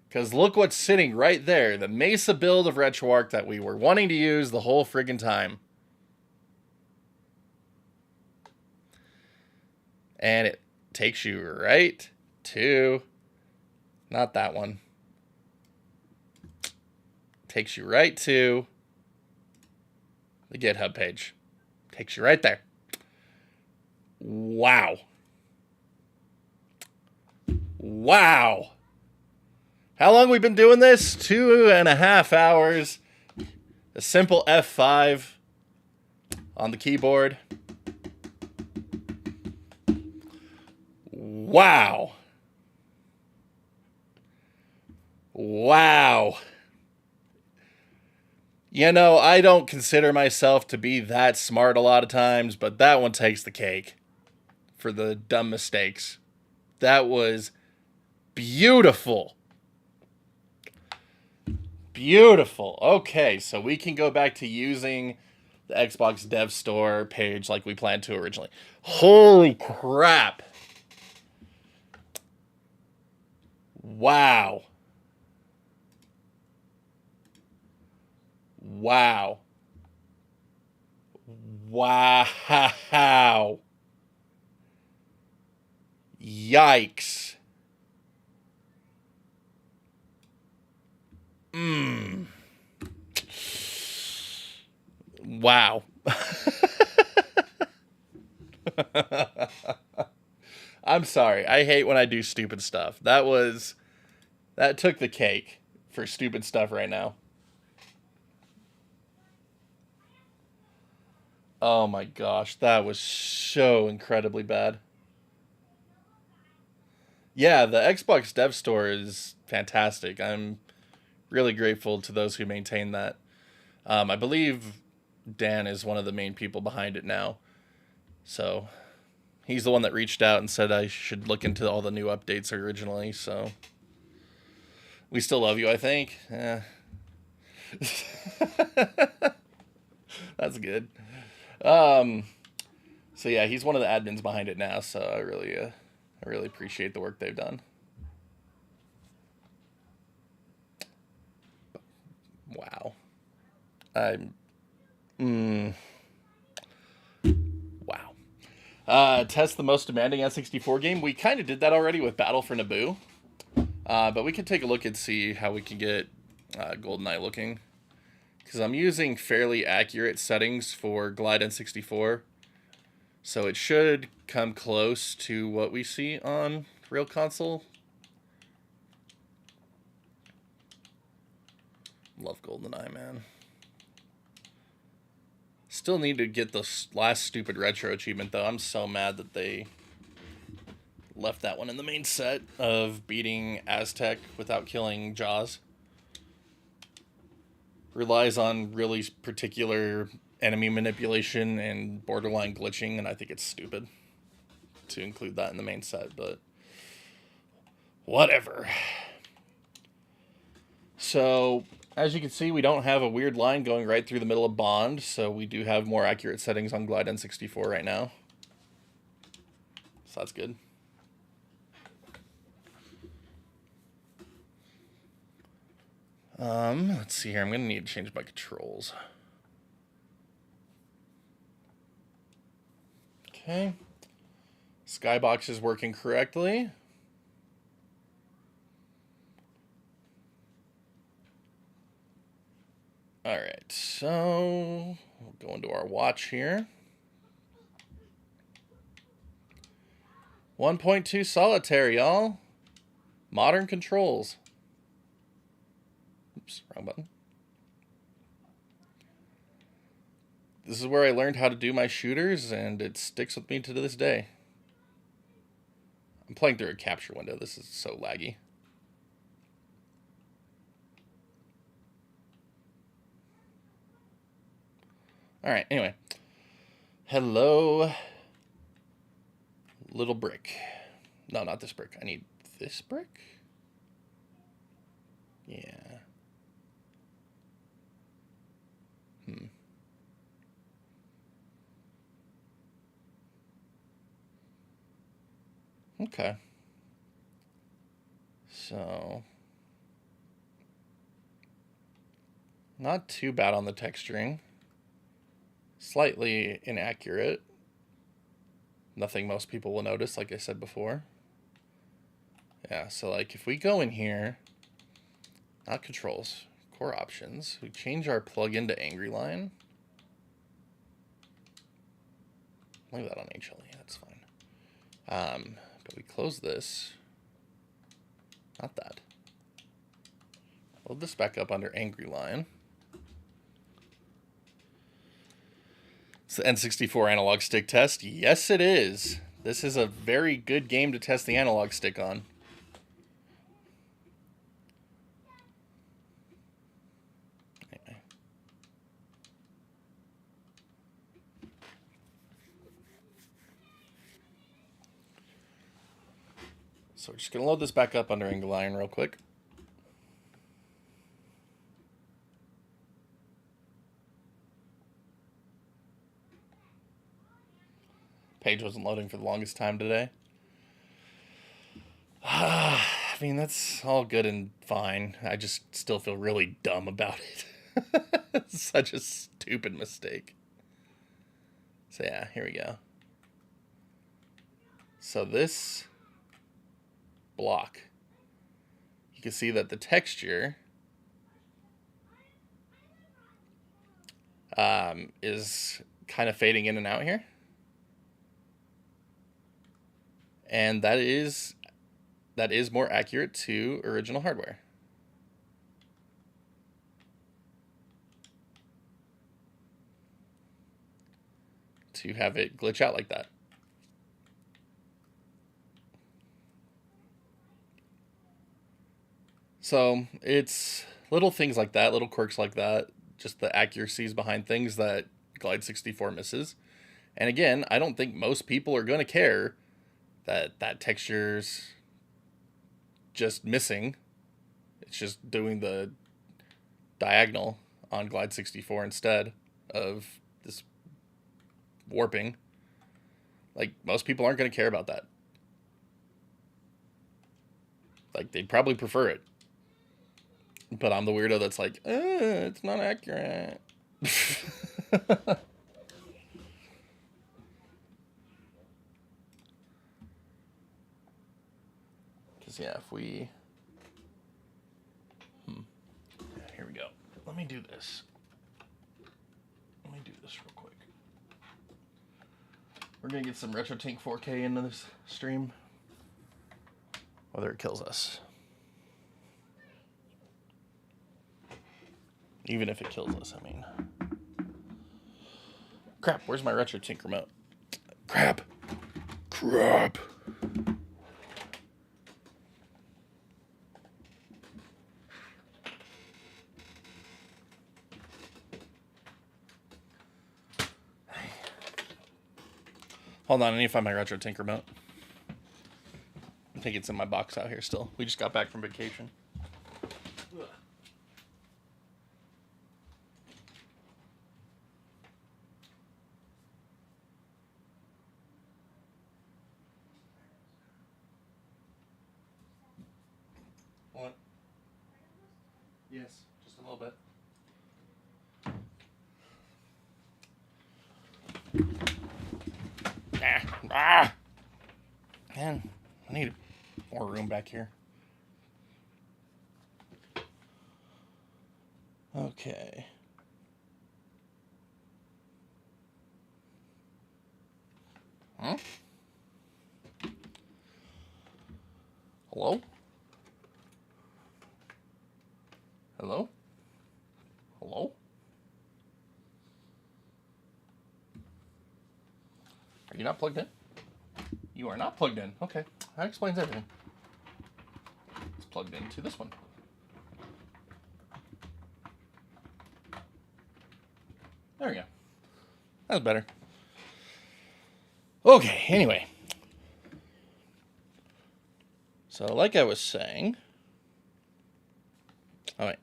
Because look what's sitting right there. The Mesa build of RetroArch that we were wanting to use the whole friggin' time. And it takes you right to... Not that one. Takes you right to the GitHub page. Takes you right there. Wow. Wow. How long have we been doing this? 2.5 hours. A simple F5 on the keyboard. Wow. Wow. You know, I don't consider myself to be that smart a lot of times, but that one takes the cake for the dumb mistakes. That was beautiful. Beautiful. Okay, so we can go back to using the Xbox Dev Store page like we planned to originally. Holy crap. Wow. Wow. Wow. Yikes. Wow. I'm sorry. I hate when I do stupid stuff. That took the cake for stupid stuff right now. Oh my gosh, that was so incredibly bad. Yeah, the Xbox Dev Store is fantastic. I'm really grateful to those who maintain that. I believe Dan is one of the main people behind it now. So he's the one that reached out and said I should look into all the new updates originally. So we still love you, I think. That's good. So yeah, he's one of the admins behind it now. So I really appreciate the work they've done. Wow. I'm. Wow. Test the most demanding N64 game. We kind of did that already with Battle for Naboo. But we can take a look and see how we can get GoldenEye looking. Because I'm using fairly accurate settings for Glide N64. So it should come close to what we see on real console. Love GoldenEye, man. Still need to get the last stupid retro achievement, though. I'm so mad that they left that one in the main set of beating Aztec without killing Jaws. Relies on really particular enemy manipulation and borderline glitching, and I think it's stupid to include that in the main set, but whatever. So, as you can see, we don't have a weird line going right through the middle of Bond, so we do have more accurate settings on Glide N64 right now. So that's good. Let's see here. I'm going to need to change my controls. Okay. Skybox is working correctly. Alright, so we'll go into our watch here. 1.2 solitaire, y'all. Modern controls. Oops, wrong button. This is where I learned how to do my shooters, and it sticks with me to this day. I'm playing through a capture window. This is so laggy. Alright, anyway. Hello, little brick. No, not this brick. I need this brick. Yeah. Okay. So, not too bad on the texturing. Slightly inaccurate. Nothing most people will notice, like I said before. Yeah, so like if we go in here, not controls, core options, we change our plugin to Angry Line. Leave that on HLE, that's fine. But we close this. Not that. Load this back up under Angry Line. It's the N64 analog stick test. Yes, it is. This is a very good game to test the analog stick on. Anyway. So we're just going to load this back up under Angry Line real quick. Page wasn't loading for the longest time today. I mean, that's all good and fine. I just still feel really dumb about it. Such a stupid mistake. So yeah, here we go. So this block, you can see that the texture is kind of fading in and out here. And that is more accurate to original hardware. To have it glitch out like that. So it's little things like that, little quirks like that, just the accuracies behind things that Glide 64 misses. And again, I don't think most people are going to care that texture's just missing. It's just doing the diagonal on Glide 64 instead of this warping. Like, most people aren't going to care about that. Like, they'd probably prefer it. But I'm the weirdo that's like, it's not accurate. Because, yeah, if we... Yeah, here we go. Let me do this. Let me do this real quick. We're going to get some RetroTink 4K into this stream. Whether it kills us. Even if it kills us, I mean. Crap, where's my RetroTink remote? Crap. Hold on, I need to find my RetroTink remote. I think it's in my box out here still. We just got back from vacation. What? Yes, just a little bit. Man, I need more room back here. Okay. Huh? Hello? Hello? Hello? Are you not plugged in? You are not plugged in. Okay. That explains everything. It's plugged into this one. There we go. That was better. Okay, anyway. So like I was saying, Oh, wait.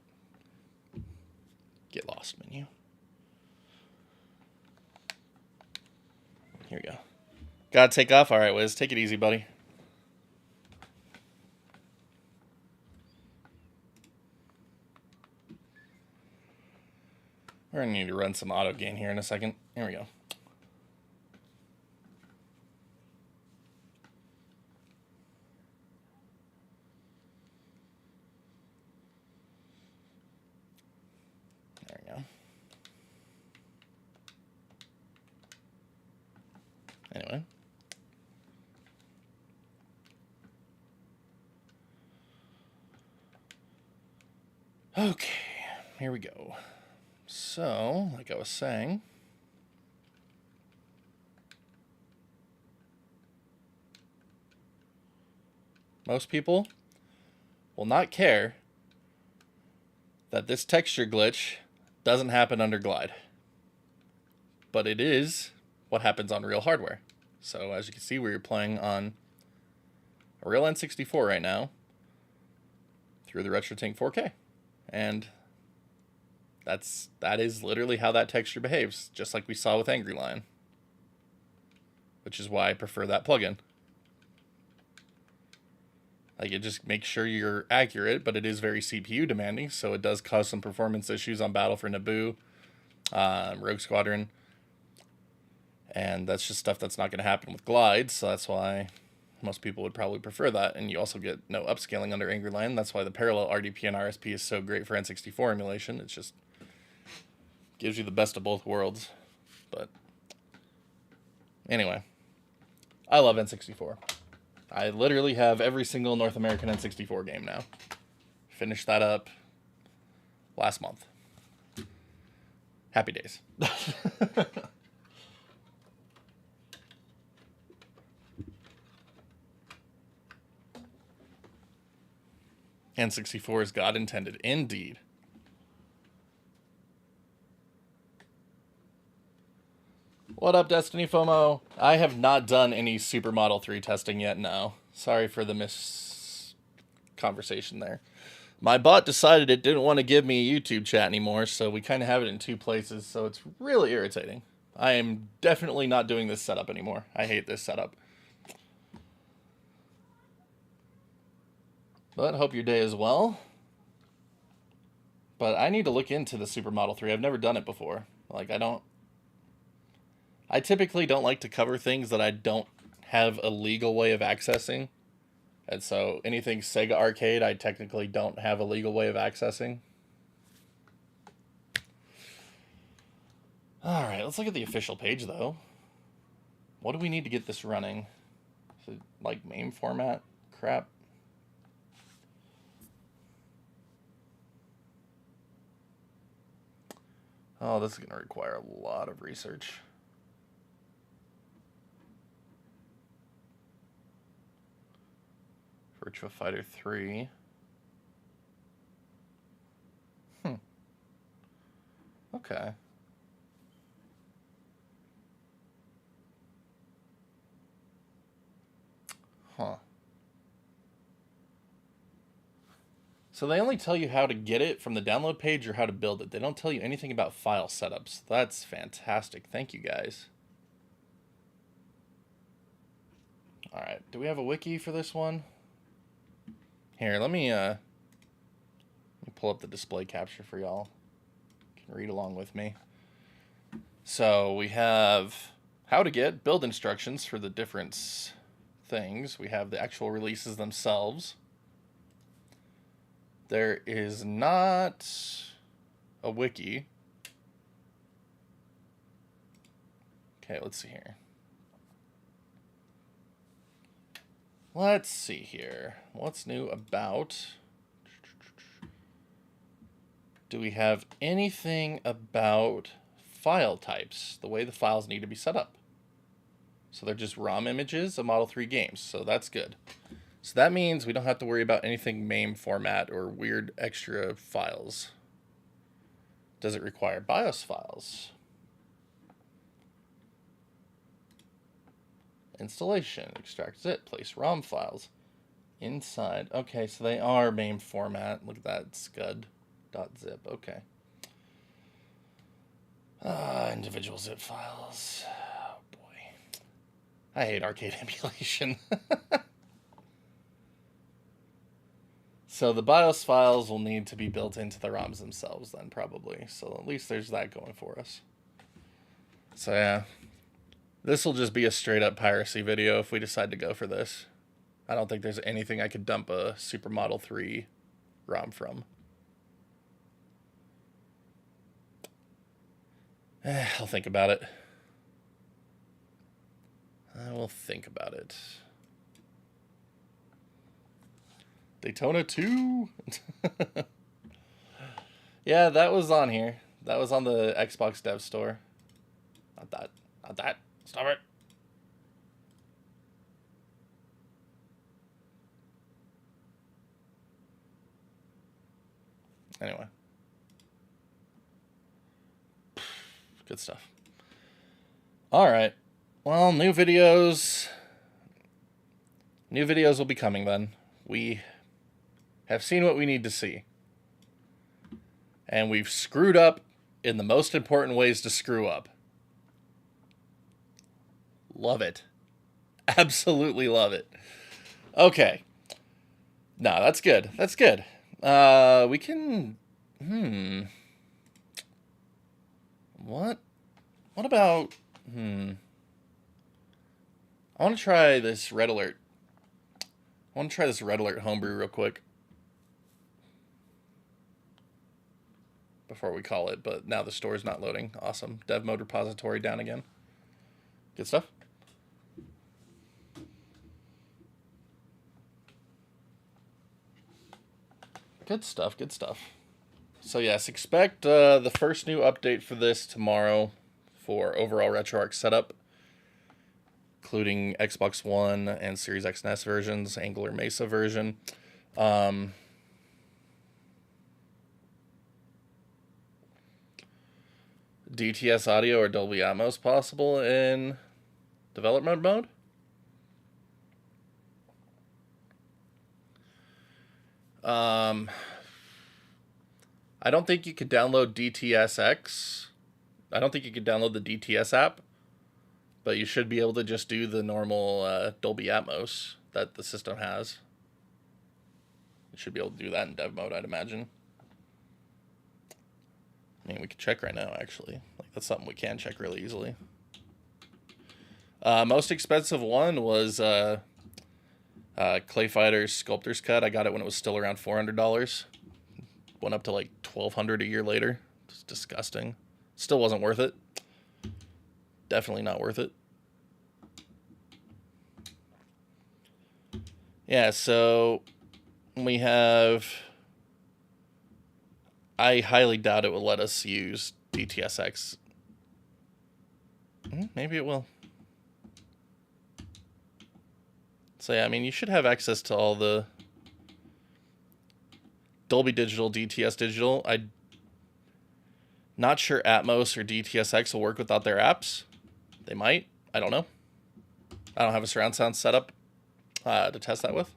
Get lost menu. Here we go. Gotta take off? Alright, Wiz. Take it easy, buddy. We're gonna need to run some auto gain here in a second. Here we go. There we go. Anyway. Okay, here we go. So, like I was saying, most people will not care that this texture glitch doesn't happen under Glide. But it is what happens on real hardware. So as you can see, we're playing on a real N64 right now through the RetroTink 4K. And that is literally how that texture behaves, just like we saw with Angry Lion. Which is why I prefer that plugin. Like, it just makes sure you're accurate, but it is very CPU demanding, so it does cause some performance issues on Battle for Naboo, Rogue Squadron, and that's just stuff that's not going to happen with Glide, so that's why most people would probably prefer that. And you also get no upscaling under Angry Lion. That's why the parallel RDP and RSP is so great for N64 emulation. It just gives you the best of both worlds. But anyway, I love N64. I literally have every single North American N64 game now. Finished that up last month. Happy days. N64 is God intended, indeed. What up, Destiny FOMO? I have not done any Supermodel 3 testing yet, no. Sorry for the conversation there. My bot decided it didn't want to give me a YouTube chat anymore, so we kind of have it in two places, so it's really irritating. I am definitely not doing this setup anymore. I hate this setup. But hope your day is well. But I need to look into the Supermodel 3. I've never done it before. Like, I typically don't like to cover things that I don't have a legal way of accessing. And so anything Sega Arcade, I technically don't have a legal way of accessing. Alright, let's look at the official page, though. What do we need to get this running? Is it, like, MAME format? Crap. Oh, this is going to require a lot of research. Virtua Fighter 3. Okay. Huh. So they only tell you how to get it from the download page or how to build it. They don't tell you anything about file setups. That's fantastic. Thank you, guys. Alright, do we have a wiki for this one? Here, let me pull up the display capture for y'all. You can read along with me. So we have how to get build instructions for the different things. We have the actual releases themselves. There is not a wiki. Okay, let's see here. Let's see here. What's new about? Do we have anything about file types, the way the files need to be set up? So they're just ROM images of Model 3 games, so that's good. So that means we don't have to worry about anything MAME format or weird extra files. Does it require BIOS files? Installation, extract zip, place ROM files. Inside, okay, so they are MAME format. Look at that, SCUD. .zip. Okay. Individual zip files. Oh boy, I hate arcade emulation. So the BIOS files will need to be built into the ROMs themselves then, probably. So at least there's that going for us. So yeah, this will just be a straight up piracy video if we decide to go for this. I don't think there's anything I could dump a Supermodel 3 ROM from. I'll think about it. I will think about it. Daytona 2? Yeah, that was on here. That was on the Xbox Dev Store. Not that. Not that. Stop it. Anyway. Good stuff. Alright. Well, new videos. New videos will be coming then. We have seen what we need to see. And we've screwed up in the most important ways to screw up. Love it. Absolutely love it. Okay. No, that's good. That's good. We can... What about... I want to try this Red Alert. I want to try this Red Alert homebrew real quick. Before we call it, but now the store's not loading. Awesome. Dev mode repository down again. Good stuff. Good stuff, good stuff. So yes, expect the first new update for this tomorrow for overall RetroArch setup, including Xbox One and Series X and S versions, Angular Mesa version. DTS audio or Dolby Atmos possible in development mode? I don't think you could download DTSX. I don't think you could download the DTS app, but you should be able to just do the normal Dolby Atmos that the system has. You should be able to do that in dev mode, I'd imagine. I mean, we could check right now, actually. Like, that's something we can check really easily. Most expensive one was Clay Fighter's Sculptor's Cut. I got it when it was still around $400. Went up to like $1,200 a year later. It's disgusting. Still wasn't worth it. Definitely not worth it. Yeah, so we have... I highly doubt it will let us use DTSX. Maybe it will. So yeah, I mean, you should have access to all the Dolby Digital, DTS Digital. I'm not sure Atmos or DTSX will work without their apps. They might. I don't know. I don't have a surround sound setup to test that with.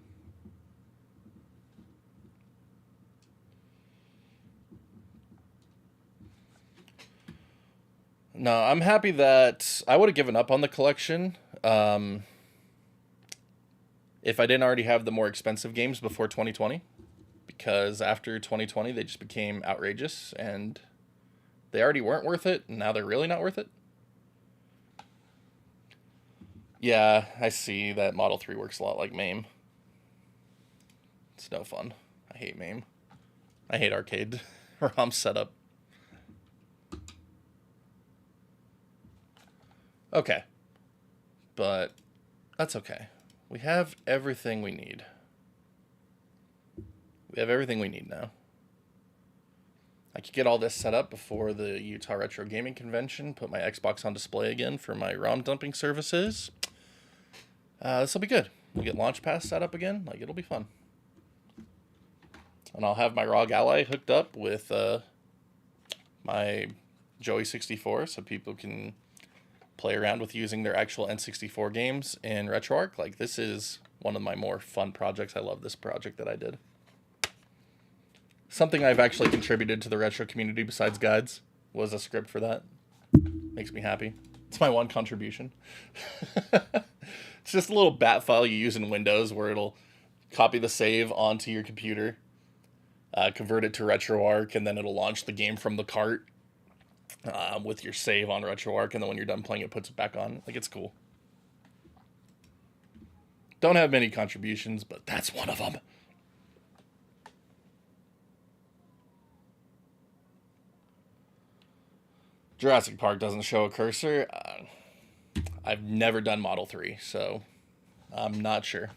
No, I'm happy that I would have given up on the collection if I didn't already have the more expensive games before 2020. Because after 2020, they just became outrageous, and they already weren't worth it, and now they're really not worth it. Yeah, I see that Model 3 works a lot like MAME. It's no fun. I hate MAME. I hate arcade ROM setup. Okay. But that's okay. We have everything we need. We have everything we need now. I could get all this set up before the Utah Retro Gaming Convention, put my Xbox on display again for my ROM dumping services. This will be good. We'll get Launch Pass set up again. Like, it'll be fun. And I'll have my ROG Ally hooked up with my Joey 64 so people can play around with using their actual N64 games in RetroArch. Like, this is one of my more fun projects. I love this project that I did. Something I've actually contributed to the retro community besides guides was a script for that. Makes me happy. It's my one contribution. It's just a little bat file you use in Windows where it'll copy the save onto your computer, convert it to RetroArch, and then it'll launch the game from the cart with your save on RetroArch, and then when you're done playing it, puts it back on. Like, it's cool. Don't have many contributions, but that's one of them. Jurassic Park doesn't show a cursor. I've never done Model 3, so I'm not sure.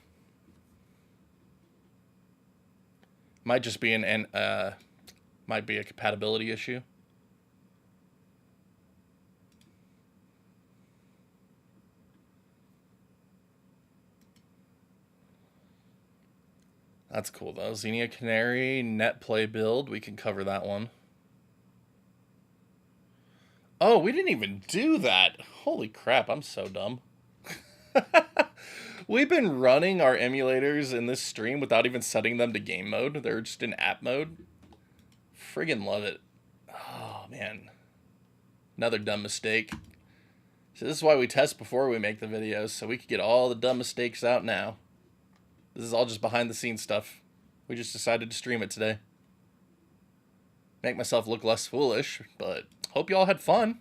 Might just be might be a compatibility issue. That's cool though. Xenia Canary, net play build. We can cover that one. Oh, we didn't even do that. Holy crap, I'm so dumb. We've been running our emulators in this stream without even setting them to game mode. They're just in app mode. Friggin' love it. Oh, man. Another dumb mistake. So this is why we test before we make the videos, so we could get all the dumb mistakes out now. This is all just behind the scenes stuff. We just decided to stream it today. Make myself look less foolish, but hope y'all had fun.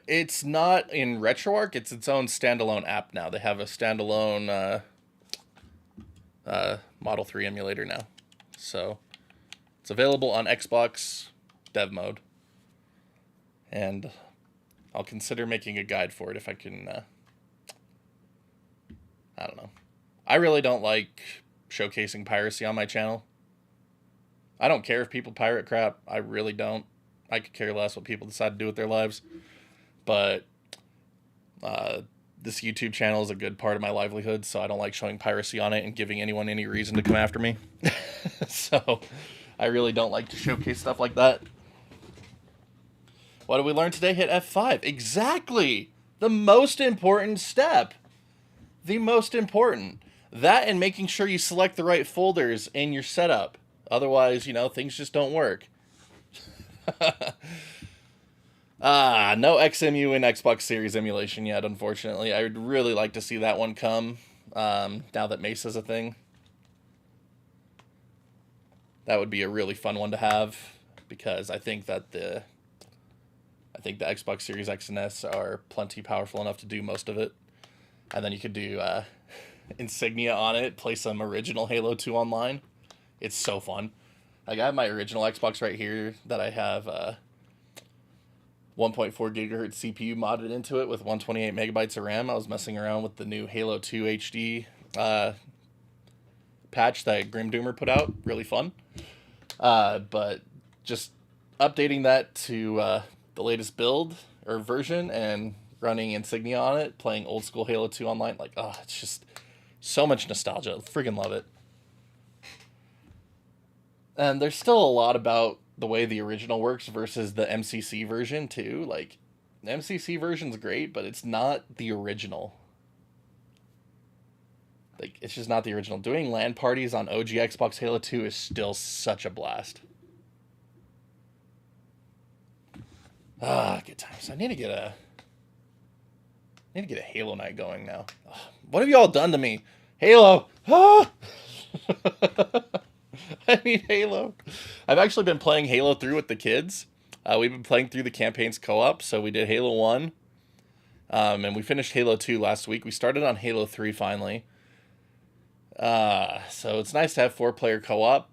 It's not in RetroArch. It's its own standalone app now. They have a standalone Model 3 emulator now. So it's available on Xbox dev mode. And I'll consider making a guide for it if I can, I don't know. I really don't like showcasing piracy on my channel. I don't care if people pirate crap. I really don't. I could care less what people decide to do with their lives. But this YouTube channel is a good part of my livelihood, so I don't like showing piracy on it and giving anyone any reason to come after me. So I really don't like to showcase stuff like that. What did we learn today? Hit F5. Exactly! The most important step. The most important. That and making sure you select the right folders in your setup. Otherwise, you know, things just don't work. No XMU in Xbox Series emulation yet, unfortunately. I would really like to see that one come, now that Mesa's a thing. That would be a really fun one to have, because I think that the Xbox Series X and S are plenty powerful enough to do most of it. And then you could do Insignia on it, play some original Halo 2 online. It's so fun. Like, I have my original Xbox right here that I have 1.4 gigahertz CPU modded into it with 128 megabytes of RAM. I was messing around with the new Halo 2 HD patch that Grim Doomer put out. Really fun. But just updating that to the latest build or version and running Insignia on it, playing old school Halo 2 online, like, oh, it's just so much nostalgia. I friggin' love it. And there's still a lot about the way the original works versus the MCC version too. Like, the MCC version's great, but it's not the original. Like, it's just not the original. Doing LAN parties on OG Xbox Halo 2 is still such a blast. Good times. I need to get a Halo night going now. What have y'all done to me? Halo! I need Halo. I've actually been playing Halo 3 with the kids. We've been playing through the campaigns co-op, so we did Halo 1. And we finished Halo 2 last week. We started on Halo 3 finally. So it's nice to have 4-player co-op,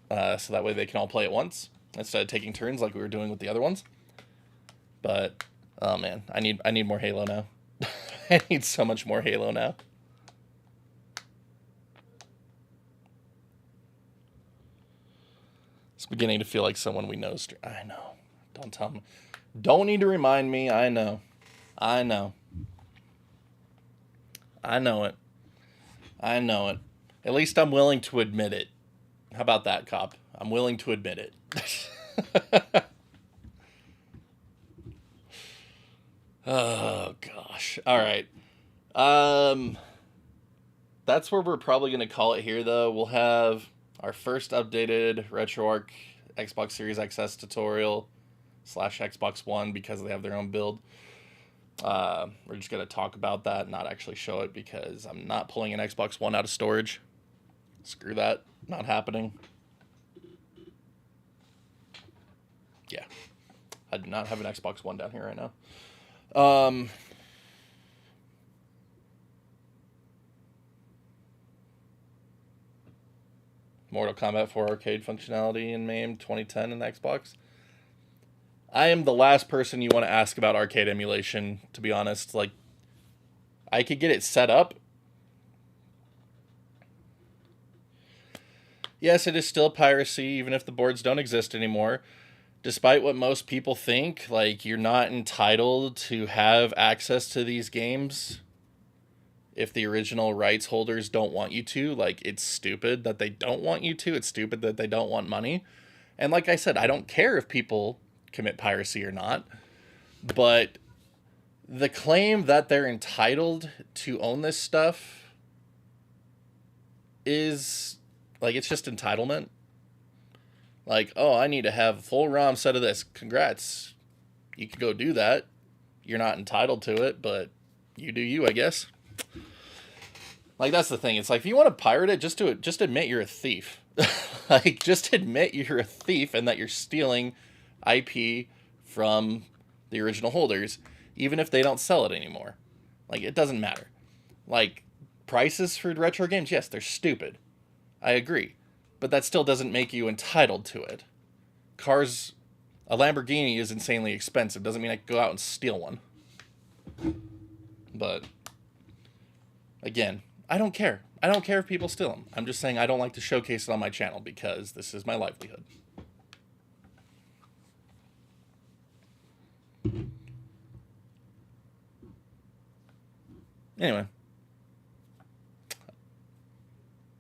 so that way they can all play at once, instead of taking turns like we were doing with the other ones. But, oh man, I need more Halo now. I need so much more Halo now. It's beginning to feel like someone we know. I know. Don't tell me. Don't need to remind me. I know. I know. I know it. I know it. At least I'm willing to admit it. How about that, cop? I'm willing to admit it. Oh, gosh. All right. that's where we're probably going to call it here, though. We'll have our first updated RetroArch Xbox Series XS tutorial / Xbox One because they have their own build. We're just going to talk about that, not actually show it because I'm not pulling an Xbox One out of storage. Screw that. Not happening. Yeah. I do not have an Xbox One down here right now. Mortal Kombat 4 arcade functionality in MAME 2010 in the Xbox. I am the last person you want to ask about arcade emulation, to be honest. Like, I could get it set up. Yes, it is still piracy, even if the boards don't exist anymore. Despite what most people think, like, you're not entitled to have access to these games if the original rights holders don't want you to. Like, it's stupid that they don't want you to. It's stupid that they don't want money. And like I said, I don't care if people commit piracy or not. But the claim that they're entitled to own this stuff is, like, it's just entitlement. Like, oh, I need to have a full ROM set of this. Congrats. You can go do that. You're not entitled to it, but you do you, I guess. Like, that's the thing. It's like, if you want to pirate it, just do it. Just admit you're a thief. Like, just admit you're a thief and that you're stealing IP from the original holders, even if they don't sell it anymore. Like, it doesn't matter. Like, prices for retro games, yes, they're stupid. I agree. But that still doesn't make you entitled to it. Cars, a Lamborghini is insanely expensive. Doesn't mean I can go out and steal one. But, again, I don't care. I don't care if people steal them. I'm just saying I don't like to showcase it on my channel because this is my livelihood. Anyway.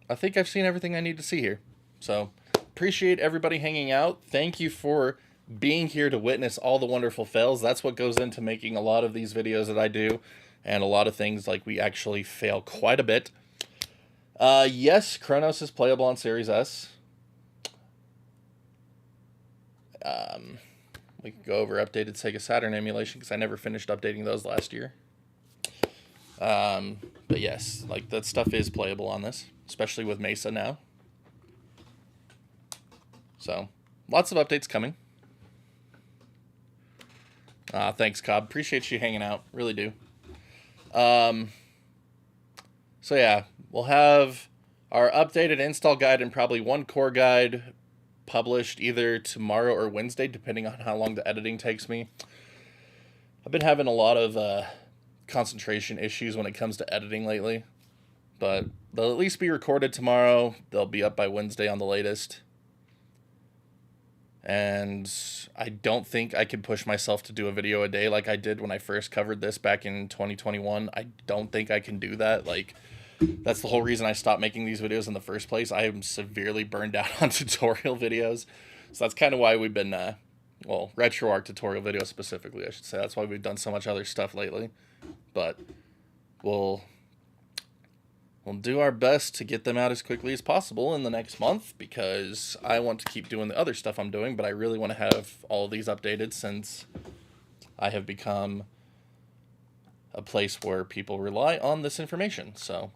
I think I've seen everything I need to see here. So, appreciate everybody hanging out. Thank you for being here to witness all the wonderful fails. That's what goes into making a lot of these videos that I do. And a lot of things, like, we actually fail quite a bit. Yes, Chronos is playable on Series S. We can go over updated Sega Saturn emulation because I never finished updating those last year. But yes, like, that stuff is playable on this, especially with Mesa now. So, lots of updates coming. Thanks, Cobb. Appreciate you hanging out. Really do. So yeah, we'll have our updated install guide and probably one core guide published either tomorrow or Wednesday, depending on how long the editing takes me. I've been having a lot of concentration issues when it comes to editing lately, but they'll at least be recorded tomorrow. They'll be up by Wednesday on the latest. And I don't think I can push myself to do a video a day like I did when I first covered this back in 2021. I don't think I can do that. Like, that's the whole reason I stopped making these videos in the first place. I am severely burned out on tutorial videos. So that's kind of why we've been, well, RetroArch tutorial videos specifically, I should say. That's why we've done so much other stuff lately. But we'll do our best to get them out as quickly as possible in the next month, because I want to keep doing the other stuff I'm doing, but I really want to have all of these updated since I have become a place where people rely on this information. So,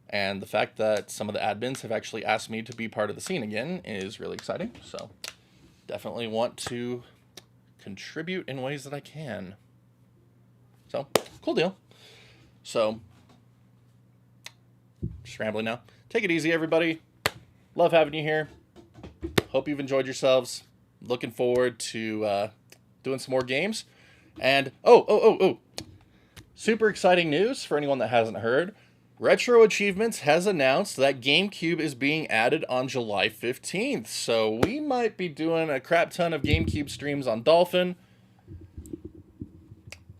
and the fact that some of the admins have actually asked me to be part of the scene again is really exciting. So, definitely want to contribute in ways that I can. So, cool deal. So, just rambling now. Take it easy, everybody. Love having you here. Hope you've enjoyed yourselves. Looking forward to doing some more games. And, super exciting news for anyone that hasn't heard. Retro Achievements has announced that GameCube is being added on July 15th. So we might be doing a crap ton of GameCube streams on Dolphin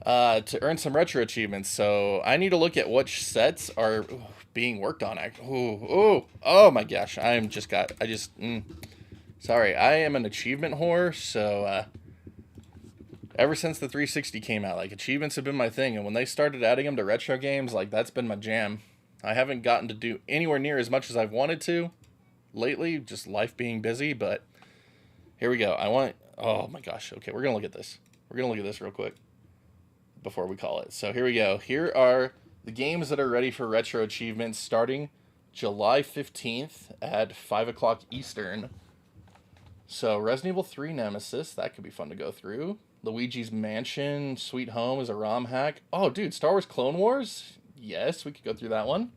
to earn some retro achievements. So I need to look at which sets are being worked on. Oh my gosh. Sorry, I am an achievement whore. So ever since the 360 came out, like, achievements have been my thing. And when they started adding them to retro games, like, that's been my jam. I haven't gotten to do anywhere near as much as I've wanted to lately, just life being busy, but here we go. Oh my gosh. Okay, we're going to look at this. We're going to look at this real quick before we call it. So here we go. Here are the games that are ready for retro achievements starting July 15th at 5 o'clock Eastern. So Resident Evil 3 Nemesis, that could be fun to go through. Luigi's Mansion, Sweet Home is a ROM hack. Oh, dude, Star Wars Clone Wars? Yes, we could go through that one.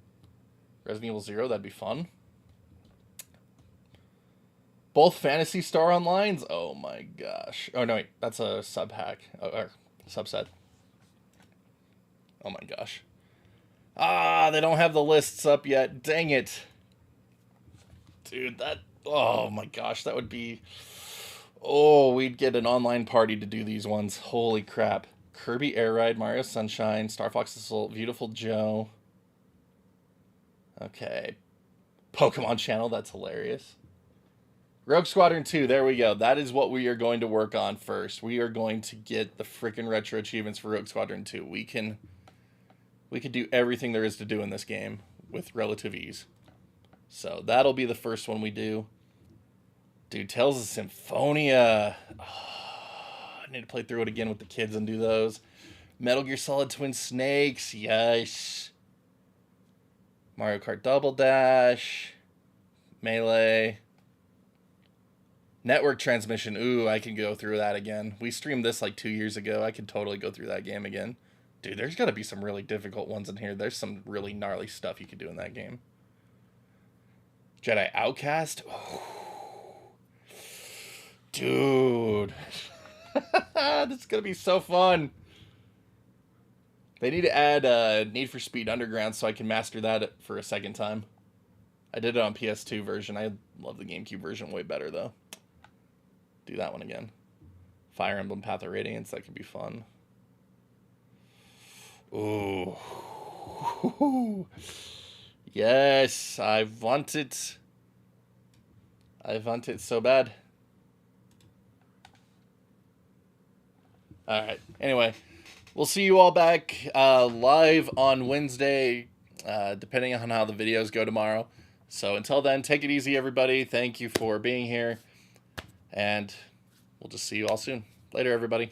Resident Evil 0, that'd be fun. Both Phantasy Star Onlines? Oh my gosh. Oh, no, wait. That's a sub hack. Or subset. Oh my gosh. Ah, they don't have the lists up yet. Dang it. Dude, that... Oh my gosh, that would be... Oh, we'd get an online party to do these ones. Holy crap. Kirby Air Ride, Mario Sunshine, Star Fox Assault, Beautiful Joe. Okay. Pokemon Channel, that's hilarious. Rogue Squadron 2, there we go. That is what we are going to work on first. We are going to get the freaking retro achievements for Rogue Squadron 2. We can do everything there is to do in this game with relative ease. So that'll be the first one we do. Dude, Tales of Symphonia. Oh, I need to play through it again with the kids and do those. Metal Gear Solid Twin Snakes. Yes. Mario Kart Double Dash. Melee. Network Transmission. Ooh, I can go through that again. We streamed this like 2 years ago. I could totally go through that game again. Dude, there's got to be some really difficult ones in here. There's some really gnarly stuff you could do in that game. Jedi Outcast. Oh. Dude. This is going to be so fun. They need to add Need for Speed Underground so I can master that for a second time. I did it on PS2 version. I love the GameCube version way better, though. Do that one again. Fire Emblem Path of Radiance. That could be fun. Ooh. Yes, I want it. I want it so bad. Alright, anyway. We'll see you all back live on Wednesday, depending on how the videos go tomorrow. So until then, take it easy, everybody. Thank you for being here. And we'll just see you all soon. Later, everybody.